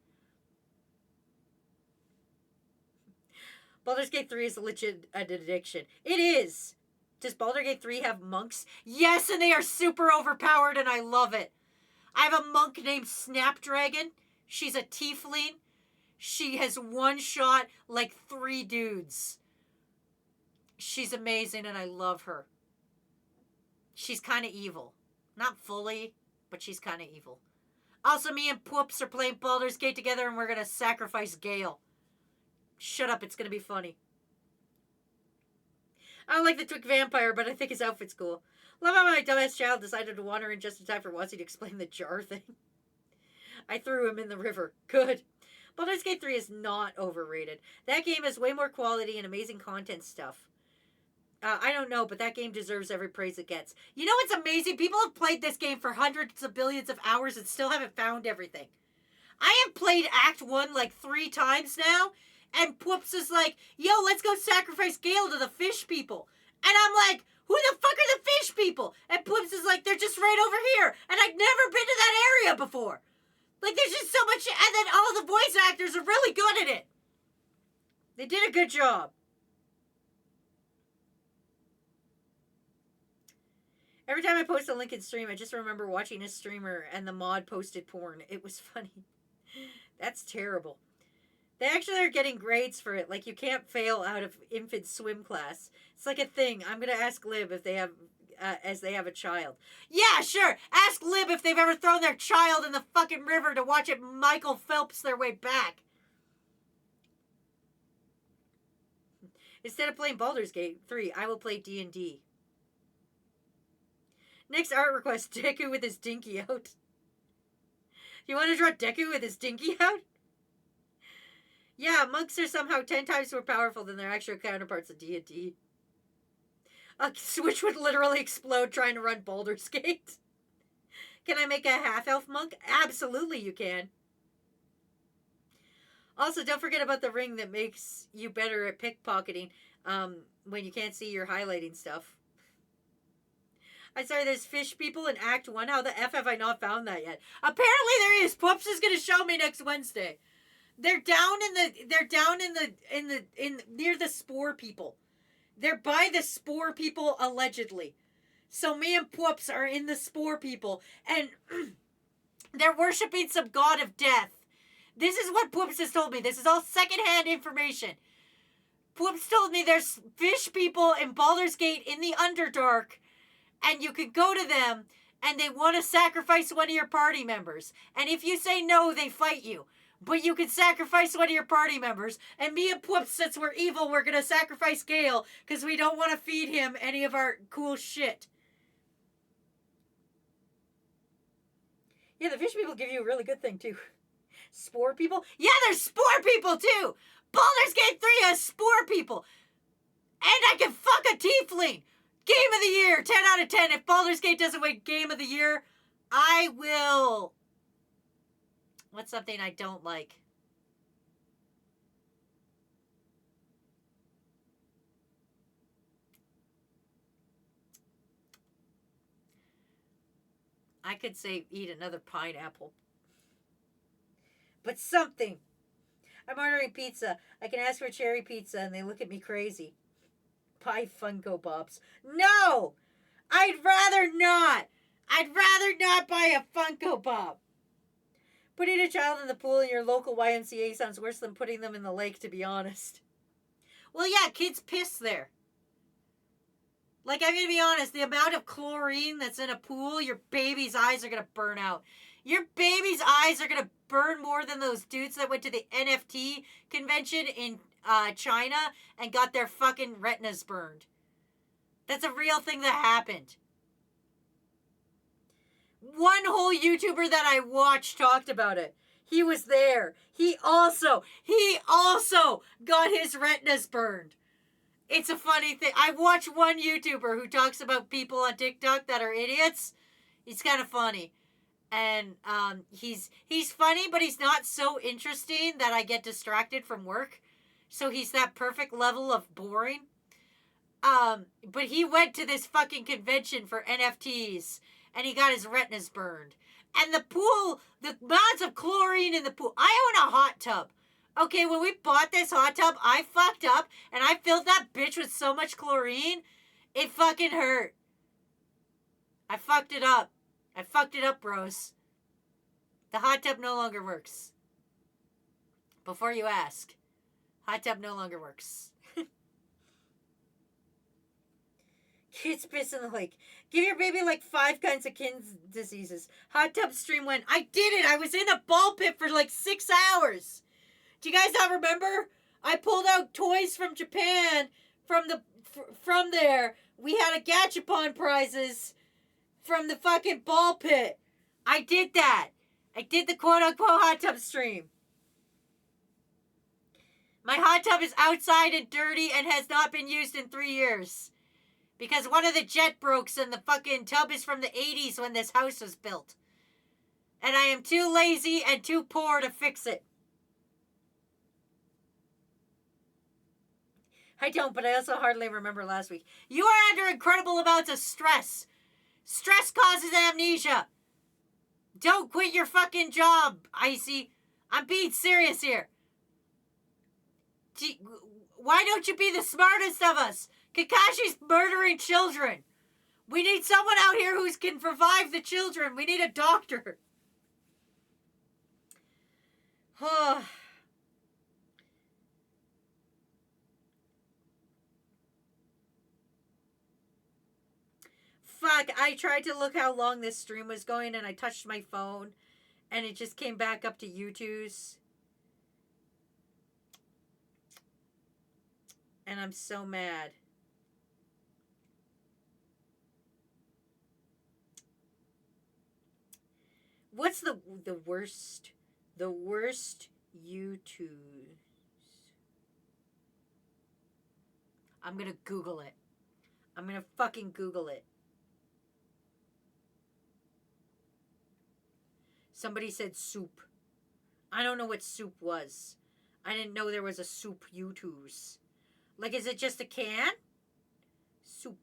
Baldur's Gate 3 is legit an addiction. It is. Does Baldur's Gate 3 have monks? Yes, and they are super overpowered, and I love it. I have a monk named Snapdragon. She's a tiefling. She has one-shot, like, 3 dudes. She's amazing, and I love her. She's kind of evil. Not fully, but she's kind of evil. Also, me and Poops are playing Baldur's Gate together, and we're going to sacrifice Gale. Shut up, it's gonna be funny. I don't like the Twig vampire, but I think his outfit's cool. Love how my dumbass child decided to wander in just in time for Wazzy to explain the jar thing. I threw him in the river. Good. Baldur's Gate 3 is not overrated. That game has way more quality and amazing content stuff. I don't know, but that game deserves every praise it gets. You know what's amazing? People have played this game for hundreds of billions of hours and still haven't found everything. I have played Act 1 like 3 times now, and Pwoops is like, yo, let's go sacrifice Gale to the fish people. And I'm like, who the fuck are the fish people? And Pwoops is like, they're just right over here. And I'd never been to that area before. Like, there's just so much, and then all the voice actors are really good at it. They did a good job. Every time I post a link in stream, I just remember watching a streamer and the mod posted porn. It was funny. That's terrible. They actually are getting grades for it. Like, you can't fail out of infant swim class. It's like a thing. I'm going to ask Lib if they have, as they have a child. Yeah, sure. Ask Lib if they've ever thrown their child in the fucking river to watch it Michael Phelps their way back. Instead of playing Baldur's Gate 3, I will play D&D. Next art request, Deku with his dinky out. You want to draw Deku with his dinky out? Yeah, monks are somehow 10 times more powerful than their actual counterparts in D&D. A Switch would literally explode trying to run Baldur's Gate. Can I make a half-elf monk? Absolutely you can. Also, don't forget about the ring that makes you better at pickpocketing when you can't see your highlighting stuff. I'm sorry, there's fish people in Act 1. How the F have I not found that yet? Apparently there is. Poops is going to show me next Wednesday. They're down near the spore people. They're by the spore people, allegedly. So me and Poops are in the spore people, and they're worshiping some god of death. This is what Poops has told me. This is all secondhand information. Poops told me there's fish people in Baldur's Gate in the Underdark, and you could go to them, and they want to sacrifice one of your party members. And if you say no, they fight you. But you can sacrifice one of your party members. And me and Pwoops, since we're evil, we're going to sacrifice Gale because we don't want to feed him any of our cool shit. Yeah, the fish people give you a really good thing, too. Spore people? Yeah, there's spore people, too! Baldur's Gate 3 has spore people! And I can fuck a tiefling! Game of the year! 10 out of 10. If Baldur's Gate doesn't win Game of the Year, I will... What's something I don't like? I could say eat another pineapple. But something. I'm ordering pizza. I can ask for cherry pizza and they look at me crazy. Buy Funko Pops. No! I'd rather not. I'd rather not buy a Funko Pop. Putting a child in the pool in your local YMCA sounds worse than putting them in the lake, to be honest. Well, yeah, kids piss there. Like, I'm going to be honest, the amount of chlorine that's in a pool, your baby's eyes are going to burn out. Your baby's eyes are going to burn more than those dudes that went to the NFT convention in China and got their fucking retinas burned. That's a real thing that happened. One whole YouTuber that I watched talked about it. He was there. He also got his retinas burned. It's a funny thing. I watch one YouTuber who talks about people on TikTok that are idiots. He's kind of funny. And he's funny, but he's not so interesting that I get distracted from work. So he's that perfect level of boring. But he went to this fucking convention for NFTs. And he got his retinas burned. And the pool, the amounts of chlorine in the pool. I own a hot tub. Okay, when we bought this hot tub, I fucked up. And I filled that bitch with so much chlorine. It fucking hurt. I fucked it up. I fucked it up, bros. The hot tub no longer works. Before you ask. Hot tub no longer works. Kids piss in the lake. Give your baby like 5 kinds of skin diseases. Hot tub stream went. I did it. I was in a ball pit for like 6 hours. Do you guys not remember? I pulled out toys from Japan from there. We had a Gachapon prizes from the fucking ball pit. I did that. I did the quote-unquote hot tub stream. My hot tub is outside and dirty and has not been used in 3 years. Because one of the jet broke and the fucking tub is from the 80s when this house was built. And I am too lazy and too poor to fix it. I don't, but I also hardly remember last week. You are under incredible amounts of stress. Stress causes amnesia. Don't quit your fucking job, Icy. I'm being serious here. Why don't you be the smartest of us? Kakashi's murdering children. We need someone out here who can revive the children. We need a doctor. Fuck, I tried to look how long this stream was going and I touched my phone and it just came back up to YouTube's. And I'm so mad. What's the worst? The worst YouTubes. I'm gonna Google it. I'm gonna fucking Google it. Somebody said soup. I don't know what soup was. I didn't know there was a soup YouTubes. Like, is it just a can? Soup.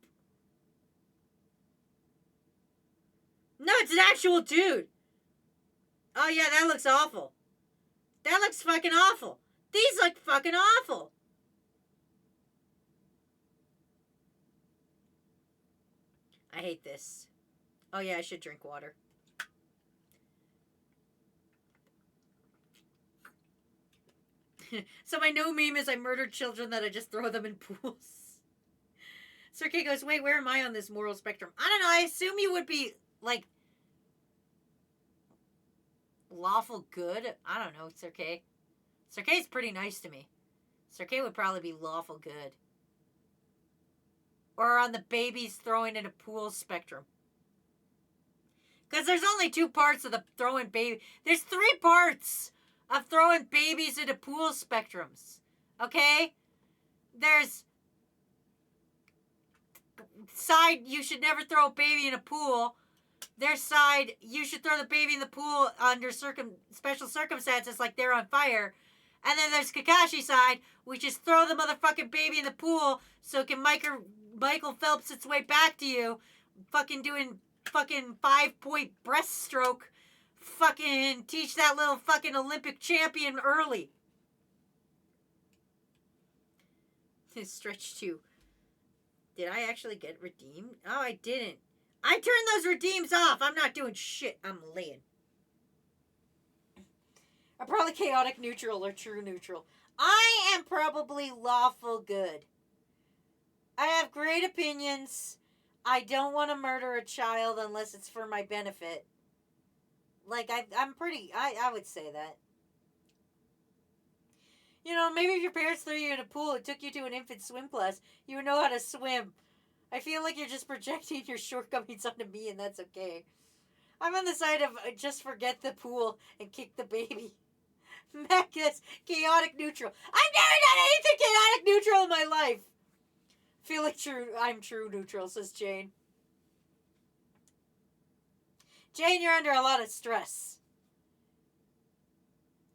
No, it's an actual dude. Oh, yeah, that looks awful. That looks fucking awful. These look fucking awful. I hate this. Oh, yeah, I should drink water. So my new meme is I murdered children that I just throw them in pools. Sir K goes, wait, where am I on this moral spectrum? I don't know. I assume you would be, like, lawful good. I don't know, Sir K. Sir K's pretty nice to me. Sir K would probably be lawful good. Or on the babies throwing in a pool spectrum. Because there's only 2 parts of the throwing baby. There's 3 parts of throwing babies into pool spectrums. Okay? There's side, you should never throw a baby in a pool. There's side, you should throw the baby in the pool under special circumstances like they're on fire. And then there's Kakashi's side, which is throw the motherfucking baby in the pool so it can Michael Phelps its way back to you. Fucking doing fucking 5-point breaststroke. Fucking teach that little fucking Olympic champion early. Stretch 2. Did I actually get redeemed? Oh, I didn't. I turned those redeems off. I'm not doing shit. I'm laying. I'm probably chaotic neutral or true neutral. I am probably lawful good. I have great opinions. I don't want to murder a child unless it's for my benefit. Like, I'm pretty, I would say that. You know, maybe if your parents threw you in a pool and took you to an infant swim class, you would know how to swim. I feel like you're just projecting your shortcomings onto me, and that's okay. I'm on the side of just forget the pool and kick the baby. Mac is chaotic neutral. I've never done anything chaotic neutral in my life. Feel like I'm true neutral, says Jane. Jane, you're under a lot of stress.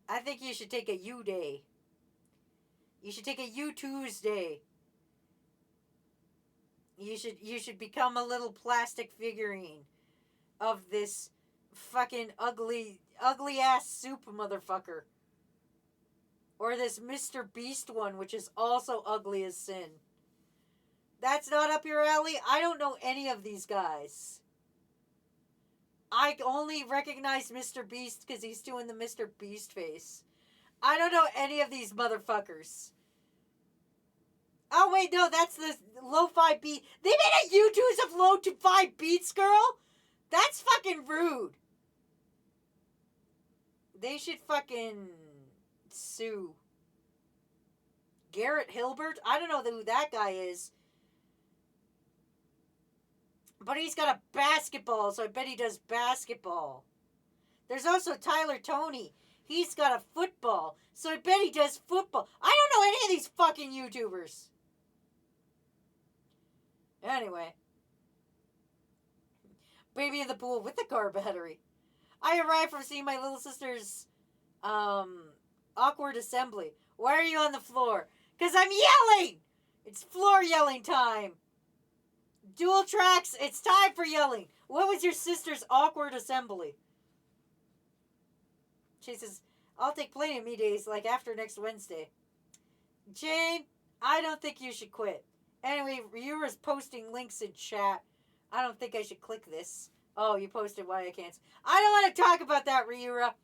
I think you should take a U day. You should take a U Tuesday. You should become a little plastic figurine of this fucking ugly ass soup motherfucker. Or this Mr. Beast one, which is also ugly as sin. That's not up your alley? I don't know any of these guys. I only recognize Mr. Beast because he's doing the Mr. Beast face. I don't know any of these motherfuckers. Oh, wait, no, that's the Lo-Fi Beat. They made a YouTubes of Lo-Fi Beats, girl? That's fucking rude. They should fucking sue. Garrett Hilbert. I don't know who that guy is. But he's got a basketball, so I bet he does basketball. There's also Tyler Toney. He's got a football, so I bet he does football. I don't know any of these fucking YouTubers. Anyway. Baby in the pool with the car battery. I arrived from seeing my little sister's awkward assembly. Why are you on the floor? Because I'm yelling! It's floor yelling time. Dual tracks, it's time for yelling. What was your sister's awkward assembly? She says, I'll take plenty of me days, like after next Wednesday. Jane, I don't think you should quit. Anyway, Ryura's posting links in chat. I don't think I should click this. Oh, you posted why I can't. I don't want to talk about that, Ryura.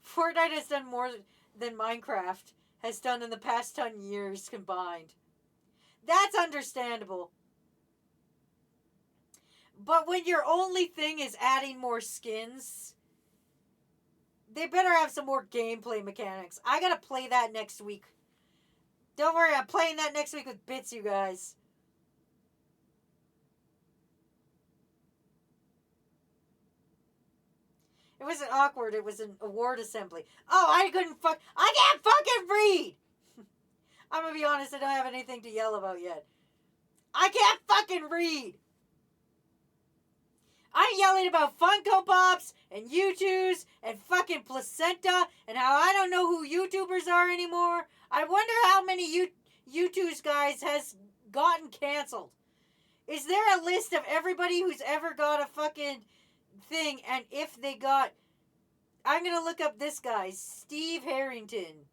Fortnite has done more than Minecraft has done in the past 10 years combined. That's understandable. But when your only thing is adding more skins, they better have some more gameplay mechanics. I gotta play that next week. Don't worry, I'm playing that next week with Bits, you guys. It wasn't awkward, it was an award assembly. Oh, I can't fucking read! I'm gonna be honest, I don't have anything to yell about yet. I can't fucking read! I'm yelling about Funko Pops and U2s and fucking placenta and how I don't know who YouTubers are anymore. I wonder how many U2s guys has gotten canceled. Is there a list of everybody who's ever got a fucking thing and if they got... I'm going to look up this guy, Steve Harrington.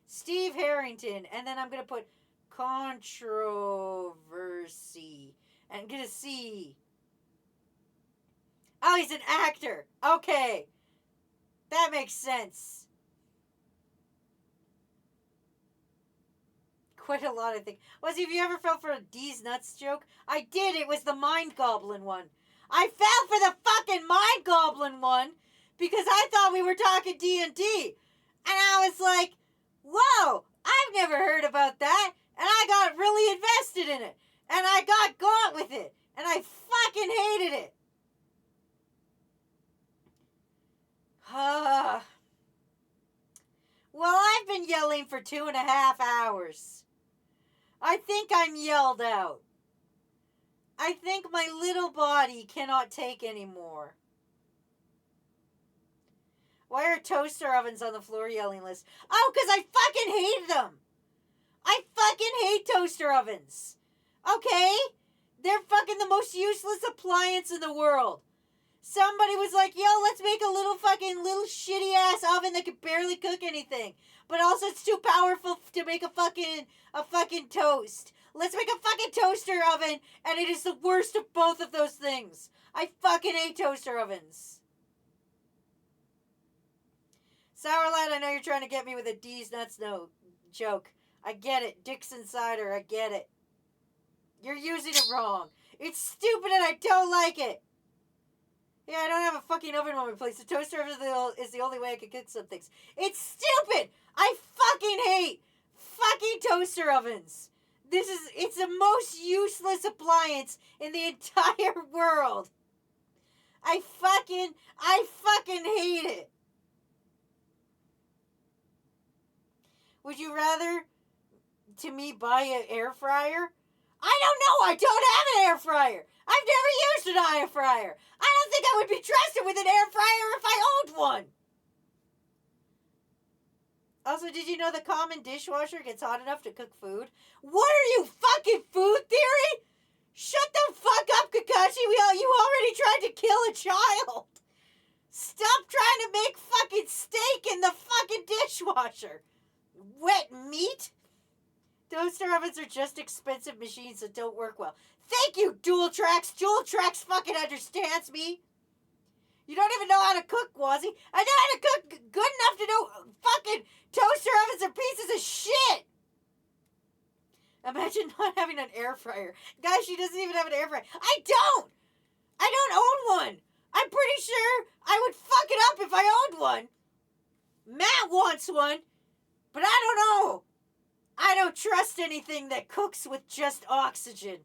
Steve Harrington. And then I'm going to put controversy. And get a C. Oh, he's an actor. Okay. That makes sense. Quite a lot, I think. Have you ever fell for a D's nuts joke? I did. It was the Mind Goblin one. I fell for the fucking Mind Goblin one because I thought we were talking D&D. And I was like, whoa, I've never heard about that. And I got really invested in it. And I got with it. And I fucking hated it. Well, I've been yelling for 2.5 hours. I think I'm yelled out. I think my little body cannot take anymore. Why are toaster ovens on the floor yelling list? Oh, because I fucking hate them. I fucking hate toaster ovens. Okay? They're fucking the most useless appliance in the world. Somebody was like, yo, let's make a little shitty ass oven that could barely cook anything. But also it's too powerful to make a fucking toast. Let's make a fucking toaster oven, and it is the worst of both of those things. I fucking hate toaster ovens. Sour Lad, I know you're trying to get me with a D's nuts no joke. I get it. Dixon cider, I get it. You're using it wrong. It's stupid and I don't like it. Yeah, I don't have a fucking oven on my place. The toaster oven is the only way I can cook some things. It's stupid! I fucking hate fucking toaster ovens. It's the most useless appliance in the entire world. I fucking hate it. Would you rather, to me, buy an air fryer? I don't know. I don't have an air fryer. I've never used an air fryer. I don't think I would be trusted with an air fryer if I owned one. Also, did you know the common dishwasher gets hot enough to cook food? What are you, fucking food theory? Shut the fuck up, Kakashi. You already tried to kill a child. Stop trying to make fucking steak in the fucking dishwasher. Wet meat? Toaster ovens are just expensive machines that don't work well. Thank you, Dual Tracks. Dual Tracks fucking understands me. You don't even know how to cook, Wazzy. I know how to cook good enough to know fucking toaster ovens are pieces of shit. Imagine not having an air fryer. Guys, she doesn't even have an air fryer. I don't own one. I'm pretty sure I would fuck it up if I owned one. Matt wants one, but I don't know. I don't trust anything that cooks with just oxygen.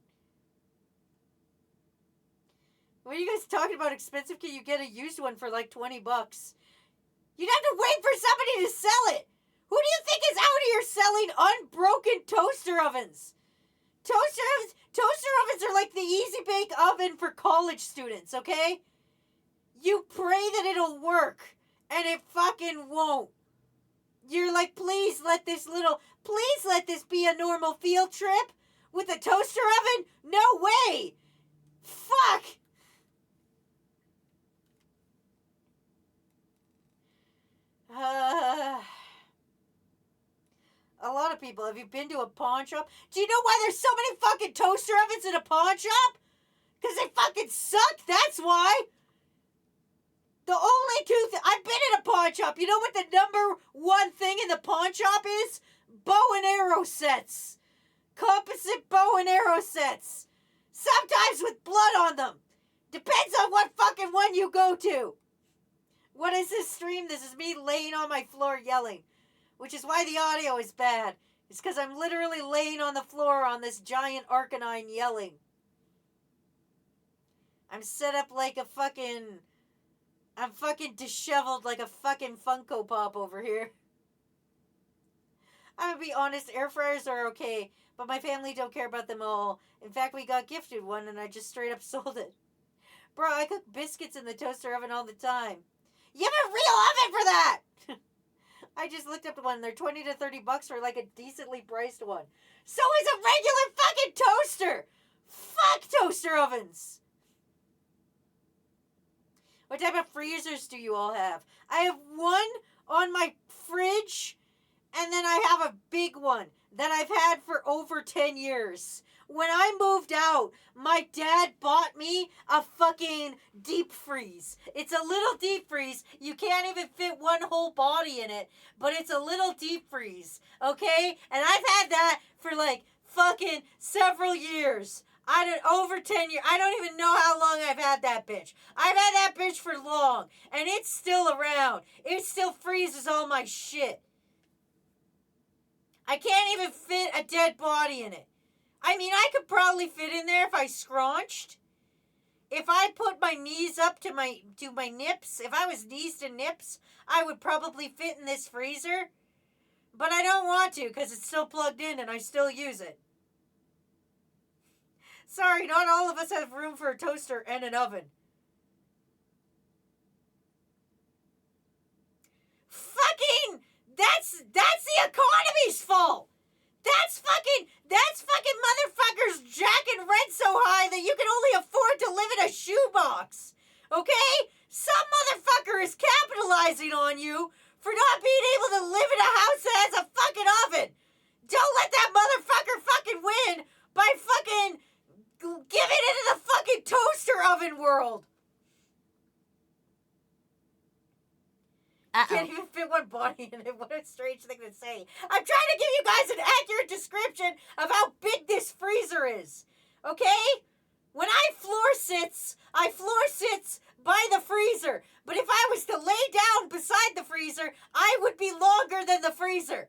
What are you guys talking about expensive? Can you get a used one for like $20? You'd have to wait for somebody to sell it. Who do you think is out here selling unbroken toaster ovens? Toaster ovens are like the Easy Bake Oven for college students, okay? You pray that it'll work, and it fucking won't. You're like, please let this be a normal field trip with a toaster oven? No way! Fuck! A lot of people. Have you been to a pawn shop? Do you know why there's so many fucking toaster ovens in a pawn shop? Because they fucking suck, that's why. The only two I've been in a pawn shop. You know what the number one thing in the pawn shop is? Bow and arrow sets. Composite bow and arrow sets. Sometimes with blood on them. Depends on what fucking one you go to. What is this stream? This is me laying on my floor yelling. Which is why the audio is bad. It's because I'm literally laying on the floor on this giant Arcanine yelling. I'm set up like a fucking... I'm fucking disheveled like a fucking Funko Pop over here. I'm gonna be honest, air fryers are okay, but my family don't care about them all. In fact, we got gifted one and I just straight up sold it. Bro, I cook biscuits in the toaster oven all the time. You have a real oven for that! I just looked up one. They're $20 to $30 for like a decently priced one. So is a regular fucking toaster! Fuck toaster ovens! What type of freezers do you all have? I have one on my fridge, and then I have a big one that I've had for over 10 years. When I moved out, my dad bought me a fucking deep freeze. It's a little deep freeze. You can't even fit one whole body in it, but it's a little deep freeze, okay? And I've had that for like fucking several years. Over 10 years. I don't even know how long I've had that bitch. I've had that bitch for long, and it's still around. It still freezes all my shit. I can't even fit a dead body in it. I mean, I could probably fit in there if I scraunched. If I put my knees up to my nips, if I was knees to nips, I would probably fit in this freezer. But I don't want to because it's still plugged in and I still use it. Sorry, not all of us have room for a toaster and an oven. Fucking, that's the economy's fault. That's fucking motherfuckers jacking rent so high that you can only afford to live in a shoebox. Okay? Some motherfucker is capitalizing on you for not being able to live in a house that has a fucking oven. Don't let that motherfucker fucking win by fucking giving into the fucking toaster oven world. Can't even fit one body in it. What a strange thing to say. I'm trying to give you guys an accurate description of how big this freezer is. Okay? When I floor sits by the freezer. But if I was to lay down beside the freezer, I would be longer than the freezer.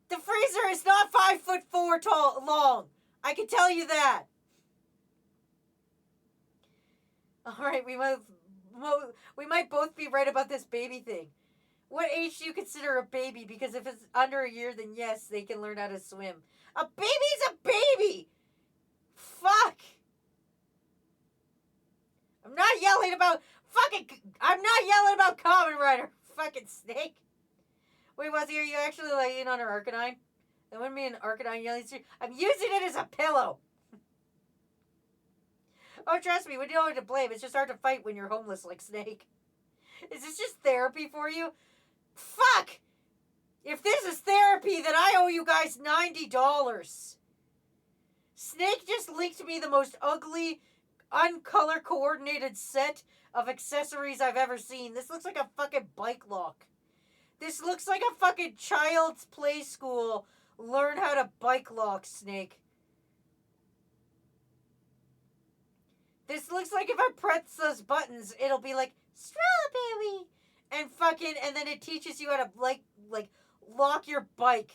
The freezer is not 5'4" tall long. I can tell you that. Alright, we might both be right about this baby thing. What age do you consider a baby? Because if it's under a year, then yes, they can learn how to swim. A baby's a baby! Fuck! I'm not yelling about Kamen Rider, fucking Snake. Wait, Wazzy, are you actually laying on her Arcanine? That wouldn't be an Arcanine yelling. I'm using it as a pillow. Oh, trust me, we don't have to blame. It's just hard to fight when you're homeless like Snake. Is this just therapy for you? Fuck! If this is therapy, then I owe you guys $90. Snake just linked me the most ugly, uncolor coordinated set of accessories I've ever seen. This looks like a fucking bike lock. This looks like a fucking child's play school. Learn how to bike lock, Snake. This looks like if I press those buttons, it'll be like, strawberry. and then it teaches you how to, like, lock your bike.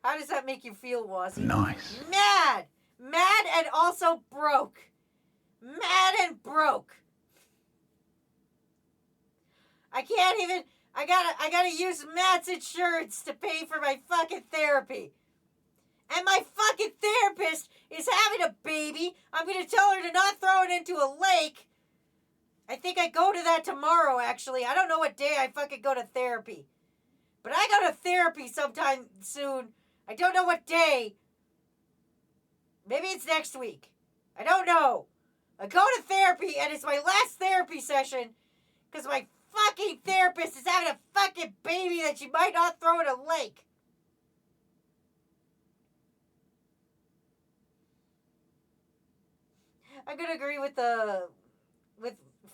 How does that make you feel, Wazzy? Nice. Mad! Mad and also broke. Mad and broke. I can't even... I gotta use Matt's insurance to pay for my fucking therapy. And my fucking therapist is having a baby. I'm gonna tell her to not throw it into a lake. I think I go to that tomorrow, actually. I don't know what day I fucking go to therapy. But I go to therapy sometime soon. I don't know what day. Maybe it's next week. I don't know. I go to therapy, and it's my last therapy session because my fucking therapist is having a fucking baby that she might not throw in a lake. I'm gonna agree with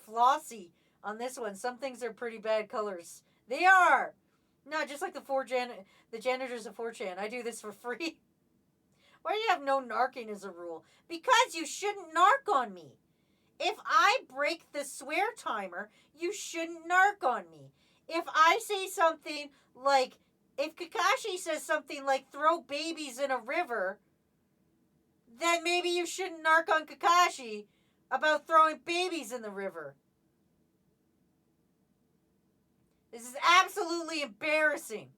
Flossie on this one. Some things are pretty bad colors. They are. No, just like the janitors of 4chan. I do this for free. Why do you have no narking as a rule? Because you shouldn't narc on me. If I break the swear timer, you shouldn't narc on me. If I say something like, if Kakashi says something like throw babies in a river, then maybe you shouldn't narc on Kakashi about throwing babies in the river. This is absolutely embarrassing.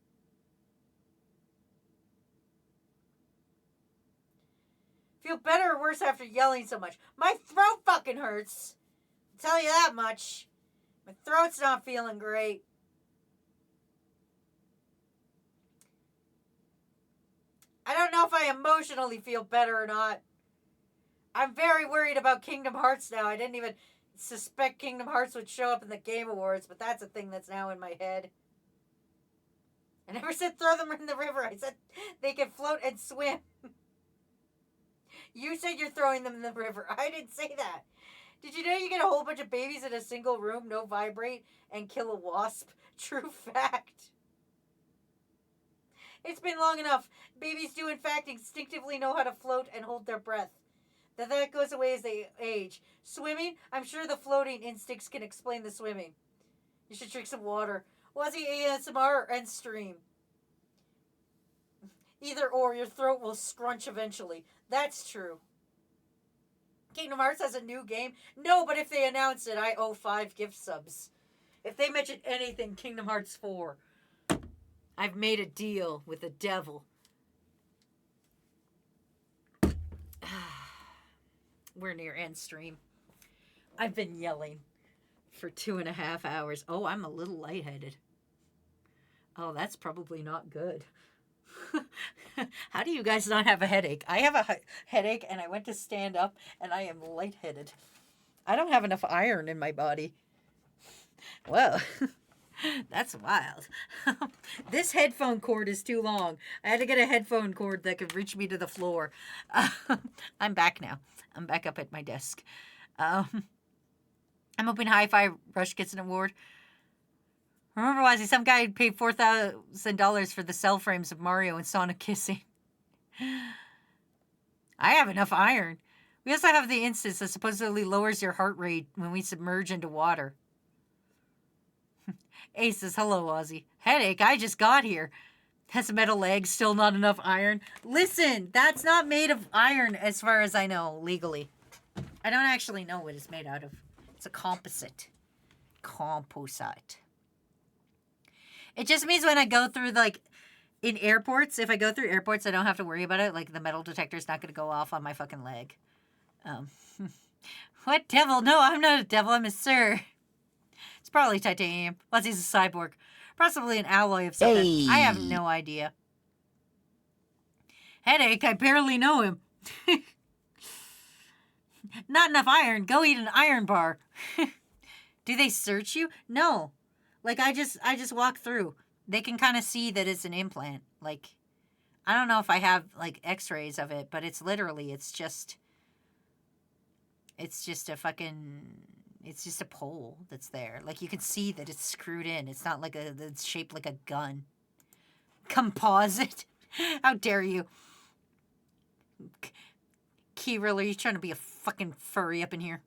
Feel better or worse after yelling so much? My throat fucking hurts. I'll tell you that much. My throat's not feeling great. I don't know if I emotionally feel better or not. I'm very worried about Kingdom Hearts now. I didn't even suspect Kingdom Hearts would show up in the Game Awards, but that's a thing that's now in my head. I never said throw them in the river. I said they can float and swim. You said you're throwing them in the river. I didn't say that. Did you know you get a whole bunch of babies in a single room, no vibrate, and kill a wasp? True fact. It's been long enough. Babies do in fact instinctively know how to float and hold their breath. That goes away as they age. Swimming? I'm sure the floating instincts can explain the swimming. You should drink some water. Was he ASMR and stream? Either or, your throat will scrunch eventually. That's true. Kingdom Hearts has a new game? No, but if they announce it, I owe 5 gift subs. If they mention anything, Kingdom Hearts 4. I've made a deal with the devil. We're near end stream. I've been yelling for 2.5 hours. Oh, I'm a little lightheaded. Oh, that's probably not good. How do you guys not have a headache? I have a headache and I went to stand up and I am lightheaded. I don't have enough iron in my body. Well, that's wild. This headphone cord is too long. I had to get a headphone cord that could reach me to the floor. I'm back now. I'm back up at my desk. I'm hoping Hi-Fi Rush gets an award. Remember, Wazzy, some guy paid $4,000 for the cell frames of Mario and Sonic kissing. I have enough iron. We also have the instance that supposedly lowers your heart rate when we submerge into water. Ace says, hello, Ozzy. Headache, I just got here. Has a metal leg, still not enough iron. Listen, that's not made of iron as far as I know, legally. I don't actually know what it's made out of. It's a composite. Composite. It just means when I go through, like, in airports, if I go through airports, I don't have to worry about it. Like, the metal detector's not going to go off on my fucking leg. What devil? No, I'm not a devil. I'm a sir. It's probably titanium. Plus, he's a cyborg. Possibly an alloy of something. Hey. I have no idea. Headache, I barely know him. Not enough iron. Go eat an iron bar. Do they search you? No. Like, I just walk through. They can kind of see that it's an implant. Like, I don't know if I have, like, x-rays of it, but it's literally, it's just a fucking, it's just a pole that's there. Like, you can see that it's screwed in. It's not like it's shaped like a gun. Composite. How dare you? Kirill, are you trying to be a fucking furry up in here?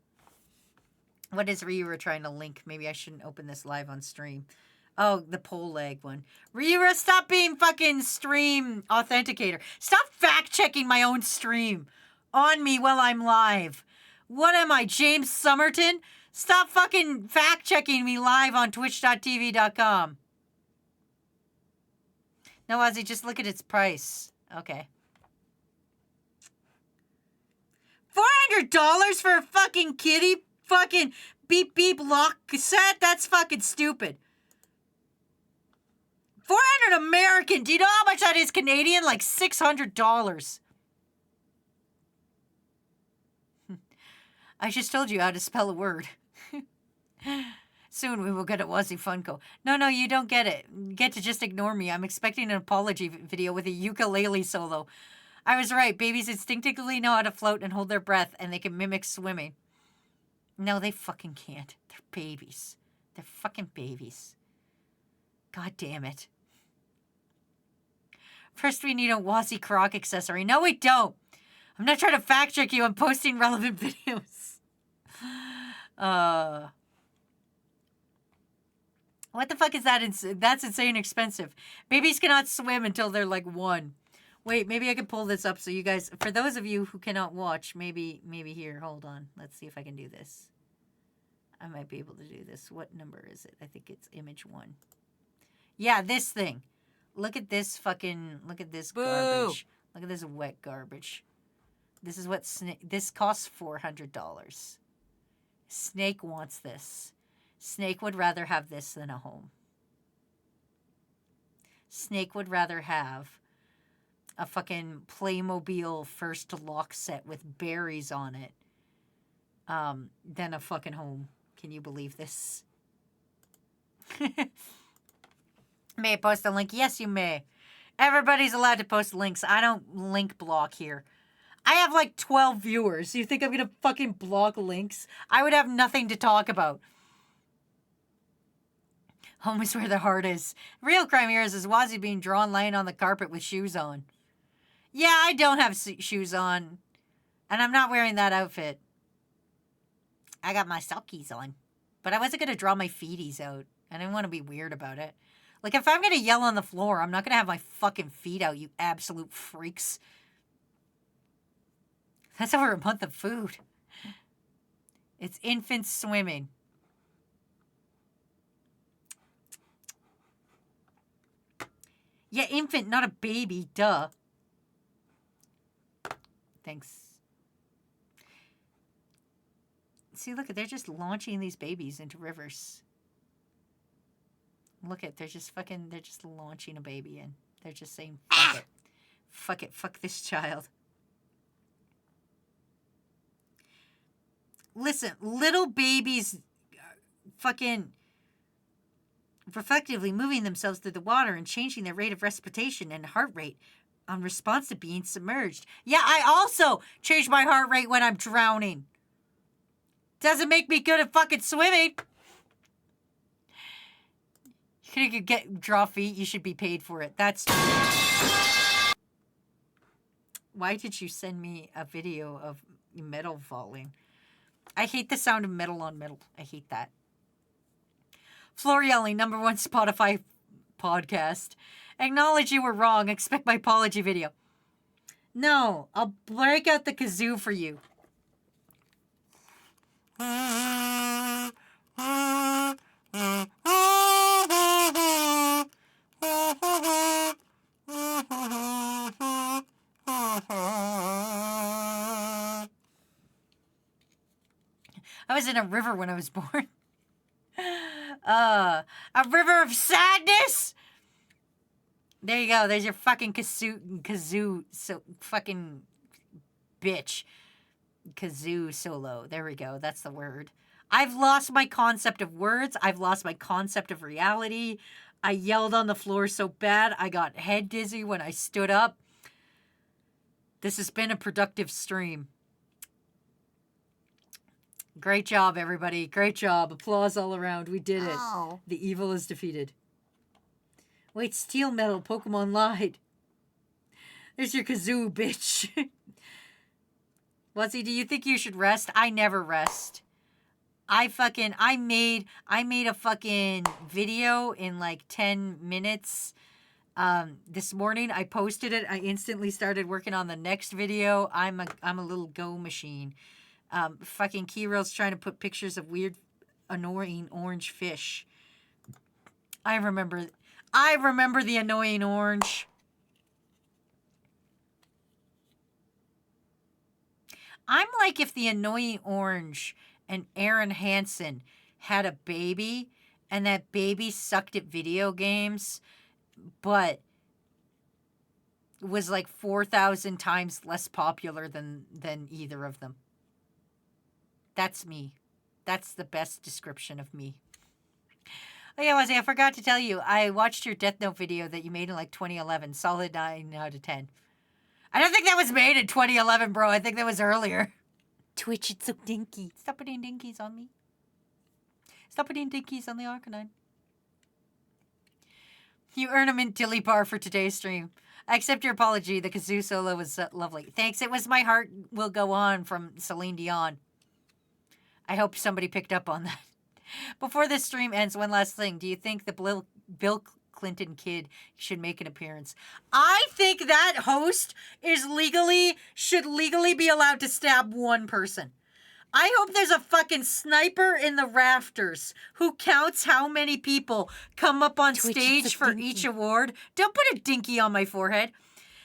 What is Ryura trying to link? Maybe I shouldn't open this live on stream. Oh, the pole leg one. Ryura, stop being fucking stream authenticator. Stop fact-checking my own stream on me while I'm live. What am I, James Somerton? Stop fucking fact-checking me live on twitch.tv.com. No, Ozzy, just look at its price. Okay. $400 for a fucking kitty fucking beep beep lock cassette? That's fucking stupid. 400 American. Do you know how much that is Canadian? Like $600. I just told you how to spell a word. Soon we will get a Wazzy Funko. No, you don't get it. You get to just ignore me. I'm expecting an apology video with a ukulele solo. I was right. Babies instinctively know how to float and hold their breath, and they can mimic swimming. No, they fucking can't. They're babies. They're fucking babies. God damn it. First, we need a Wazzy Croc accessory. No, we don't. I'm not trying to fact check you. I'm posting relevant videos. What the fuck is that? That's insane expensive. Babies cannot swim until they're like 1. Wait, maybe I can pull this up so you guys, for those of you who cannot watch, maybe here, hold on. Let's see if I can do this. I might be able to do this. What number is it? I think it's image 1. Yeah, this thing. Look at this fucking, look at this garbage. Look at this wet garbage. This is what this costs $400. Snake wants this. Snake would rather have this than a home. Snake would rather have a fucking Playmobil first lock set with berries on it than a fucking home. Can you believe this? May I post a link? Yes, you may. Everybody's allowed to post links. I don't link block here. I have like 12 viewers. You think I'm going to fucking block links? I would have nothing to talk about. Home is where the heart is. Real crime here is Wazzy being drawn laying on the carpet with shoes on. Yeah, I don't have shoes on. And I'm not wearing that outfit. I got my sockies on. But I wasn't going to draw my feeties out. I didn't want to be weird about it. Like, if I'm going to yell on the floor, I'm not going to have my fucking feet out, you absolute freaks. That's over a month of food. It's infant swimming. Yeah, infant, not a baby. Duh. Thanks. See, look, they're just launching these babies into rivers. Look at, they're just launching a baby in. They're just saying, fuck it. Fuck it, fuck this child. Listen, little babies fucking reflectively moving themselves through the water and changing their rate of respiration and heart rate in response to being submerged. Yeah, I also change my heart rate when I'm drowning. Doesn't make me good at fucking swimming. You could draw feet, you should be paid for it. That's true. Why did you send me a video of metal falling? I hate the sound of metal on metal. I hate that. Floor yelling, #1 Spotify podcast. Acknowledge you were wrong. Expect my apology video. No, I'll break out the kazoo for you. I was in a river when I was born. A river of sadness. There you go. There's your fucking kazoo so fucking bitch. Kazoo solo. There we go. That's the word. I've lost my concept of words. I've lost my concept of reality. I yelled on the floor so bad I got head dizzy when I stood up. This has been a productive stream. Great job, everybody. Great job. Applause all around. We did it. Oh. The evil is defeated. Wait, Steel Metal, Pokemon lied. There's your kazoo, bitch. Wazzy, do you think you should rest? I never rest. I made a fucking video in like 10 minutes. This morning I posted it. I instantly started working on the next video. I'm a little go machine. Fucking Keyrail's trying to put pictures of weird, annoying orange fish. I remember the annoying orange. I'm like if the annoying orange and Aaron Hansen had a baby and that baby sucked at video games, but was like 4,000 times less popular than either of them. That's me. That's the best description of me. Oh yeah, Wazzy, I forgot to tell you, I watched your Death Note video that you made in like 2011. Solid 9 out of 10. I don't think that was made in 2011, bro. I think that was earlier. Twitch, it's so dinky. Stop putting dinkies on me. Stop putting dinkies on the Arcanine. You earn a mint dilly bar for today's stream. I accept your apology. The kazoo solo was lovely. Thanks. It was My Heart Will Go On from Celine Dion. I hope somebody picked up on that. Before this stream ends, one last thing. Do you think the Bill Clinton kid should make an appearance? I think that host should legally be allowed to stab one person. I hope there's a fucking sniper in the rafters who counts how many people come up on stage for each award. Don't put a dinky on my forehead.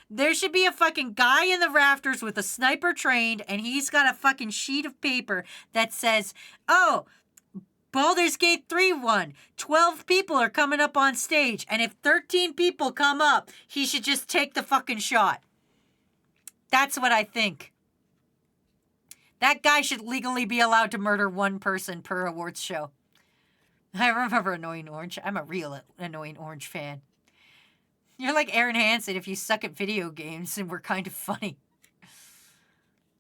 There should be a fucking guy in the rafters with a sniper trained, and he's got a fucking sheet of paper that says, oh, Baldur's Gate 3 won. 12 people are coming up on stage, and if 13 people come up, he should just take the fucking shot. That's what I think. That guy should legally be allowed to murder one person per awards show. I remember Annoying Orange. I'm a real Annoying Orange fan. You're like Aaron Hansen if you suck at video games and we're kind of funny.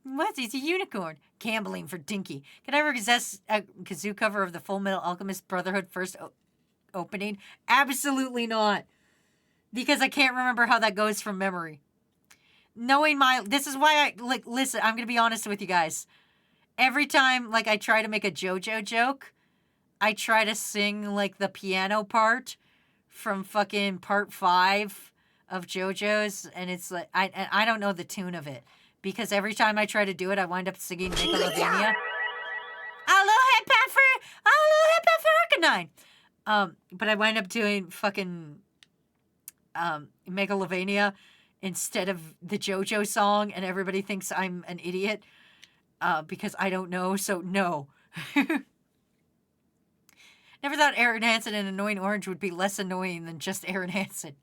What? He's a unicorn. Gambling for Dinky. Can I ever possess a kazoo cover of the Full Metal Alchemist Brotherhood first opening? Absolutely not. Because I can't remember how that goes from memory. This is why listen, I'm going to be honest with you guys. Every time, I try to make a JoJo joke, I try to sing, the piano part from fucking part 5 of JoJo's, and it's I don't know the tune of it. Because every time I try to do it, I wind up singing Megalovania. Arcanine! But I wind up doing fucking Megalovania instead of the JoJo song, and everybody thinks I'm an idiot because I don't know, so no. Never thought Aaron Hansen and Annoying Orange would be less annoying than just Aaron Hansen.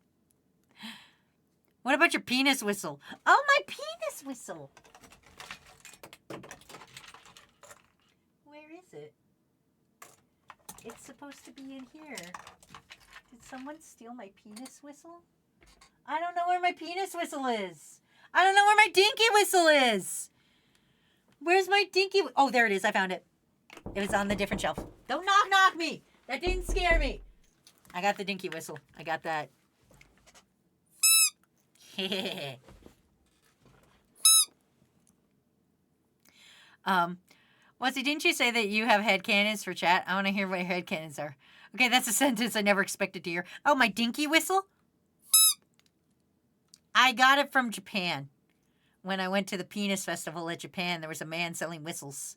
What about your penis whistle? Oh, my penis whistle! Where is it? It's supposed to be in here. Did someone steal my penis whistle? I don't know where my penis whistle is. I don't know where my dinky whistle is. Where's my dinky? Oh, there it is. I found it. It was on the different shelf. Don't knock me. That didn't scare me. I got the dinky whistle. I got that. Wazzy, didn't you say that you have headcanons for chat? I want to hear what your headcanons are. Okay, that's a sentence I never expected to hear. Oh, my dinky whistle? I got it from Japan. When I went to the Penis Festival at Japan, there was a man selling whistles.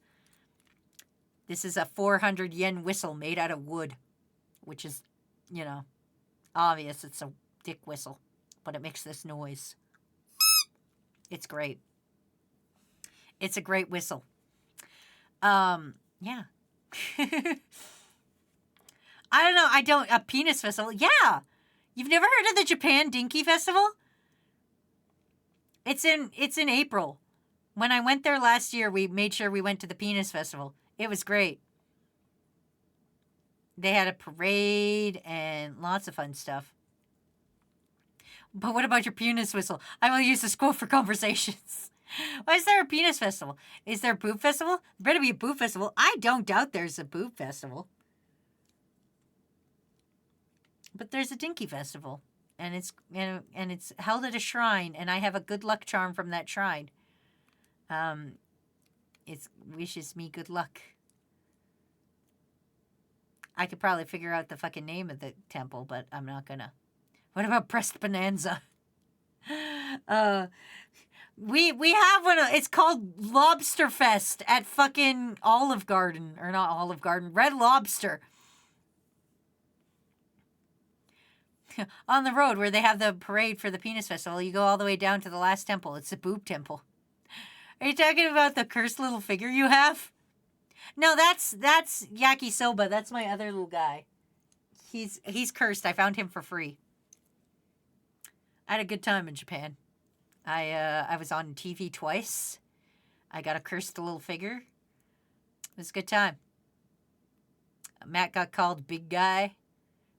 This is a 400 yen whistle made out of wood, which is, obvious it's a dick whistle, but it makes this noise. It's great. It's a great whistle. Yeah. I don't know. A penis festival? Yeah. You've never heard of the Japan Dinky Festival? It's in April. When I went there last year, we made sure we went to the Penis Festival. It was great. They had a parade and lots of fun stuff. But what about your penis whistle? I will use this quote for conversations. Why is there a penis festival? Is there a boob festival? There better be a boob festival. I don't doubt there's a boob festival. But there's a dinky festival. And it's held at a shrine, and I have a good luck charm from that shrine. It wishes me good luck. I could probably figure out the fucking name of the temple, but I'm not gonna. What about Breast Bonanza? We have one. It's called Lobster Fest at fucking Olive Garden, or not Olive Garden, Red Lobster. On the road where they have the parade for the Penis Festival, you go all the way down to the last temple. It's the Boob Temple. Are you talking about the cursed little figure you have? No, that's Yakisoba. That's my other little guy. He's cursed. I found him for free. I had a good time in Japan. I was on TV twice. I got a cursed little figure. It was a good time. Matt got called big guy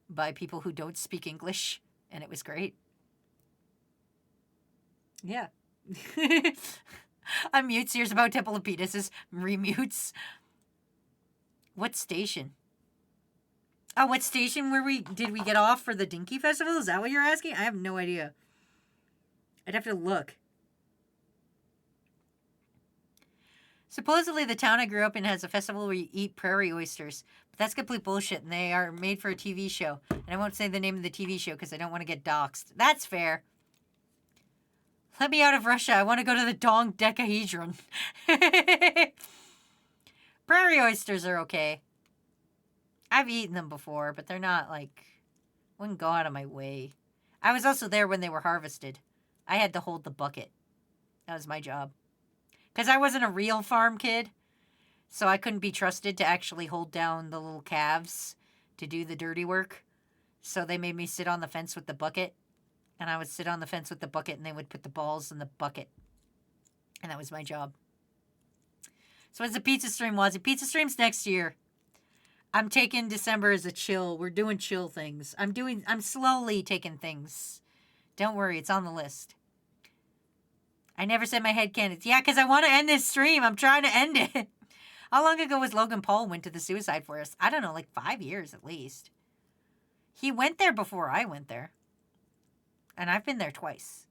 by people who don't speak English, and it was great. Yeah. Unmutes. Here's about Temple of Penises. Remutes. What station? Oh, what station did we get off for the Dinky Festival? Is that what you're asking? I have no idea. I'd have to look. Supposedly, the town I grew up in has a festival where you eat prairie oysters. But that's complete bullshit, and they are made for a TV show. And I won't say the name of the TV show because I don't want to get doxxed. That's fair. Let me out of Russia. I want to go to the Dong Decahedron. Prairie oysters are okay. I've eaten them before, but they're not like... Wouldn't go out of my way. I was also there when they were harvested. I had to hold the bucket. That was my job. Because I wasn't a real farm kid, so I couldn't be trusted to actually hold down the little calves to do the dirty work. So they made me sit on the fence with the bucket. And I would sit on the fence with the bucket, and they would put the balls in the bucket. And that was my job. So what's the pizza stream, Wazzy? Pizza stream's next year. I'm taking December as a chill. We're doing chill things. I'm slowly taking things. Don't worry, it's on the list. I never said my head cannon. Yeah, because I want to end this stream. I'm trying to end it. How long ago was Logan Paul went to the suicide forest? I don't know, like 5 years at least. He went there before I went there. And I've been there twice.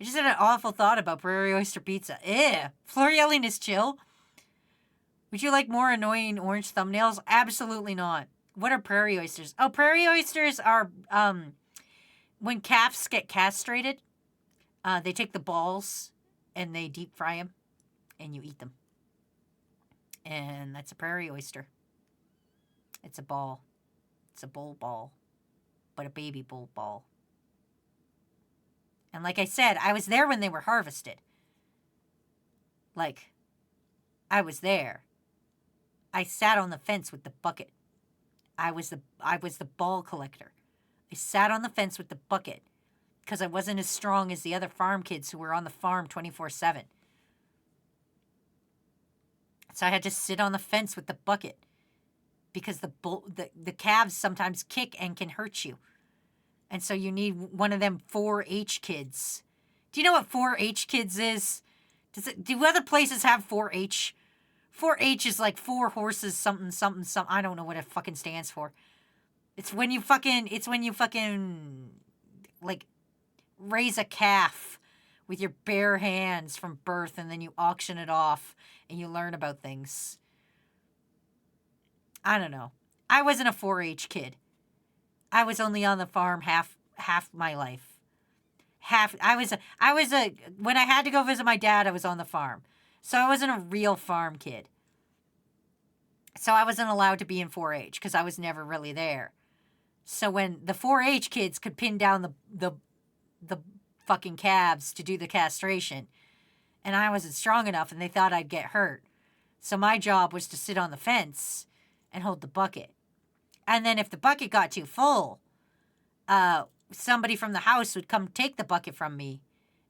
I just had an awful thought about Prairie Oyster Pizza. Ew. Floor yelling is chill. Would you like more annoying orange thumbnails? Absolutely not. What are prairie oysters? Oh, prairie oysters are when calves get castrated. They take the balls and they deep fry them and you eat them. And that's a prairie oyster. It's a ball. It's a bull ball. But a baby bull ball. And like I said, I was there when they were harvested. Like, I was there. I sat on the fence with the bucket. I was the ball collector. I sat on the fence with the bucket because I wasn't as strong as the other farm kids who were on the farm 24/7. So I had to sit on the fence with the bucket because the calves sometimes kick and can hurt you. And so you need one of them 4-H kids. Do you know what 4-H kids is? Do other places have 4-H? 4-H is like 4 horses, something, something, something. I don't know what it fucking stands for. It's when you fucking, like, raise a calf with your bare hands from birth and then you auction it off and you learn about things. I don't know. I wasn't a 4-H kid. I was only on the farm half my life. When I had to go visit my dad, I was on the farm. So I wasn't a real farm kid. So I wasn't allowed to be in 4-H because I was never really there. So when the 4-H kids could pin down the fucking calves to do the castration, and I wasn't strong enough and they thought I'd get hurt. So my job was to sit on the fence and hold the bucket. And then if the bucket got too full, somebody from the house would come take the bucket from me,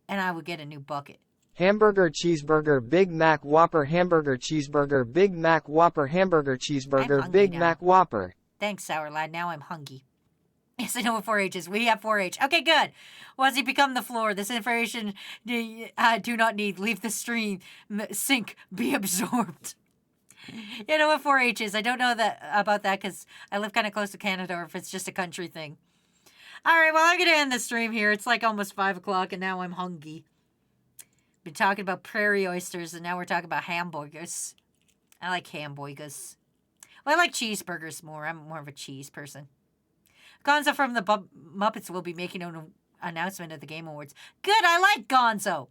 and I would get a new bucket. Hamburger, cheeseburger, Big Mac, Whopper, hamburger, cheeseburger, Big Mac, Whopper, hamburger, cheeseburger, Big Mac, Whopper. Thanks, Sour Lad. Now I'm hungry. Yes, I know what 4-H is. We have 4-H. Okay, good. Wazzy, become the floor. This information do not need. Leave the stream. Sink. Be absorbed. You know what 4-H is. I don't know about that because I live kind of close to Canada, or if it's just a country thing. All right, well, I'm going to end the stream here. It's like almost 5 o'clock, and now I'm hungry. Been talking about prairie oysters, and now we're talking about hamburgers. I like hamburgers. Well, I like cheeseburgers more. I'm more of a cheese person. Gonzo from the Muppets will be making an announcement at the Game Awards. Good, I like Gonzo.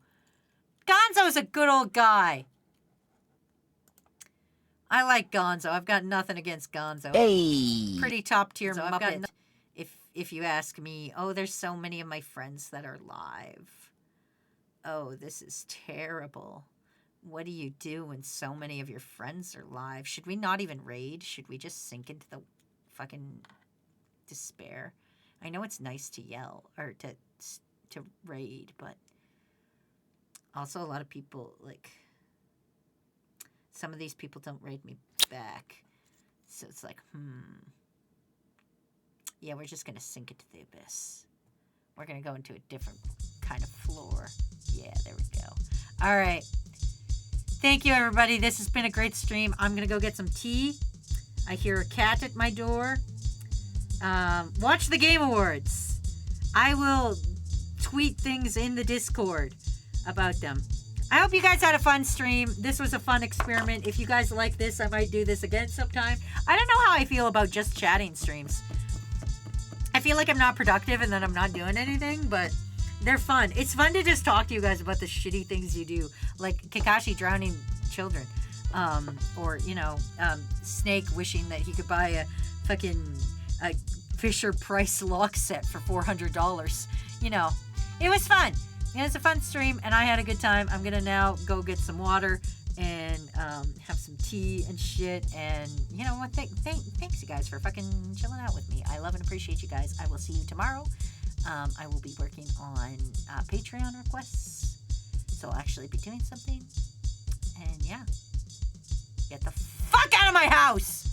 Gonzo's a good old guy. I like Gonzo. I've got nothing against Gonzo. Hey. Pretty top tier Muppet. If you ask me, oh, there's so many of my friends that are live. Oh, this is terrible. What do you do when so many of your friends are live? Should we not even raid? Should we just sink into the fucking despair? I know it's nice to yell or to raid, but also a lot of people, like, some of these people don't raid me back. So it's like, yeah, we're just going to sink into the abyss. We're going to go into a different kind of floor. Yeah, there we go. All right. Thank you, everybody. This has been a great stream. I'm going to go get some tea. I hear a cat at my door. Watch the Game Awards. I will tweet things in the Discord about them. I hope you guys had a fun stream. This was a fun experiment. If you guys like this, I might do this again sometime. I don't know how I feel about just chatting streams. I feel like I'm not productive and then I'm not doing anything, but they're fun. It's fun to just talk to you guys about the shitty things you do, like Kakashi drowning children, or Snake wishing that he could buy a fucking Fisher Price lock set for $400. It was fun. It was a fun stream, and I had a good time. I'm gonna now go get some water and have some tea and shit. And you know what? Thanks you guys for fucking chilling out with me. I love and appreciate you guys. I will see you tomorrow. I will be working on Patreon requests, so I'll actually be doing something. And yeah, get the fuck out of my house!